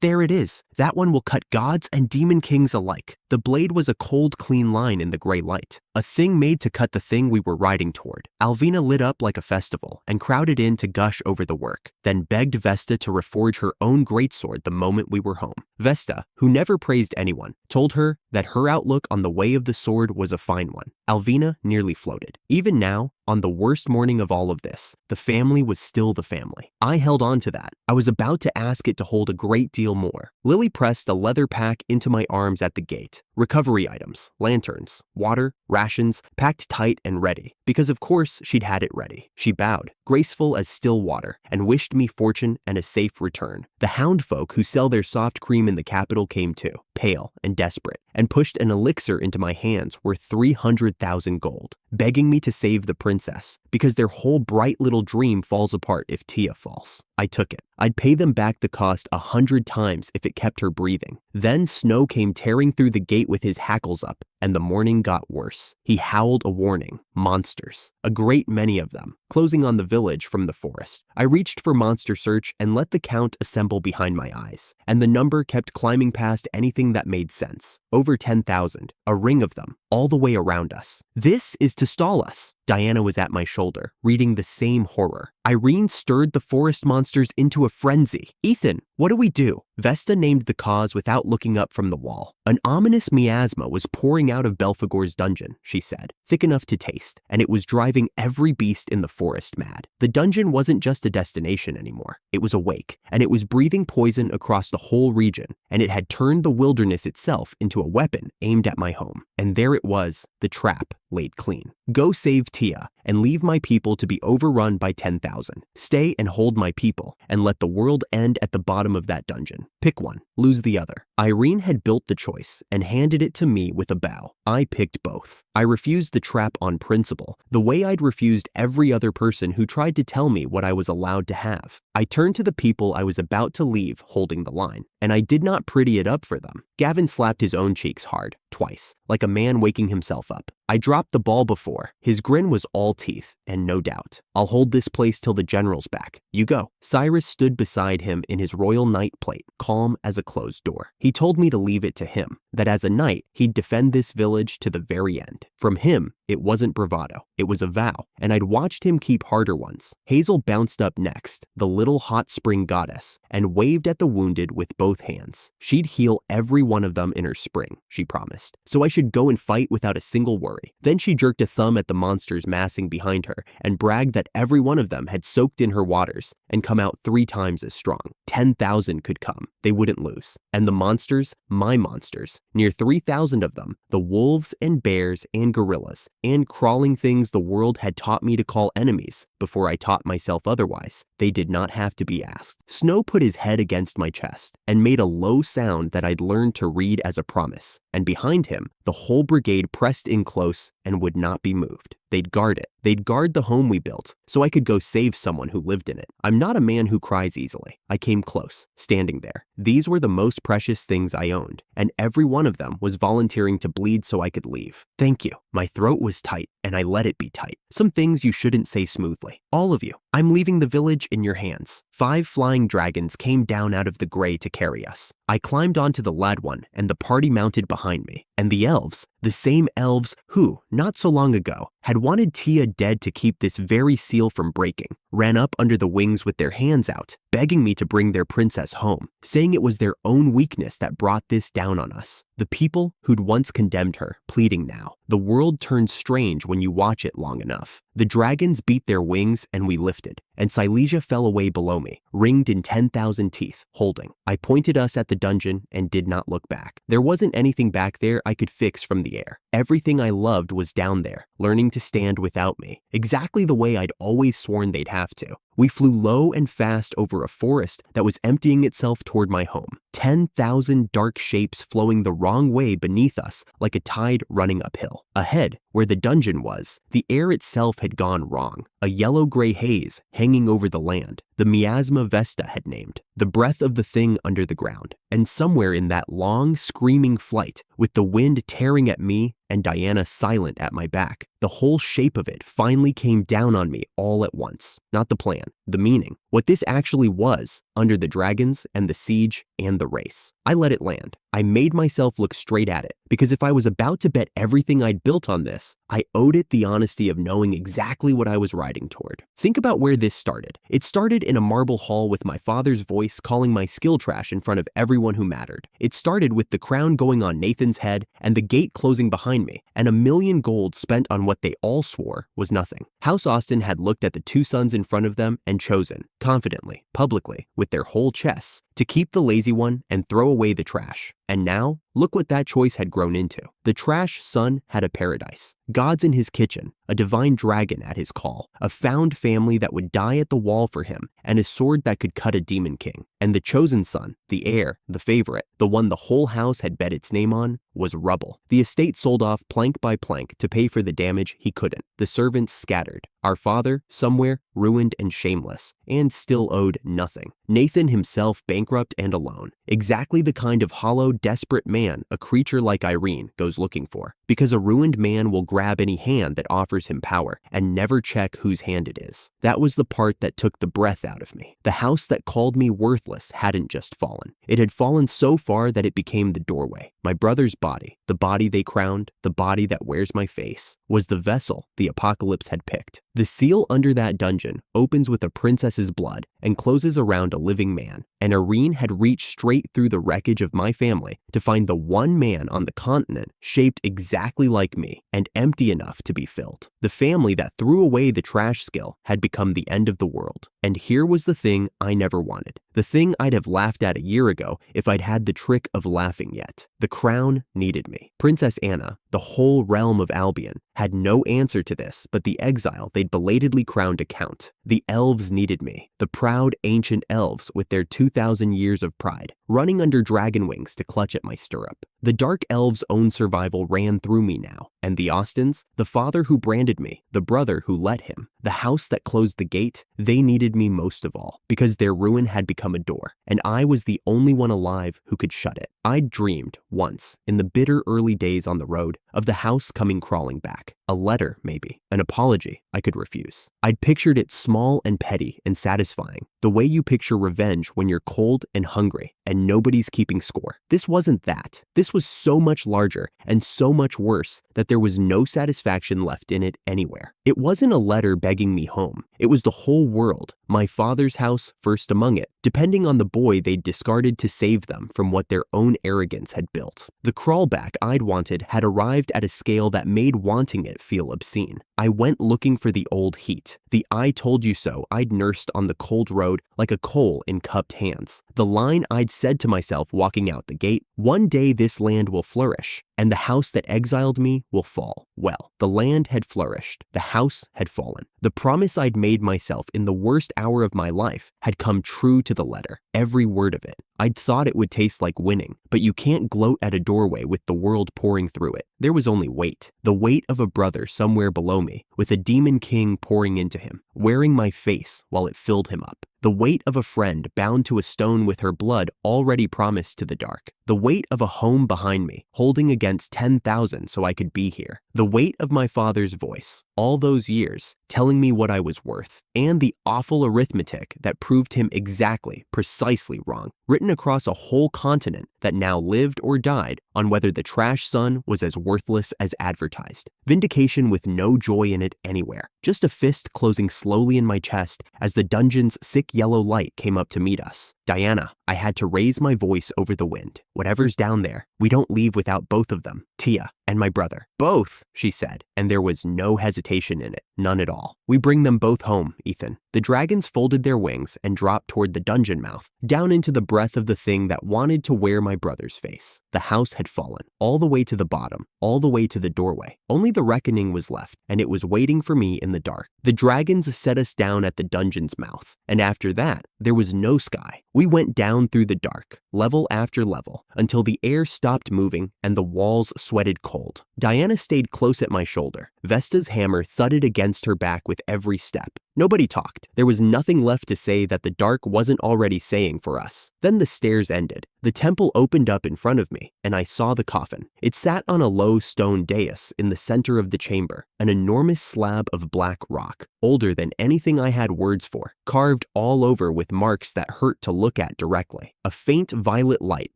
there it is. That one will cut gods and demon kings alike. The blade was a cold, clean line in the gray light. A thing made to cut the thing we were riding toward. Alvina lit up like a festival and crowded in to gush over the work, then begged Vesta to reforge her own greatsword the moment we were home. Vesta, who never praised anyone, told her that her outlook on the way of the sword was a fine one. Alvina nearly floated. Even now, on the worst morning of all of this, the family was still the family. I held on to that. I was about to ask it to hold a great deal more. Lily pressed a leather pack into my arms at the gate. Recovery items, lanterns, water, rations, packed tight and ready. Because of course she'd had it ready. She bowed, graceful as still water, and wished me fortune and a safe return. The hound folk who sell their soft cream in the capital came too, pale and desperate, and pushed an elixir into my hands worth 300,000 gold, begging me to save the princess, because their whole bright little dream falls apart if Tia falls. I took it. I'd pay them back the cost 100 times if it kept her breathing. Then Snow came tearing through the gate with his hackles up, and the morning got worse. He howled a warning. Monsters. A great many of them, closing on the village from the forest. I reached for monster search and let the count assemble behind my eyes, and the number kept climbing past anything that made sense. Over 10,000, a ring of them, all the way around us. This is to stall us. Diana was at my shoulder, reading the same horror. Irene stirred the forest monsters into a frenzy. Ethan, what do we do? Vesta named the cause without looking up from the wall. An ominous miasma was pouring out of Belphegor's dungeon, she said, thick enough to taste, and it was driving every beast in the forest mad. The dungeon wasn't just a destination anymore. It was awake, and it was breathing poison across the whole region, and it had turned the wilderness itself into a weapon aimed at my home. And there it was, the trap laid clean. Go save Tia and leave my people to be overrun by 10,000. Stay and hold my people and let the world end at the bottom of that dungeon. Pick one, lose the other. Irene had built the choice and handed it to me with a bow. I picked both. I refused the trap on principle, the way I'd refused every other person who tried to tell me what I was allowed to have. I turned to the people I was about to leave holding the line, and I did not pretty it up for them. Gavin slapped his own cheeks hard, twice, like a man waking himself up. I dropped the ball before. His grin was all teeth, and no doubt. I'll hold this place till the general's back. You go. Cyrus stood beside him in his royal knight plate, calm as a closed door. He told me to leave it to him, that as a knight, he'd defend this village to the very end. From him, it wasn't bravado. It was a vow, and I'd watched him keep harder ones. Hazel bounced up next, the little hot spring goddess, and waved at the wounded with both hands. She'd heal every one of them in her spring, she promised, so I should go and fight without a single worry. Then she jerked a thumb at the monsters massing behind her and bragged that every one of them had soaked in her waters and come out 3 times as strong. 10,000 could come. They wouldn't lose. And the monsters, my monsters, near 3,000 of them, the wolves and bears and gorillas, and crawling things the world had taught me to call enemies before I taught myself otherwise. They did not have to be asked. Snow put his head against my chest and made a low sound that I'd learned to read as a promise. And behind him, the whole brigade pressed in close and would not be moved. They'd guard it. They'd guard the home we built, so I could go save someone who lived in it. I'm not a man who cries easily. I came close, standing there. These were the most precious things I owned, and every one of them was volunteering to bleed so I could leave. Thank you. My throat was tight, and I let it be tight. Some things you shouldn't say smoothly. All of you. I'm leaving the village in your hands. 5 flying dragons came down out of the gray to carry us. I climbed onto the lad one, and the party mounted behind me. And the elves, the same elves who, not so long ago, had wanted Tia dead to keep this very seal from breaking, ran up under the wings with their hands out, begging me to bring their princess home, saying it was their own weakness that brought this down on us. The people who'd once condemned her, pleading now. The world turns strange when you watch it long enough. The dragons beat their wings and we lifted, and Silesia fell away below me, ringed in 10,000 teeth, holding. I pointed us at the dungeon and did not look back. There wasn't anything back there I could fix from the air. Everything I loved was down there, learning to stand without me, exactly the way I'd always sworn they'd have to. We flew low and fast over a forest that was emptying itself toward my home. 10,000 dark shapes flowing the wrong way beneath us like a tide running uphill. Ahead, where the dungeon was, the air itself had gone wrong. A yellow-gray haze hanging over the land. The miasma Vesta had named, the breath of the thing under the ground. And somewhere in that long, screaming flight, with the wind tearing at me and Diana silent at my back, the whole shape of it finally came down on me all at once. Not the plan, the meaning, what this actually was, under the dragons and the siege and the race. I let it land. I made myself look straight at it, because if I was about to bet everything I'd built on this, I owed it the honesty of knowing exactly what I was riding toward. Think about where this started. It started in a marble hall with my father's voice calling my skill trash in front of everyone who mattered. It started with the crown going on Nathan's head and the gate closing behind me, and 1,000,000 gold spent on what they all swore was nothing. House Austin had looked at the two sons in front of them and chosen, confidently, publicly, with their whole chests, to keep the lazy one and throw away the trash. And now, look what that choice had grown into. The trash son had a paradise, gods in his kitchen, a divine dragon at his call, a found family that would die at the wall for him, and a sword that could cut a demon king. And the chosen son, the heir, the favorite, the one the whole house had bet its name on, was rubble. The estate sold off plank by plank to pay for the damage he couldn't. The servants scattered. Our father, somewhere, ruined and shameless, and still owed nothing. Nathan himself bankrupt and alone. Exactly the kind of hollow, desperate man a creature like Irene goes looking for. Because a ruined man will grab any hand that offers him power and never check whose hand it is. That was the part that took the breath out of me. The house that called me worthless hadn't just fallen. It had fallen so far that it became the doorway. My brother's body, the body they crowned, the body that wears my face, was the vessel the apocalypse had picked. The seal under that dungeon opens with a princess's blood and closes around a living man, and Irene had reached straight through the wreckage of my family to find the one man on the continent shaped exactly like me and empty enough to be filled. The family that threw away the trash skill had become the end of the world. And here was the thing I never wanted. The thing I'd have laughed at a year ago if I'd had the trick of laughing yet. The crown needed me. Princess Anna, the whole realm of Albion, had no answer to this but the exile they'd belatedly crowned a count. The elves needed me. The proud ancient elves with their 2,000 years of pride, running under dragon wings to clutch at my stirrup. The dark elves' own survival ran through me now, and the Austins, the father who branded me, the brother who let him, the house that closed the gate, they needed me most of all, because their ruin had become a door, and I was the only one alive who could shut it. I'd dreamed, once, in the bitter early days on the road, of the house coming crawling back. A letter, maybe. An apology I could refuse. I'd pictured it small and petty and satisfying, the way you picture revenge when you're cold and hungry and nobody's keeping score. This wasn't that. This was so much larger and so much worse that there was no satisfaction left in it anywhere. It wasn't a letter begging me home. It was the whole world, my father's house first among it, depending on the boy they'd discarded to save them from what their own arrogance had built. The crawlback I'd wanted had arrived at a scale that made wanting it feel obscene. I went looking for the old heat, the I told you so I'd nursed on the cold road like a coal in cupped hands. The line I'd said to myself walking out the gate, one day this land will flourish, and the house that exiled me will fall. Well, the land had flourished. The house had fallen. The promise I'd made myself in the worst hour of my life had come true to the letter, every word of it. I'd thought it would taste like winning, but you can't gloat at a doorway with the world pouring through it. There was only weight, the weight of a brother somewhere below me, with a demon king pouring into him, wearing my face while it filled him up. The weight of a friend bound to a stone with her blood already promised to the dark. The weight of a home behind me, holding against 10,000 so I could be here. The weight of my father's voice, all those years, telling me what I was worth. And the awful arithmetic that proved him exactly, precisely wrong, written across a whole continent that now lived or died on whether the trash son was as worthless as advertised. Vindication with no joy in it anywhere. Just a fist closing slowly in my chest as the dungeon's sick yellow light came up to meet us. Diana, I had to raise my voice over the wind. Whatever's down there, we don't leave without both of them, Tia and my brother. Both, she said, and there was no hesitation in it, none at all. We bring them both home, Ethan. The dragons folded their wings and dropped toward the dungeon mouth, down into the breath of the thing that wanted to wear my brother's face. The house had fallen, all the way to the bottom, all the way to the doorway. Only the reckoning was left, and it was waiting for me in the dark. The dragons set us down at the dungeon's mouth, and after that, there was no sky. We went down through the dark, level after level, until the air stopped moving and the walls sweated cold. Diana stayed close at my shoulder. Vesta's hammer thudded against her back with every step. Nobody talked. There was nothing left to say that the dark wasn't already saying for us. Then the stairs ended. The temple opened up in front of me, and I saw the coffin. It sat on a low stone dais in the center of the chamber, an enormous slab of black rock, older than anything I had words for, carved all over with marks that hurt to look at directly. A faint violet light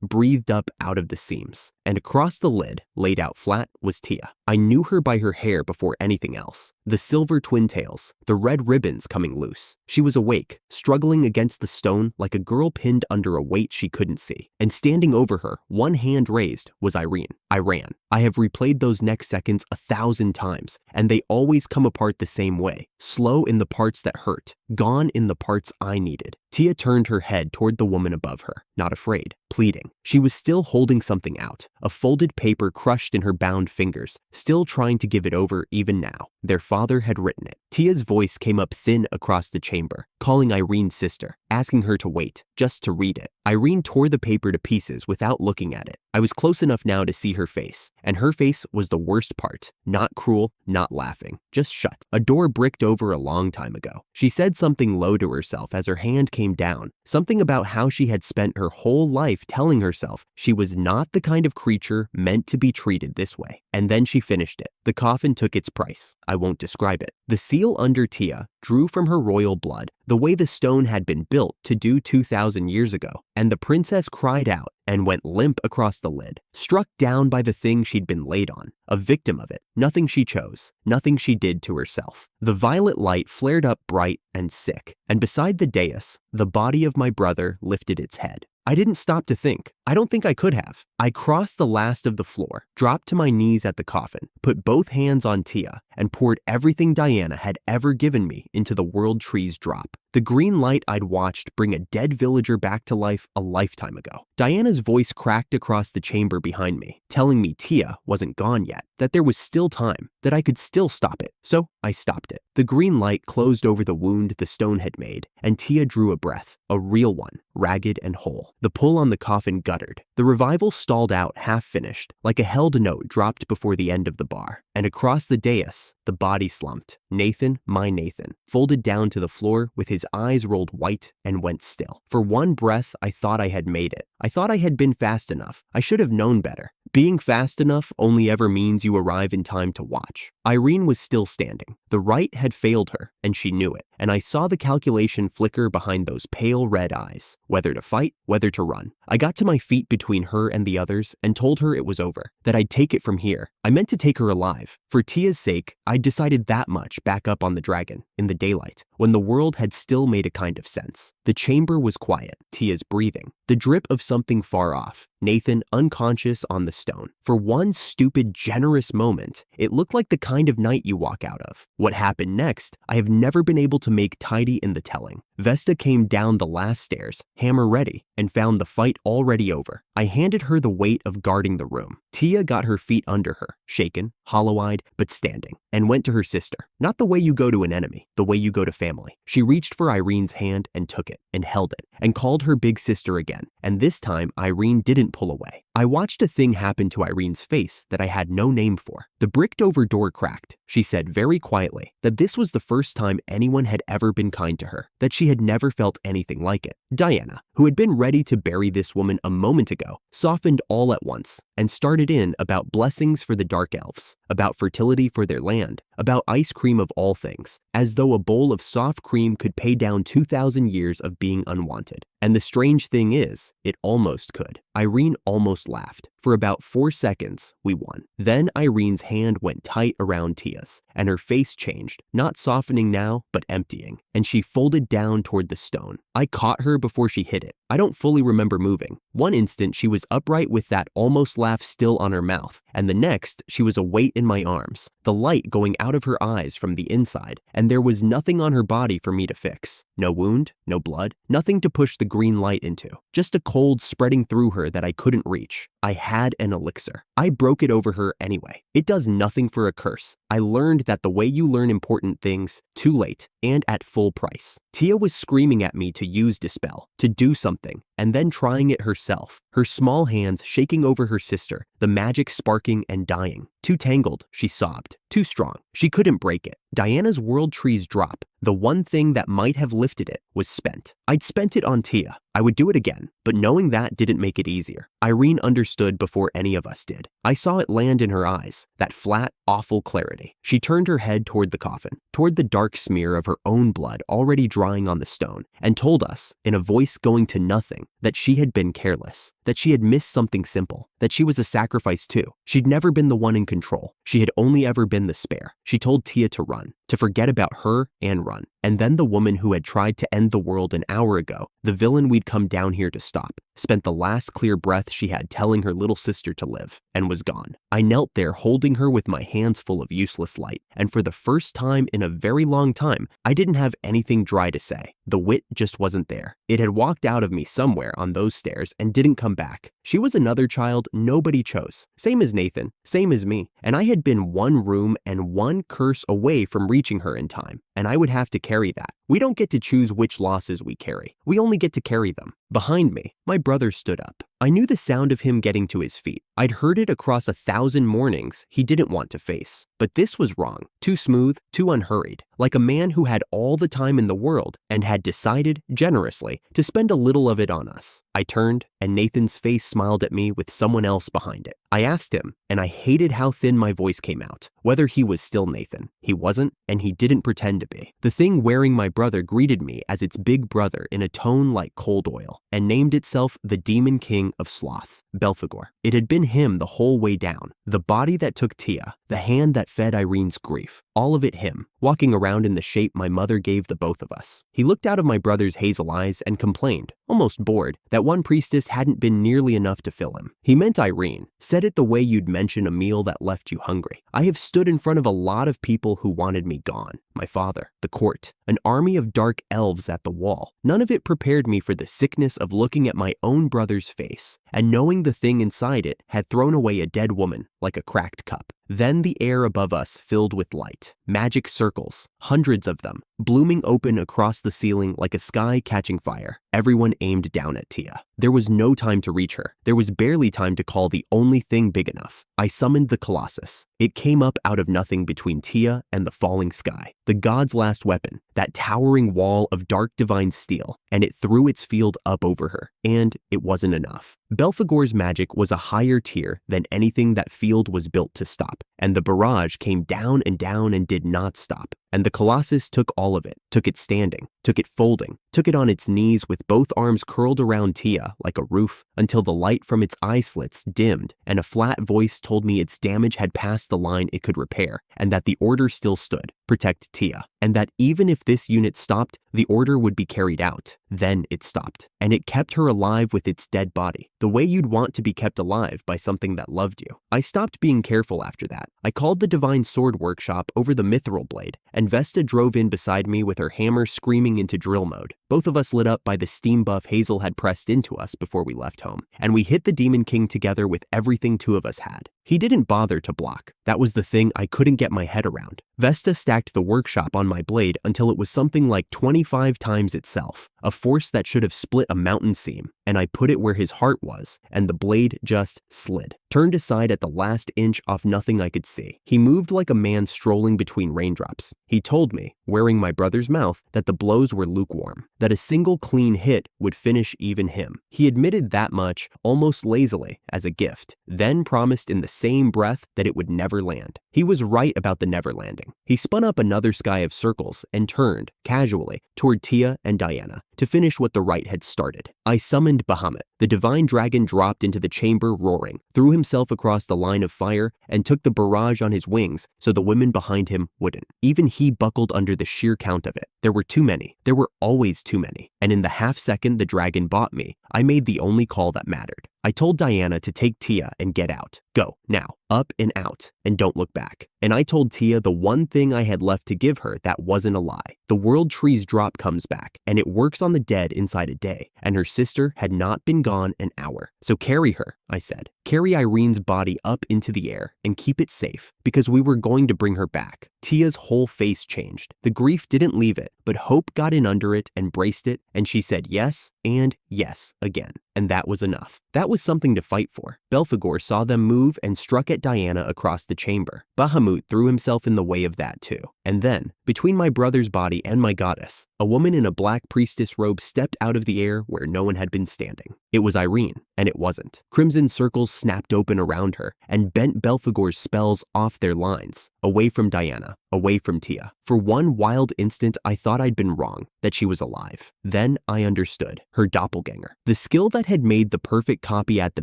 breathed up out of the seams, and across the lid, laid out flat, was Tia. I knew her by her hair before anything else. The silver twin tails, the red ribbons coming loose. She was awake, struggling against the stone like a girl pinned under a weight she couldn't see. And standing over her, one hand raised, was Irene. I ran. I have replayed those next seconds 1,000 times, and they always come apart the same way. Slow in the parts that hurt, gone in the parts I needed. Tia turned her head toward the woman above her, not afraid, pleading. She was still holding something out, a folded paper crushed in her bound fingers, still trying to give it over even now. Their father had written it. Tia's voice came up thin across the chamber, calling Irene's sister, asking her to wait, just to read it. Irene tore the paper to pieces without looking at it. I was close enough now to see her face, and her face was the worst part. Not cruel, not laughing, just shut. A door bricked over a long time ago. She said something low to herself as her hand came down, something about how she had spent her whole life telling herself she was not the kind of creature meant to be treated this way. And then she finished it. The coffin took its price. I won't describe it. The seal under Tia drew from her royal blood the way the stone had been built to do 2,000 years ago, and the princess cried out and went limp across the lid, struck down by the thing she'd been laid on, a victim of it. Nothing she chose, nothing she did to herself. The violet light flared up bright and sick, and beside the dais, the body of my brother lifted its head. I didn't stop to think. I don't think I could have. I crossed the last of the floor, dropped to my knees at the coffin, put both hands on Tia, and poured everything Diana had ever given me into the world tree's drop. The green light I'd watched bring a dead villager back to life a lifetime ago. Diana's voice cracked across the chamber behind me, telling me Tia wasn't gone yet, that there was still time, that I could still stop it. So I stopped it. The green light closed over the wound the stone had made, and Tia drew a breath, a real one, ragged and whole. The pull on the coffin guttered. The revival stalled out half-finished, like a held note dropped before the end of the bar. And across the dais, the body slumped. Nathan, my Nathan, folded down to the floor with his eyes rolled white and went still. For one breath, I thought I had made it. I thought I had been fast enough. I should have known better. Being fast enough only ever means you arrive in time to watch. Irene was still standing. The right had failed her, and she knew it. And I saw the calculation flicker behind those pale red eyes. Whether to fight, whether to run. I got to my feet between her and the others and told her it was over, that I'd take it from here. I meant to take her alive. For Tia's sake, I'd decided that much back up on the dragon, in the daylight, when the world had still made a kind of sense. The chamber was quiet, Tia's breathing, the drip of something far off, Nathan unconscious on the stone. For one stupid, generous moment, it looked like the kind of night you walk out of. What happened next, I have never been able to make tidy in the telling. Vesta came down the last stairs, hammer ready, and found the fight already over. I handed her the weight of guarding the room. Tia got her feet under her, shaken, hollow-eyed, but standing, and went to her sister. Not the way you go to an enemy, the way you go to family. She reached for Irene's hand and took it, and held it, and called her big sister again. And this time, Irene didn't pull away. I watched a thing happen to Irene's face that I had no name for. The bricked-over door cracked. She said very quietly that this was the first time anyone had ever been kind to her, that she had never felt anything like it. Diana, who had been ready to bury this woman a moment ago, softened all at once and started in about blessings for the dark elves, about fertility for their land, about ice cream of all things, as though a bowl of soft cream could pay down 2,000 years of being unwanted. And the strange thing is, it almost could. Irene almost laughed. For about 4 seconds, we won. Then Irene's hand went tight around Tia's, and her face changed, not softening now, but emptying, and she folded down toward the stone. I caught her before she hit it. I don't fully remember moving. One instant, she was upright with that almost laugh still on her mouth, and the next, she was a weight in my arms, the light going out of her eyes from the inside, and there was nothing on her body for me to fix. No wound, no blood, nothing to push the green light into. Just a cold spreading through her that I couldn't reach. I had an elixir. I broke it over her anyway. It does nothing for a curse. I learned that the way you learn important things, too late, and at full price. Tia was screaming at me to use Dispel, to do something, and then trying it herself, her small hands shaking over her sister, the magic sparking and dying. Too tangled, she sobbed. Too strong. She couldn't break it. Diana's world trees drop. The one thing that might have lifted it was spent. I'd spent it on Tia. I would do it again, but knowing that didn't make it easier. Irene understood before any of us did. I saw it land in her eyes, that flat, awful clarity. She turned her head toward the coffin, toward the dark smear of her own blood already drying on the stone, and told us, in a voice going to nothing, that she had been careless, that she had missed something simple, that she was a sacrifice too. She'd never been the one in control. She had only ever been the spare. She told Tia to run, to forget about her and run. And then the woman who had tried to end the world an hour ago, the villain we'd come down here to stop, spent the last clear breath she had telling her little sister to live, and was gone. I knelt there holding her with my hands full of useless light, and for the first time in a very long time, I didn't have anything dry to say. The wit just wasn't there. It had walked out of me somewhere on those stairs and didn't come back. She was another child nobody chose. Same as Nathan, same as me, and I had been one room and one curse away from reaching her in time, and I would have to carry that. We don't get to choose which losses we carry. We only get to carry them. Behind me, my brother stood up. I knew the sound of him getting to his feet. I'd heard it across 1,000 mornings he didn't want to face. But this was wrong. Too smooth, too unhurried. Like a man who had all the time in the world and had decided, generously, to spend a little of it on us. I turned, and Nathan's face smiled at me with someone else behind it. I asked him, and I hated how thin my voice came out, whether he was still Nathan. He wasn't, and he didn't pretend to be. The thing wearing my brother greeted me as its big brother in a tone like cold oil, and named itself the Demon King of Sloth, Belphegor. It had been him the whole way down, the body that took Tia, the hand that fed Irene's grief, all of it him, walking around in the shape my mother gave the both of us. He looked out of my brother's hazel eyes and complained, almost bored, that one priestess hadn't been nearly enough to fill him. He meant Irene, said it the way you'd mention a meal that left you hungry. I have stood in front of a lot of people who wanted me gone. My father, the court, an army of dark elves at the wall. None of it prepared me for the sickness of looking at my own brother's face and knowing the thing inside it had thrown away a dead woman like a cracked cup. Then the air above us filled with light, magic circles, hundreds of them, blooming open across the ceiling like a sky catching fire. Everyone aimed down at Tia. There was no time to reach her. There was barely time to call the only thing big enough. I summoned the Colossus. It came up out of nothing between Tia and the falling sky, the god's last weapon, that towering wall of dark divine steel, and it threw its field up over her. And it wasn't enough. Belphegor's magic was a higher tier than anything that field was built to stop, and the barrage came down and did not stop. And the Colossus took all of it, took it standing, took it folding, took it on its knees with both arms curled around Tia like a roof until the light from its eye slits dimmed and a flat voice told me its damage had passed the line it could repair and that the order still stood, protect Tia, and that even if this unit stopped, the order would be carried out. Then it stopped, and it kept her alive with its dead body, the way you'd want to be kept alive by something that loved you. I stopped being careful after that. I called the Divine Sword Workshop over the Mithril Blade, and Vesta drove in beside me with her hammer screaming into drill mode. Both of us lit up by the steam buff Hazel had pressed into us before we left home, and we hit the Demon King together with everything two of us had. He didn't bother to block. That was the thing I couldn't get my head around. Vesta stacked the workshop on my blade until it was something like 25 times itself, a force that should have split a mountain seam, and I put it where his heart was, and the blade just slid, turned aside at the last inch off nothing I could see. He moved like a man strolling between raindrops. He told me, wearing my brother's mouth, that the blows were lukewarm, that a single clean hit would finish even him. He admitted that much, almost lazily, as a gift, then promised in the same breath that it would never land. He was right about the never landing. He spun up another sky of circles and turned, casually, toward Tia and Diana to finish what the rite had started. I summoned Bahamut. The divine dragon dropped into the chamber roaring, threw himself across the line of fire, and took the barrage on his wings so the women behind him wouldn't. Even he buckled under the sheer count of it. There were too many. There were always too many. And in the half second the dragon bought me, I made the only call that mattered. I told Diana to take Tia and get out. Go, now, up and out, and don't look back. And I told Tia the one thing I had left to give her that wasn't a lie. The world tree's drop comes back, and it works on the dead inside a day, and her sister had not been gone an hour. So carry her, I said. Carry Irene's body up into the air and keep it safe, because we were going to bring her back. Tia's whole face changed. The grief didn't leave it, but hope got in under it and braced it, and she said yes and yes again. And that was enough. That was something to fight for. Belphegor saw them move and struck at Diana across the chamber. Bahamut threw himself in the way of that too. And then, between my brother's body and my goddess, a woman in a black priestess robe stepped out of the air where no one had been standing. It was Irene, and it wasn't. Crimson circles snapped open around her and bent Belphegor's spells off their lines, away from Diana, away from Tia. For one wild instant, I thought I'd been wrong, that she was alive. Then I understood. Her doppelganger. The skill that had made the perfect copy at the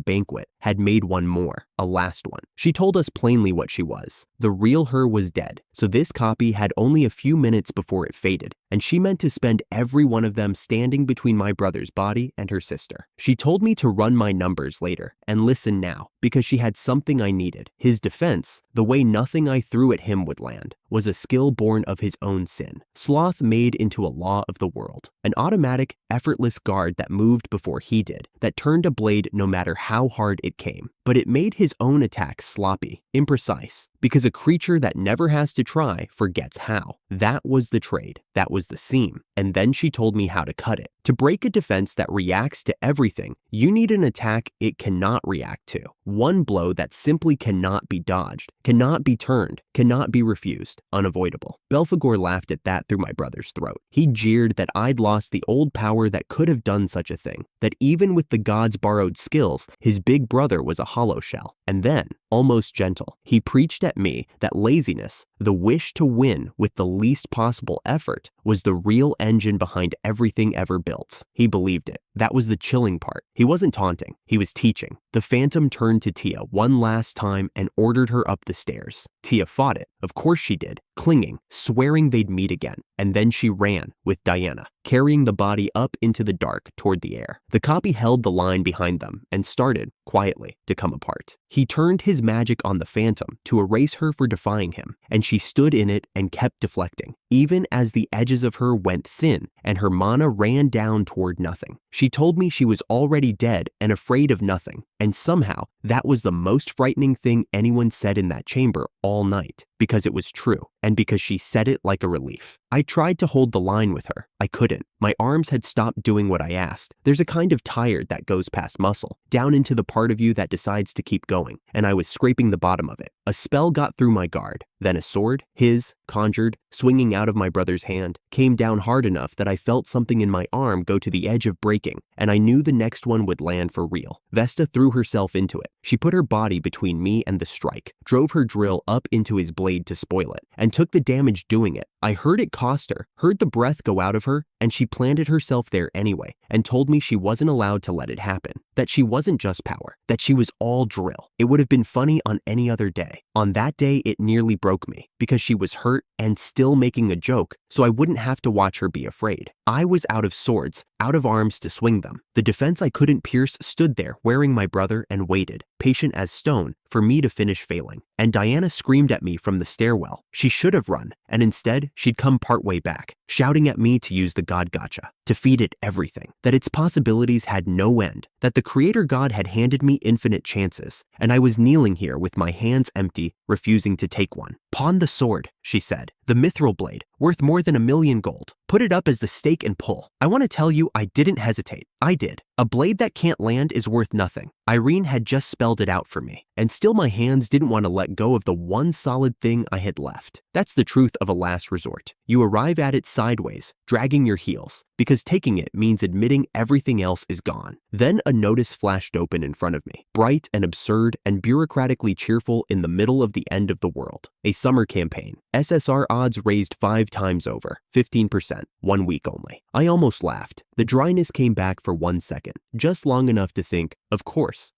banquet had made one more, a last one. She told us plainly what she was. The real her was dead, so this copy had only a few minutes before it faded, and she meant to spend every one of them standing between my brother's body and her sister. She told me to run my numbers later and listen now, because she had something I needed. His defense, the way nothing I threw at him would land, was a skill born of his own sin. Sloth made into a law of the world. An automatic, effortless guard that moved before he did, that turned a blade no matter how hard it came. But it made his own attacks sloppy, imprecise, because a creature that never has to try forgets how. That was the trade. That was the seam. And then she told me how to cut it. To break a defense that reacts to everything, you need an attack it cannot react to. One blow that simply cannot be dodged, cannot be turned, cannot be refused, unavoidable. Belphegor laughed at that through my brother's throat. He jeered that I'd lost the old power that could have done such a thing, that even with the gods' borrowed skills, his big brother was a hollow shell. And then, almost gentle, he preached at me that laziness, the wish to win with the least possible effort, was the real engine behind everything ever built. He believed it. That was the chilling part. He wasn't taunting. He was teaching. The phantom turned to Tia one last time and ordered her up the stairs. Tia fought it. Of course she did. Clinging, swearing they'd meet again. And then she ran with Diana, carrying the body up into the dark toward the air. The copy held the line behind them and started, quietly, to come apart. He turned his magic on the phantom to erase her for defying him, and she stood in it and kept deflecting, even as the edges of her went thin and her mana ran down toward nothing. She told me she was already dead and afraid of nothing, and somehow that was the most frightening thing anyone said in that chamber all night, because it was true, and because she said it like a relief. I tried to hold the line with her. I couldn't. My arms had stopped doing what I asked. There's a kind of tired that goes past muscle, down into the part of you that decides to keep going, and I was scraping the bottom of it. A spell got through my guard. Then a sword, his, conjured, swinging out of my brother's hand, came down hard enough that I felt something in my arm go to the edge of breaking, and I knew the next one would land for real. Vesta threw herself into it. She put her body between me and the strike, drove her drill up into his blade to spoil it, and took the damage doing it. I heard it cost her, heard the breath go out of her, and she planted herself there anyway, and told me she wasn't allowed to let it happen, that she wasn't just power, that she was all drill. It would have been funny on any other day. On that day, it nearly broke me, because she was hurt and still making a joke, so I wouldn't have to watch her be afraid. I was out of swords, out of arms to swing them. The defense I couldn't pierce stood there, wearing my brother, and waited, patient as stone, for me to finish failing. And Diana screamed at me from the stairwell. She should have run, and instead, she'd come partway back, shouting at me to use the god gacha, to feed it everything, that its possibilities had no end, that the creator god had handed me infinite chances, and I was kneeling here with my hands empty, refusing to take one. Pawn the sword, she said, the mithril blade, worth more than 1,000,000 gold. Put it up as the stake and pull. I want to tell you I didn't hesitate. I did. A blade that can't land is worth nothing. Irene had just spelled it out for me, and still my hands didn't want to let go of the one solid thing I had left. That's the truth of a last resort. You arrive at it sideways, dragging your heels, because taking it means admitting everything else is gone. Then a notice flashed open in front of me, bright and absurd and bureaucratically cheerful in the middle of the end of the world. A summer campaign. SSR odds raised 5 times over, 15%, 1 week only. I almost laughed. The dryness came back for 1 second, just long enough to think, of course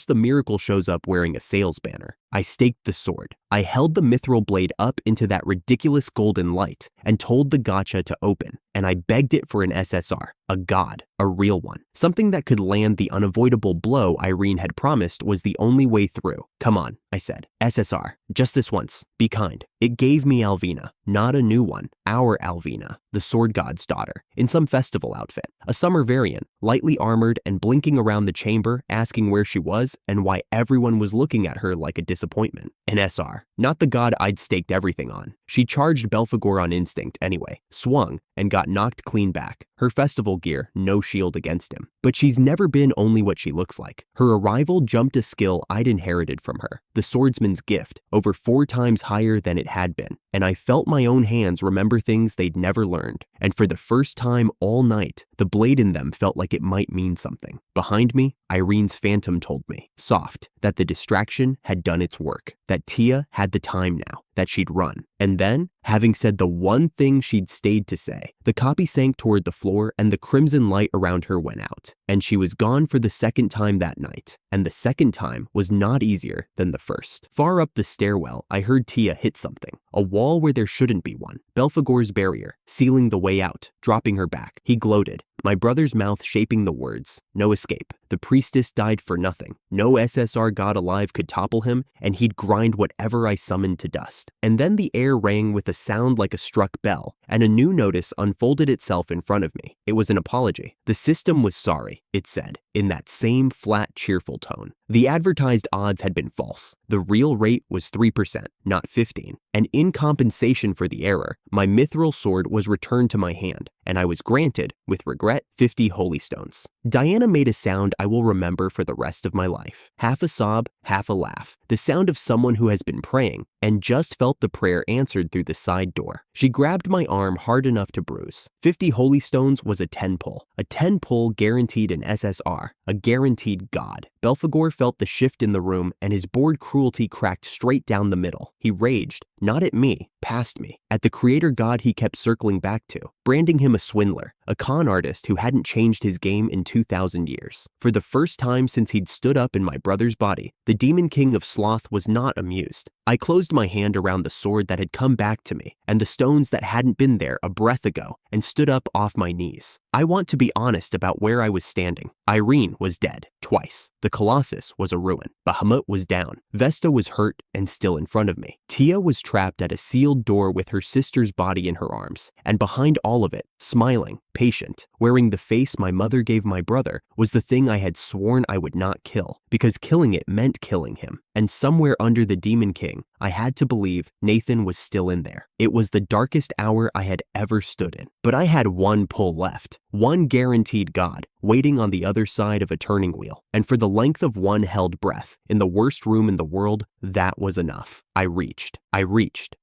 the miracle shows up wearing a sales banner. I staked the sword. I held the mithril blade up into that ridiculous golden light and told the gacha to open, and I begged it for an SSR, a god, a real one. Something that could land the unavoidable blow Irene had promised was the only way through. Come on, I said. SSR, just this once. Be kind. It gave me Alvina, not a new one, our Alvina, the sword god's daughter, in some festival outfit. A summer variant, lightly armored and blinking around the chamber, asking where she was and why everyone was looking at her like a disappointment. An SR, not the god I'd staked everything on. She charged Belphegor on instinct anyway, swung, and got knocked clean back. Her festival gear, no shield against him. But she's never been only what she looks like. Her arrival jumped a skill I'd inherited from her, the swordsman's gift, over 4 times higher than it had been. And I felt my own hands remember things they'd never learned. And for the first time all night, the blade in them felt like it might mean something. Behind me, Irene's phantom told me, soft, that the distraction had done its work, that Tia had the time now, that she'd run. And then, having said the one thing she'd stayed to say, the copy sank toward the floor and the crimson light around her went out. And she was gone for the second time that night. And the second time was not easier than the first. Far up the stairwell, I heard Tia hit something, a wall where there shouldn't be one. Belphegor's barrier, sealing the way out, dropping her back. He gloated, my brother's mouth shaping the words, no escape. The priestess died for nothing. No SSR god alive could topple him, and he'd grind whatever I summoned to dust. And then the air rang with a sound like a struck bell, and a new notice unfolded itself in front of me. It was an apology. The system was sorry, it said, in that same flat, cheerful tone. The advertised odds had been false. The real rate was 3%, not 15%. And in compensation for the error, my mithril sword was returned to my hand, and I was granted, with regret, 50 holy stones. Diana made a sound I will remember for the rest of my life. Half a sob, half a laugh. The sound of someone who has been praying and just felt the prayer answered through the side door. She grabbed my arm hard enough to bruise. 50 holy stones was a 10 pull. A 10 pull guaranteed an SSR, a guaranteed god. Belphegor felt the shift in the room, and his bored cruelty cracked straight down the middle. He raged, not at me, past me, at the creator god he kept circling back to, branding him a swindler, a con artist who hadn't changed his game in 2,000 years. For the first time since he'd stood up in my brother's body, the demon king of sloth was not amused. I closed my hand around the sword that had come back to me, and the stones that hadn't been there a breath ago, and stood up off my knees. I want to be honest about where I was standing. Irene was dead, twice. The Colossus was a ruin. Bahamut was down. Vesta was hurt and still in front of me. Tia was trapped at a sealed door with her sister's body in her arms, and behind all of it, smiling, patient, wearing the face my mother gave my brother, was the thing I had sworn I would not kill, because killing it meant killing him. And somewhere under the Demon King, I had to believe Nathan was still in there. It was the darkest hour I had ever stood in. But I had one pull left, one guaranteed god, waiting on the other side of a turning wheel. And for the length of one held breath, in the worst room in the world, that was enough. I reached.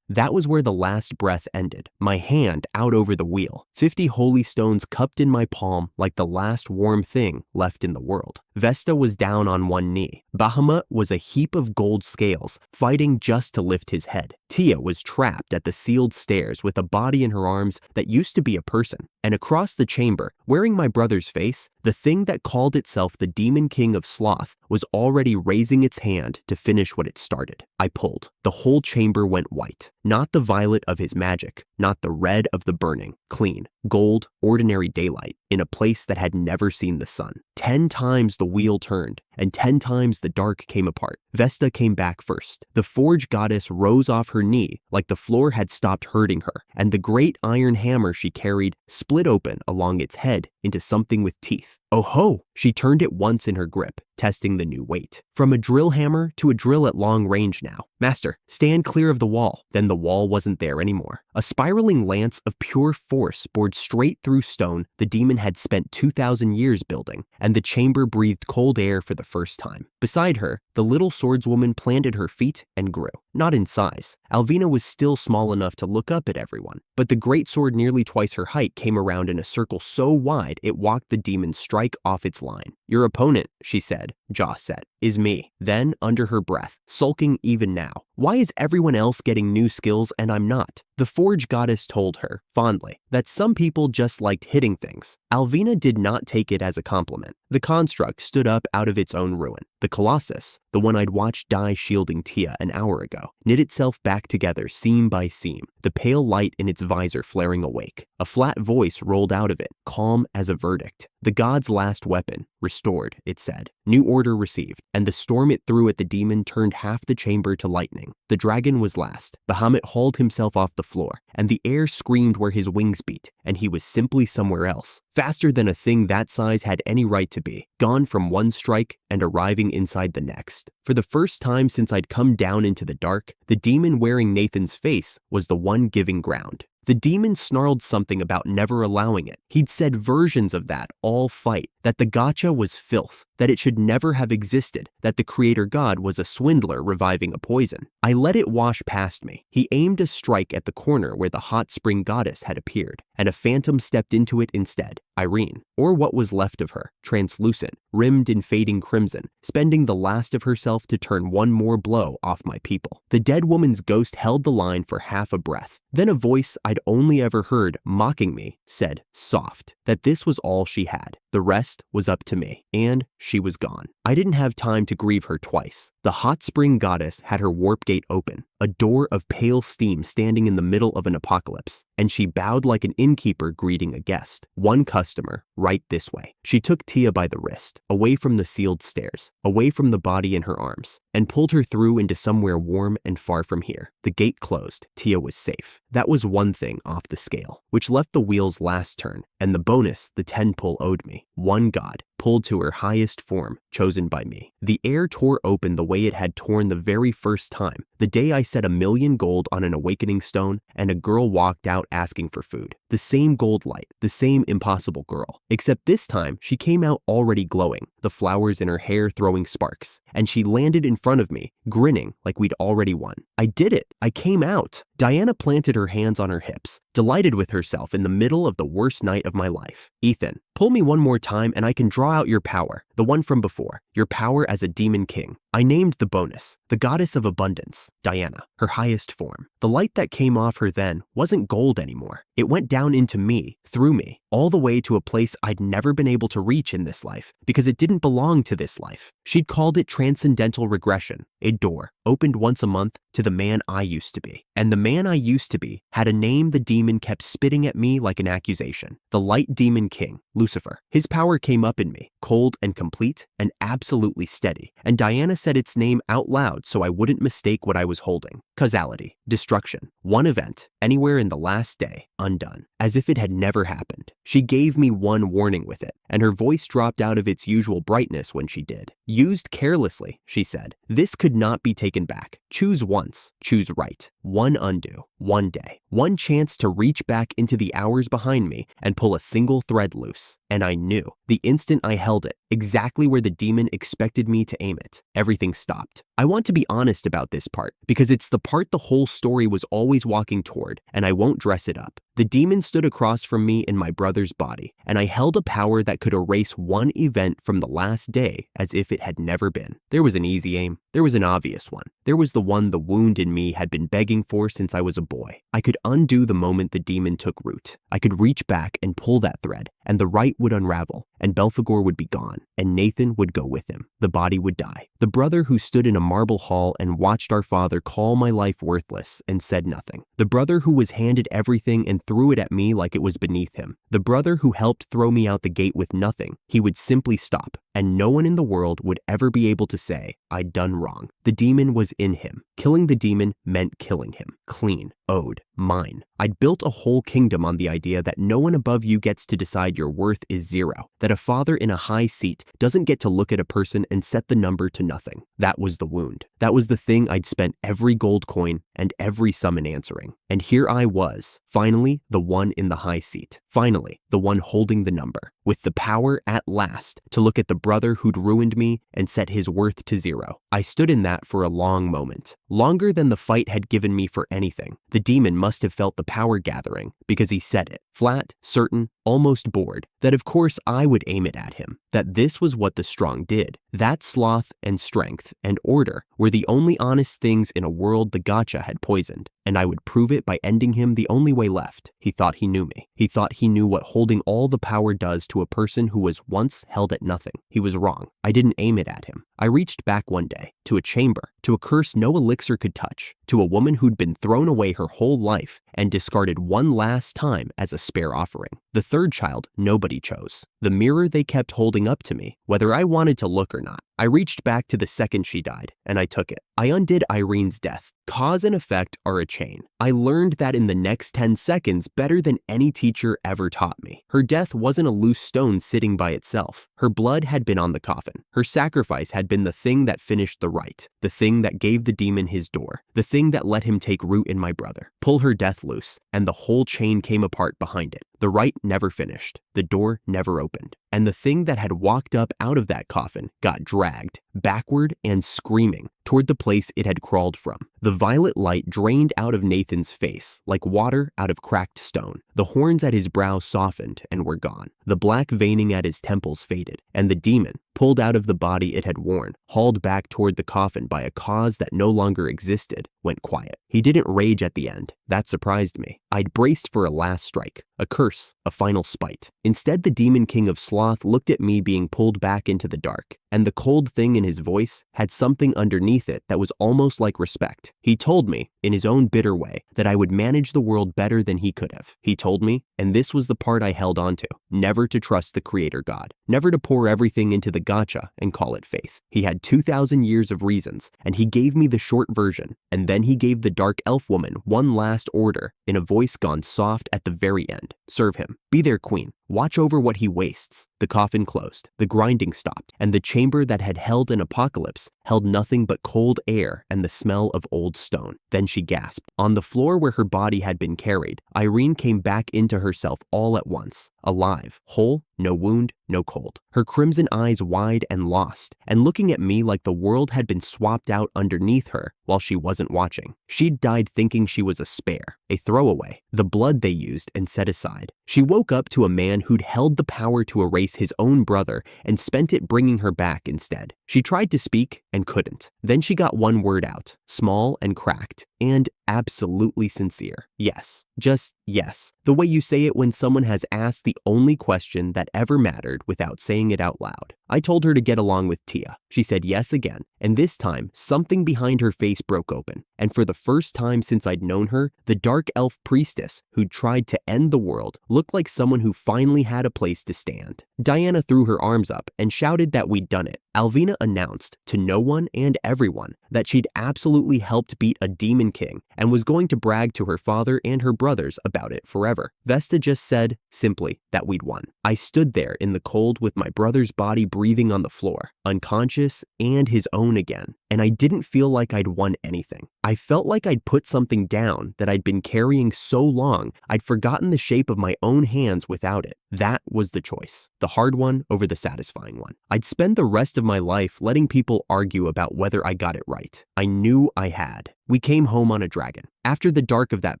That was where the last breath ended, my hand out over the wheel, 50 holy stones cupped in my palm like the last warm thing left in the world. Vesta was down on one knee. Bahamut was a heap of gold scales, fighting just to lift his head. Tia was trapped at the sealed stairs with a body in her arms that used to be a person. And across the chamber, wearing my brother's face, the thing that called itself the Demon King of Sloth was already raising its hand to finish what it started. I pulled. The whole chamber went white. Not the violet of his magic, not the red of the burning. Clean, gold, ordinary daylight, in a place that had never seen the sun. 10 times the wheel turned, and 10 times the dark came apart. Vesta came back first. The forge goddess rose off her knee like the floor had stopped hurting her, and the great iron hammer she carried split open along its head into something with teeth. Oh ho! She turned it once in her grip, testing the new weight. From a drill hammer to a drill at long range now. Master, stand clear of the wall. Then the wall wasn't there anymore. A spiraling lance of pure force bored straight through stone the demon had spent 2,000 years building, and the chamber breathed cold air for the the first time. Beside her, the little swordswoman planted her feet and grew. Not in size. Alvina was still small enough to look up at everyone, but the great sword nearly twice her height came around in a circle so wide it walked the demon's strike off its line. "Your opponent," she said, jaw set, "is me." Then, under her breath, sulking even now, "Why is everyone else getting new skills and I'm not?" The forge goddess told her, fondly, that some people just liked hitting things. Alvina did not take it as a compliment. The construct stood up out of its own ruin. The colossus, the one I'd watched die shielding Tia an hour ago, knit itself back together seam by seam, the pale light in its visor flaring awake. A flat voice rolled out of it, calm as a verdict. "The god's last weapon, restored," it said. "New order received," and the storm it threw at the demon turned half the chamber to lightning. The dragon was last. Bahamut hauled himself off the floor, and the air screamed where his wings beat, and he was simply somewhere else, faster than a thing that size had any right to be, gone from one strike and arriving inside the next. For the first time since I'd come down into the dark, the demon wearing Nathan's face was the one giving ground. The demon snarled something about never allowing it. He'd said versions of that all fight, that the gotcha was filth, that it should never have existed, that the creator god was a swindler reviving a poison. I let it wash past me. He aimed a strike at the corner where the hot spring goddess had appeared, and a phantom stepped into it instead, Irene, or what was left of her, translucent, rimmed in fading crimson, spending the last of herself to turn one more blow off my people. The dead woman's ghost held the line for half a breath. Then a voice I'd only ever heard mocking me said, soft, that this was all she had. The rest was up to me, and she was gone. I didn't have time to grieve her twice. The hot spring goddess had her warp gate open, a door of pale steam standing in the middle of an apocalypse, and she bowed like an innkeeper greeting a guest. One customer, right this way. She took Tia by the wrist, away from the sealed stairs, away from the body in her arms, and pulled her through into somewhere warm and far from here. The gate closed. Tia was safe. That was one thing off the scale, which left the wheels last turn, and the bonus the 10 pull owed me. One god, pulled to her highest form, chosen by me. The air tore open the way it had torn the very first time, the day I set 1,000,000 gold on an awakening stone and a girl walked out asking for food. The same gold light, the same impossible girl, except this time she came out already glowing, the flowers in her hair throwing sparks, and she landed in front of me, grinning like we'd already won. I did it. I came out. Diana planted her hands on her hips, delighted with herself in the middle of the worst night of my life. "Ethan, pull me one more time and I can draw out your power, the one from before, your power as a demon king." I named the bonus, the goddess of abundance, Diana, her highest form. The light that came off her then wasn't gold anymore. It went down into me, through me, all the way to a place I'd never been able to reach in this life because it didn't belong to this life. She'd called it transcendental regression, a door, opened once a month to the man I used to be. And the man I used to be had a name the demon kept spitting at me like an accusation. The light demon king, Lucifer. His power came up in me, cold and complete and absolutely steady. And Diana said its name out loud so I wouldn't mistake what I was holding. Causality, destruction, one event, anywhere in the last day, undone, as if it had never happened. She gave me one warning with it, and her voice dropped out of its usual brightness when she did. "Used carelessly," she said. "This could not be taken back. Choose once, choose right. One undo, one day, one chance to reach back into the hours behind me and pull a single thread loose." And I knew, the instant I held it, exactly where the demon expected me to aim it. Everything stopped. I want to be honest about this part, because it's the part the whole story was always walking toward, and I won't dress it up. The demon stood across from me in my brother's body, and I held a power that could erase one event from the last day as if it had never been. There was an easy aim. There was an obvious one. There was the one the wound in me had been begging for since I was a boy. I could undo the moment the demon took root. I could reach back and pull that thread, and the right would unravel, and Belphegor would be gone, and Nathan would go with him. The body would die. The brother who stood in a marble hall and watched our father call my life worthless and said nothing. The brother who was handed everything and threw it at me like it was beneath him. The brother who helped throw me out the gate with nothing. He would simply stop, and no one in the world would ever be able to say I'd done wrong. The demon was in him. Killing the demon meant killing him. Clean. Owed. Mine. I'd built a whole kingdom on the idea that no one above you gets to decide your worth is zero. That a father in a high seat doesn't get to look at a person and set the number to nothing. That was the wound. That was the thing I'd spent every gold coin, and every summon answering. And here I was, finally the one in the high seat, finally the one holding the number, with the power at last to look at the brother who'd ruined me and set his worth to 0. I stood in that for a long moment, longer than the fight had given me for anything. The demon must have felt the power gathering because he said it, flat, certain, almost bored, that of course I would aim it at him, that this was what the strong did, that sloth and strength and order were the only honest things in a world the gotcha had poisoned, and I would prove it by ending him the only way left. He thought he knew me. He thought he knew what holding all the power does to a person who was once held at nothing. He was wrong. I didn't aim it at him. I reached back one day, to a chamber, to a curse no elixir could touch, to a woman who'd been thrown away her whole life and discarded one last time as a spare offering. The third child nobody chose. The mirror they kept holding up to me, whether I wanted to look or not. I reached back to the second she died, and I took it. I undid Irene's death. Cause and effect are a chain. I learned that in the next 10 seconds better than any teacher ever taught me. Her death wasn't a loose stone sitting by itself. Her blood had been on the coffin. Her sacrifice had been the thing that finished the rite, the thing that gave the demon his door, the thing that let him take root in my brother. Pull her death loose, and the whole chain came apart behind it. The rite never finished. The door never opened. And the thing that had walked up out of that coffin got dragged, backward and screaming, toward the place it had crawled from. The violet light drained out of Nathan's face like water out of cracked stone. The horns at his brow softened and were gone. The black veining at his temples faded, and the demon, pulled out of the body it had worn, hauled back toward the coffin by a cause that no longer existed, went quiet. He didn't rage at the end. That surprised me. I'd braced for a last strike, a curse, a final spite. Instead, the demon king of sloth looked at me being pulled back into the dark, and the cold thing in his voice had something underneath it that was almost like respect. He told me, in his own bitter way, that I would manage the world better than he could have. He told me, and this was the part I held on to, never to trust the creator God, never to pour everything into the gotcha and call it faith. He had 2,000 years of reasons, and he gave me the short version, and then he gave the dark elf woman one last order in a voice gone soft at the very end. Serve him. Be their queen. Watch over what he wastes. The coffin closed, the grinding stopped, and the chamber that had held an apocalypse held nothing but cold air and the smell of old stone. Then she gasped. On the floor where her body had been carried, Irene came back into herself all at once, alive, whole, no wound, no cold. Her crimson eyes wide and lost, and looking at me like the world had been swapped out underneath her while she wasn't watching. She'd died thinking she was a spare, a throwaway, the blood they used and set aside. She woke up to a man who'd held the power to erase his own brother and spent it bringing her back instead. She tried to speak and couldn't. Then she got one word out, small and cracked, and absolutely sincere. Yes. Just yes. The way you say it when someone has asked the only question that ever mattered without saying it out loud. I told her to get along with Tia. She said yes again, and this time something behind her face broke open. And for the first time since I'd known her, the dark elf priestess who'd tried to end the world looked like someone who finally had a place to stand. Diana threw her arms up and shouted that we'd done it. Alvina announced to no one and everyone that she'd absolutely helped beat a demon king and was going to brag to her father and her brothers about it forever. Vesta just said, simply, that we'd won. I stood there in the cold with my brother's body breathing on the floor, unconscious and his own again, and I didn't feel like I'd won anything. I felt like I'd put something down that I'd been carrying so long I'd forgotten the shape of my own hands without it. That was the choice, the hard one over the satisfying one. I'd spend the rest of my life letting people argue about whether I got it right. I knew I had. We came home on a dragon. After the dark of that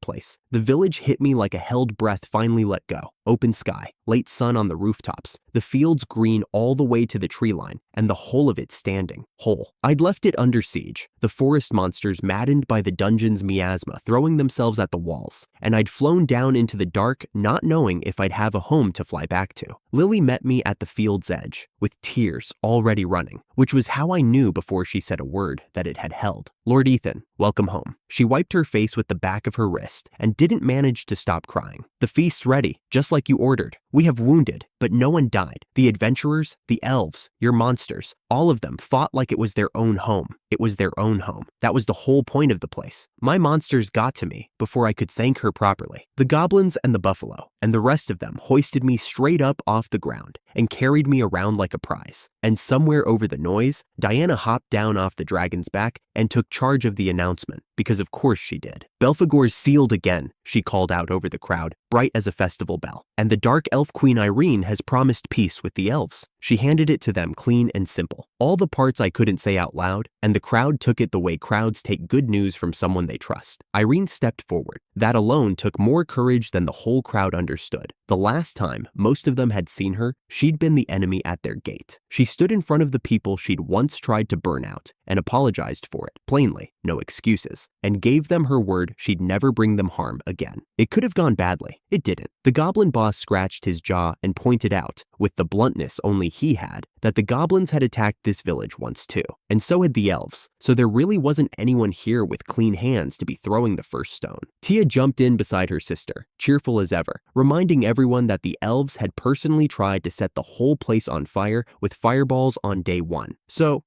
place, the village hit me like a held breath finally let go. Open sky, late sun on the rooftops, the fields green all the way to the tree line, and the whole of it standing, whole. I'd left it under siege, the forest monsters maddened by the dungeon's miasma throwing themselves at the walls, and I'd flown down into the dark not knowing if I'd have a home to fly back to. Lily met me at the field's edge, with tears already running, which was how I knew before she said a word that it had held. Lord Ethan, welcome home. She wiped her face with the back of her wrist and didn't manage to stop crying. The feast's ready, just like you ordered. We have wounded, but no one died. The adventurers, the elves, your monsters, all of them fought like it was their own home. It was their own home. That was the whole point of the place. My monsters got to me before I could thank her properly. The goblins and the buffalo, and the rest of them hoisted me straight up off the ground and carried me around like a prize. And somewhere over the noise, Diana hopped down off the dragon's back and took charge of the announcement, because of course she did. "Belphegor's sealed again," she called out over the crowd, bright as a festival bell. "And the Dark Elf Queen Irene has promised peace with the elves." She handed it to them clean and simple. All the parts I couldn't say out loud, and the crowd took it the way crowds take good news from someone they trust. Irene stepped forward. That alone took more courage than the whole crowd understood. The last time most of them had seen her, she'd been the enemy at their gate. She stood in front of the people she'd once tried to burn out and apologized for it, plainly, no excuses, and gave them her word she'd never bring them harm again. It could have gone badly. It didn't. The goblin boss scratched his jaw and pointed out, with the bluntness only he had, that the goblins had attacked this village once too, and so had the elves, so there really wasn't anyone here with clean hands to be throwing the first stone. Tia jumped in beside her sister, cheerful as ever, reminding everyone that the elves had personally tried to set the whole place on fire with fireballs on day one. So,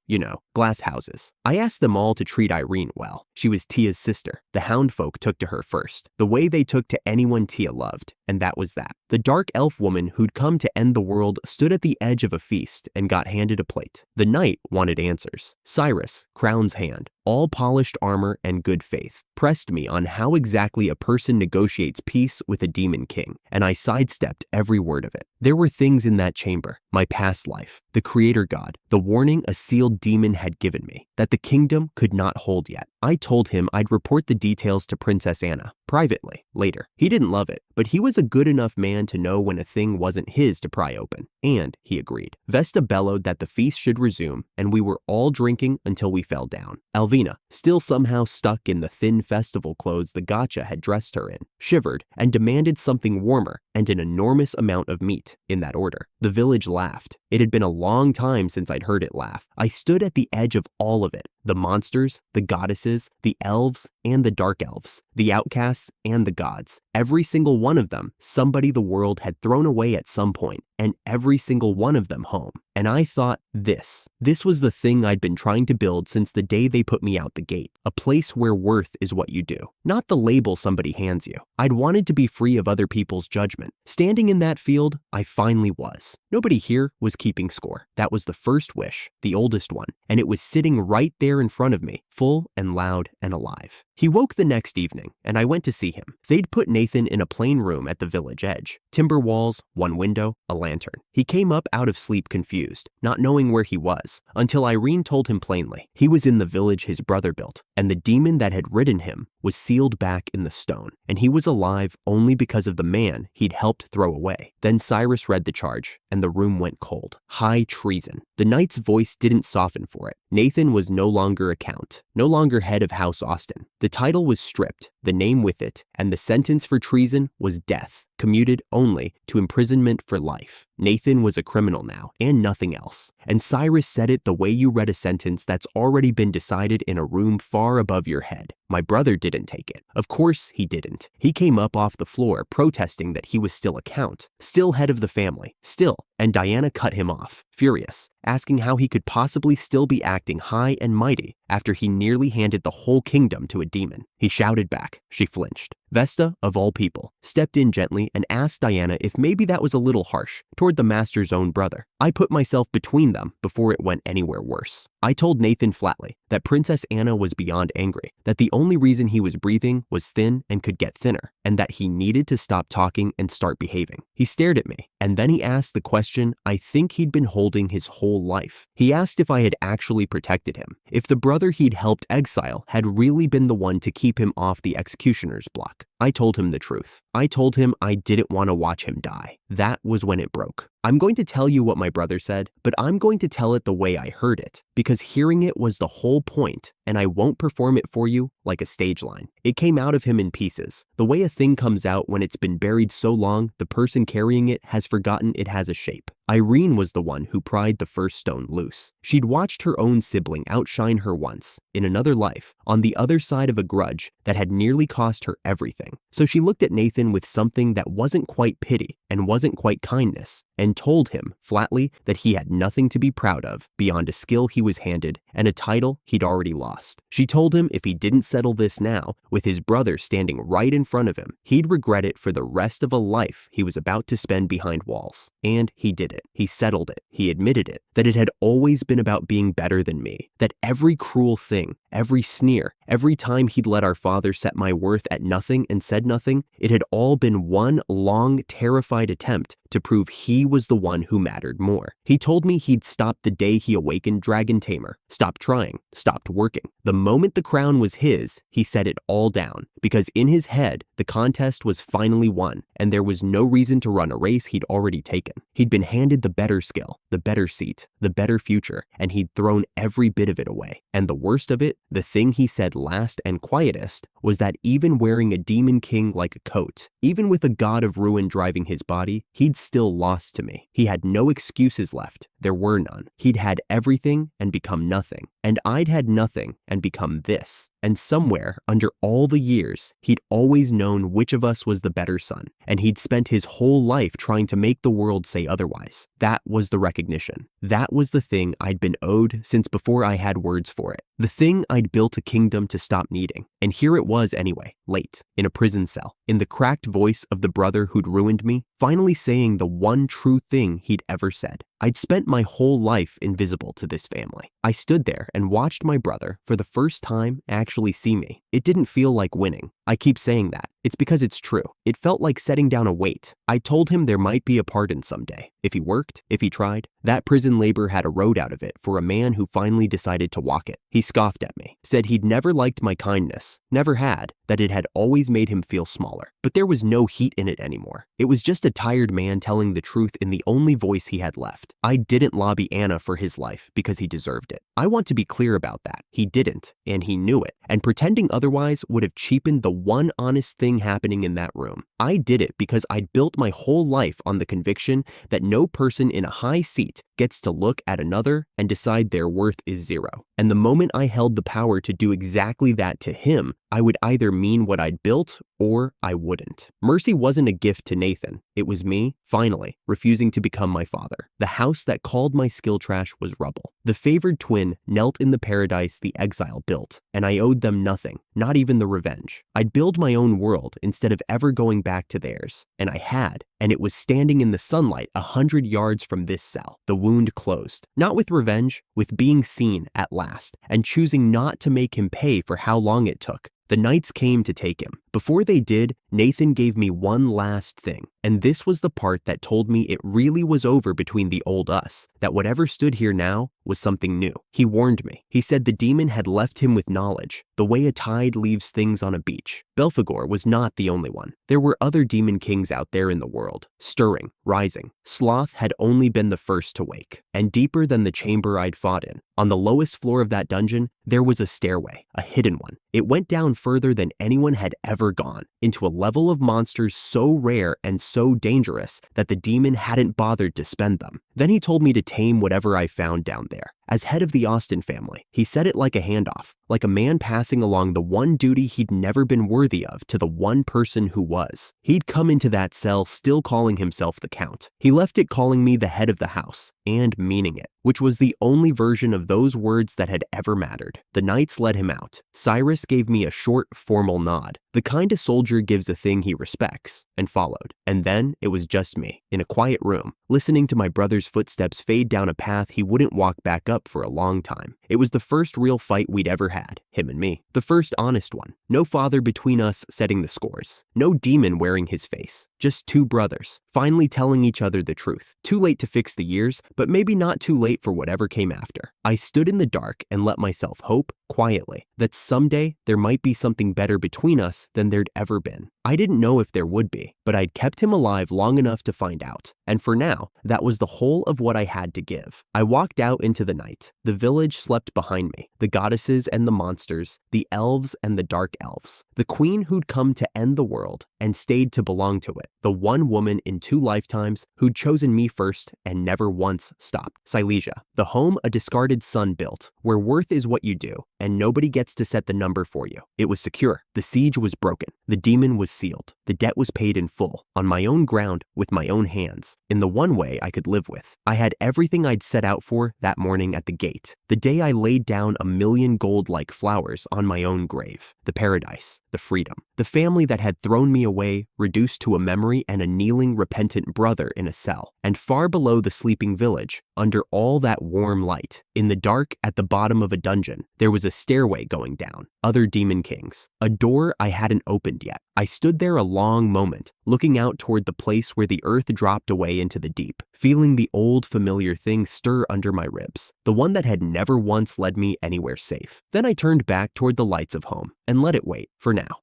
glass houses. I asked them all to treat Irene well. She was Tia's sister. The hound folk took to her first, the way they took to anyone Tia loved, and that was that. The dark elf woman who'd come to end the world stood at the edge of a feast and got handed a plate. The knight wanted answers. Cyrus, Crown's hand, all polished armor and good faith, pressed me on how exactly a person negotiates peace with a demon king, and I sidestepped every word of it. There were things in that chamber, my past life, the creator god, the warning a sealed demon had given me, that the kingdom could not hold yet. I told him I'd report the details to Princess Anna, privately, later. He didn't love it, but he was a good enough man to know when a thing wasn't his to pry open, and he agreed. Vesta bellowed that the feast should resume, and we were all drinking until we fell down. Alvina, still somehow stuck in the thin festival clothes the gotcha had dressed her in, shivered and demanded something warmer and an enormous amount of meat, in that order. The village laughed. It had been a long time since I'd heard it laugh. I stood at the edge of all of it. The monsters, the goddesses, the elves, and the dark elves, the outcasts, and the gods. Every single one of them, somebody the world had thrown away at some point, and every single one of them home. And I thought, this was the thing I'd been trying to build since the day they put me out the gate. A place where worth is what you do, not the label somebody hands you. I'd wanted to be free of other people's judgment. Standing in that field, I finally was. Nobody here was keeping score. That was the first wish, the oldest one, and it was sitting right there in front of me, full and loud and alive. He woke the next evening, and I went to see him. They'd put Nathan in a plain room at the village edge. Timber walls, one window, a lantern. He came up out of sleep confused, not knowing where he was, until Irene told him plainly. He was in the village his brother built, and the demon that had ridden him was sealed back in the stone, and he was alive only because of the man he'd helped throw away. Then Cyrus read the charge, and the room went cold. High treason. The knight's voice didn't soften for it. Nathan was no longer a count, no longer head of House Austin. The title was stripped, the name with it, and the sentence for treason was death, commuted only to imprisonment for life. Nathan was a criminal now, and nothing else. And Cyrus said it the way you read a sentence that's already been decided in a room far above your head. My brother didn't take it. Of course he didn't. He came up off the floor protesting that he was still a count, still head of the family, still. And Diana cut him off, furious, asking how he could possibly still be acting high and mighty after he nearly handed the whole kingdom to a demon. He shouted back. She flinched. Vesta, of all people, stepped in gently and asked Diana if maybe that was a little harsh toward the master's own brother. I put myself between them before it went anywhere worse. I told Nathan flatly that Princess Anna was beyond angry, that the only reason he was breathing was thin and could get thinner, and that he needed to stop talking and start behaving. He stared at me, and then he asked the question I think he'd been holding his whole life. He asked if I had actually protected him, if the brother he'd helped exile had really been the one to keep him off the executioner's block. I told him the truth. I told him I didn't want to watch him die. That was when it broke. I'm going to tell you what my brother said, but I'm going to tell it the way I heard it, because hearing it was the whole point, and I won't perform it for you like a stage line. It came out of him in pieces, the way a thing comes out when it's been buried so long the person carrying it has forgotten it has a shape. Irene was the one who pried the first stone loose. She'd watched her own sibling outshine her once, in another life, on the other side of a grudge that had nearly cost her everything. So she looked at Nathan with something that wasn't quite pity and wasn't quite kindness, and told him flatly that he had nothing to be proud of beyond a skill he was handed and a title he'd already lost. She told him if he didn't settle this now, with his brother standing right in front of him, he'd regret it for the rest of a life he was about to spend behind walls. And he did it. He settled it. He admitted it, that it had always been about being better than me, that every cruel thing, every sneer, every time he'd let our father set my worth at nothing and said nothing, it had all been one long, terrified attempt to prove he was the one who mattered more. He told me he'd stopped the day he awakened Dragon Tamer, stopped trying, stopped working. The moment the crown was his, he set it all down, because in his head, the contest was finally won, and there was no reason to run a race he'd already taken. He'd been handed the better skill, the better seat, the better future, and he'd thrown every bit of it away. And the worst of it, the thing he said last and quietest, was that even wearing a demon king like a coat, even with a god of ruin driving his body, he'd still lost to me. He had no excuses left. There were none. He'd had everything and become nothing. And I'd had nothing and become this. And somewhere, under all the years, he'd always known which of us was the better son, and he'd spent his whole life trying to make the world say otherwise. That was the recognition. That was the thing I'd been owed since before I had words for it. The thing I'd built a kingdom to stop needing. And here it was anyway, late, in a prison cell, in the cracked voice of the brother who'd ruined me, finally saying the one true thing he'd ever said. I'd spent my whole life invisible to this family. I stood there and watched my brother, for the first time, actually see me. It didn't feel like winning. I keep saying that. It's because it's true. It felt like setting down a weight. I told him there might be a pardon someday. If he worked, if he tried. That prison labor had a road out of it for a man who finally decided to walk it. He scoffed at me, said he'd never liked my kindness, never had, that it had always made him feel smaller. But there was no heat in it anymore. It was just a tired man telling the truth in the only voice he had left. I didn't lobby Anna for his life because he deserved it. I want to be clear about that. He didn't, and he knew it, and pretending otherwise would have cheapened the one honest thing happening in that room. I did it because I'd built my whole life on the conviction that no person in a high seat gets to look at another and decide their worth is zero. And the moment I held the power to do exactly that to him, I would either mean what I'd built or I wouldn't. Mercy wasn't a gift to Nathan. It was me, finally, refusing to become my father. The house that called my skill trash was rubble. The favored twin knelt in the paradise the exile built, and I owed them nothing, not even the revenge. I'd build my own world instead of ever going back to theirs, and I had, and it was standing in the sunlight 100 yards from this cell, the wound closed. Not with revenge, with being seen at last, and choosing not to make him pay for how long it took. The knights came to take him. Before they did, Nathan gave me one last thing, and this was the part that told me it really was over between the old us, that whatever stood here now was something new. He warned me. He said the demon had left him with knowledge, the way a tide leaves things on a beach. Belphegor was not the only one. There were other demon kings out there in the world, stirring, rising. Sloth had only been the first to wake, and deeper than the chamber I'd fought in, on the lowest floor of that dungeon, there was a stairway, a hidden one. It went down further than anyone had ever gone, into a level of monsters so rare and so dangerous that the demon hadn't bothered to spend them. Then he told me to tame whatever I found down there. As head of the Austin family, he said it like a handoff, like a man passing along the one duty he'd never been worthy of to the one person who was. He'd come into that cell still calling himself the Count. He left it calling me the head of the house, and meaning it, which was the only version of those words that had ever mattered. The knights led him out. Cyrus gave me a short, formal nod, the kind a soldier gives a thing he respects, and followed. And then it was just me, in a quiet room, listening to my brother's footsteps fade down a path he wouldn't walk back up for a long time. It was the first real fight we'd ever had, him and me. The first honest one. No father between us setting the scores. No demon wearing his face. Just two brothers, finally telling each other the truth. Too late to fix the years, but maybe not too late for whatever came after. I stood in the dark and let myself hope, quietly, that someday there might be something better between us than there'd ever been. I didn't know if there would be, but I'd kept him alive long enough to find out. And for now, that was the whole of what I had to give. I walked out into the night. The village slept behind me, the goddesses and the monsters, the elves and the dark elves. The queen who'd come to end the world and stayed to belong to it. The one woman in 2 lifetimes who'd chosen me first and never once stopped. Silesia, the home a discarded son built, where worth is what you do, and nobody gets to set the number for you. It was secure. The siege was broken. The demon was sealed. The debt was paid in full, on my own ground, with my own hands, in the one way I could live with. I had everything I'd set out for that morning at the gate, the day I laid down 1,000,000 gold-like flowers on my own grave. The paradise, the freedom, the family that had thrown me away, reduced to a memory and a kneeling, repentant brother in a cell. And far below the sleeping village, under all that warm light, in the dark at the bottom of a dungeon, there was was a stairway going down, other demon kings, a door I hadn't opened yet. I stood there a long moment, looking out toward the place where the earth dropped away into the deep, feeling the old familiar thing stir under my ribs, the one that had never once led me anywhere safe. Then I turned back toward the lights of home and let it wait for now.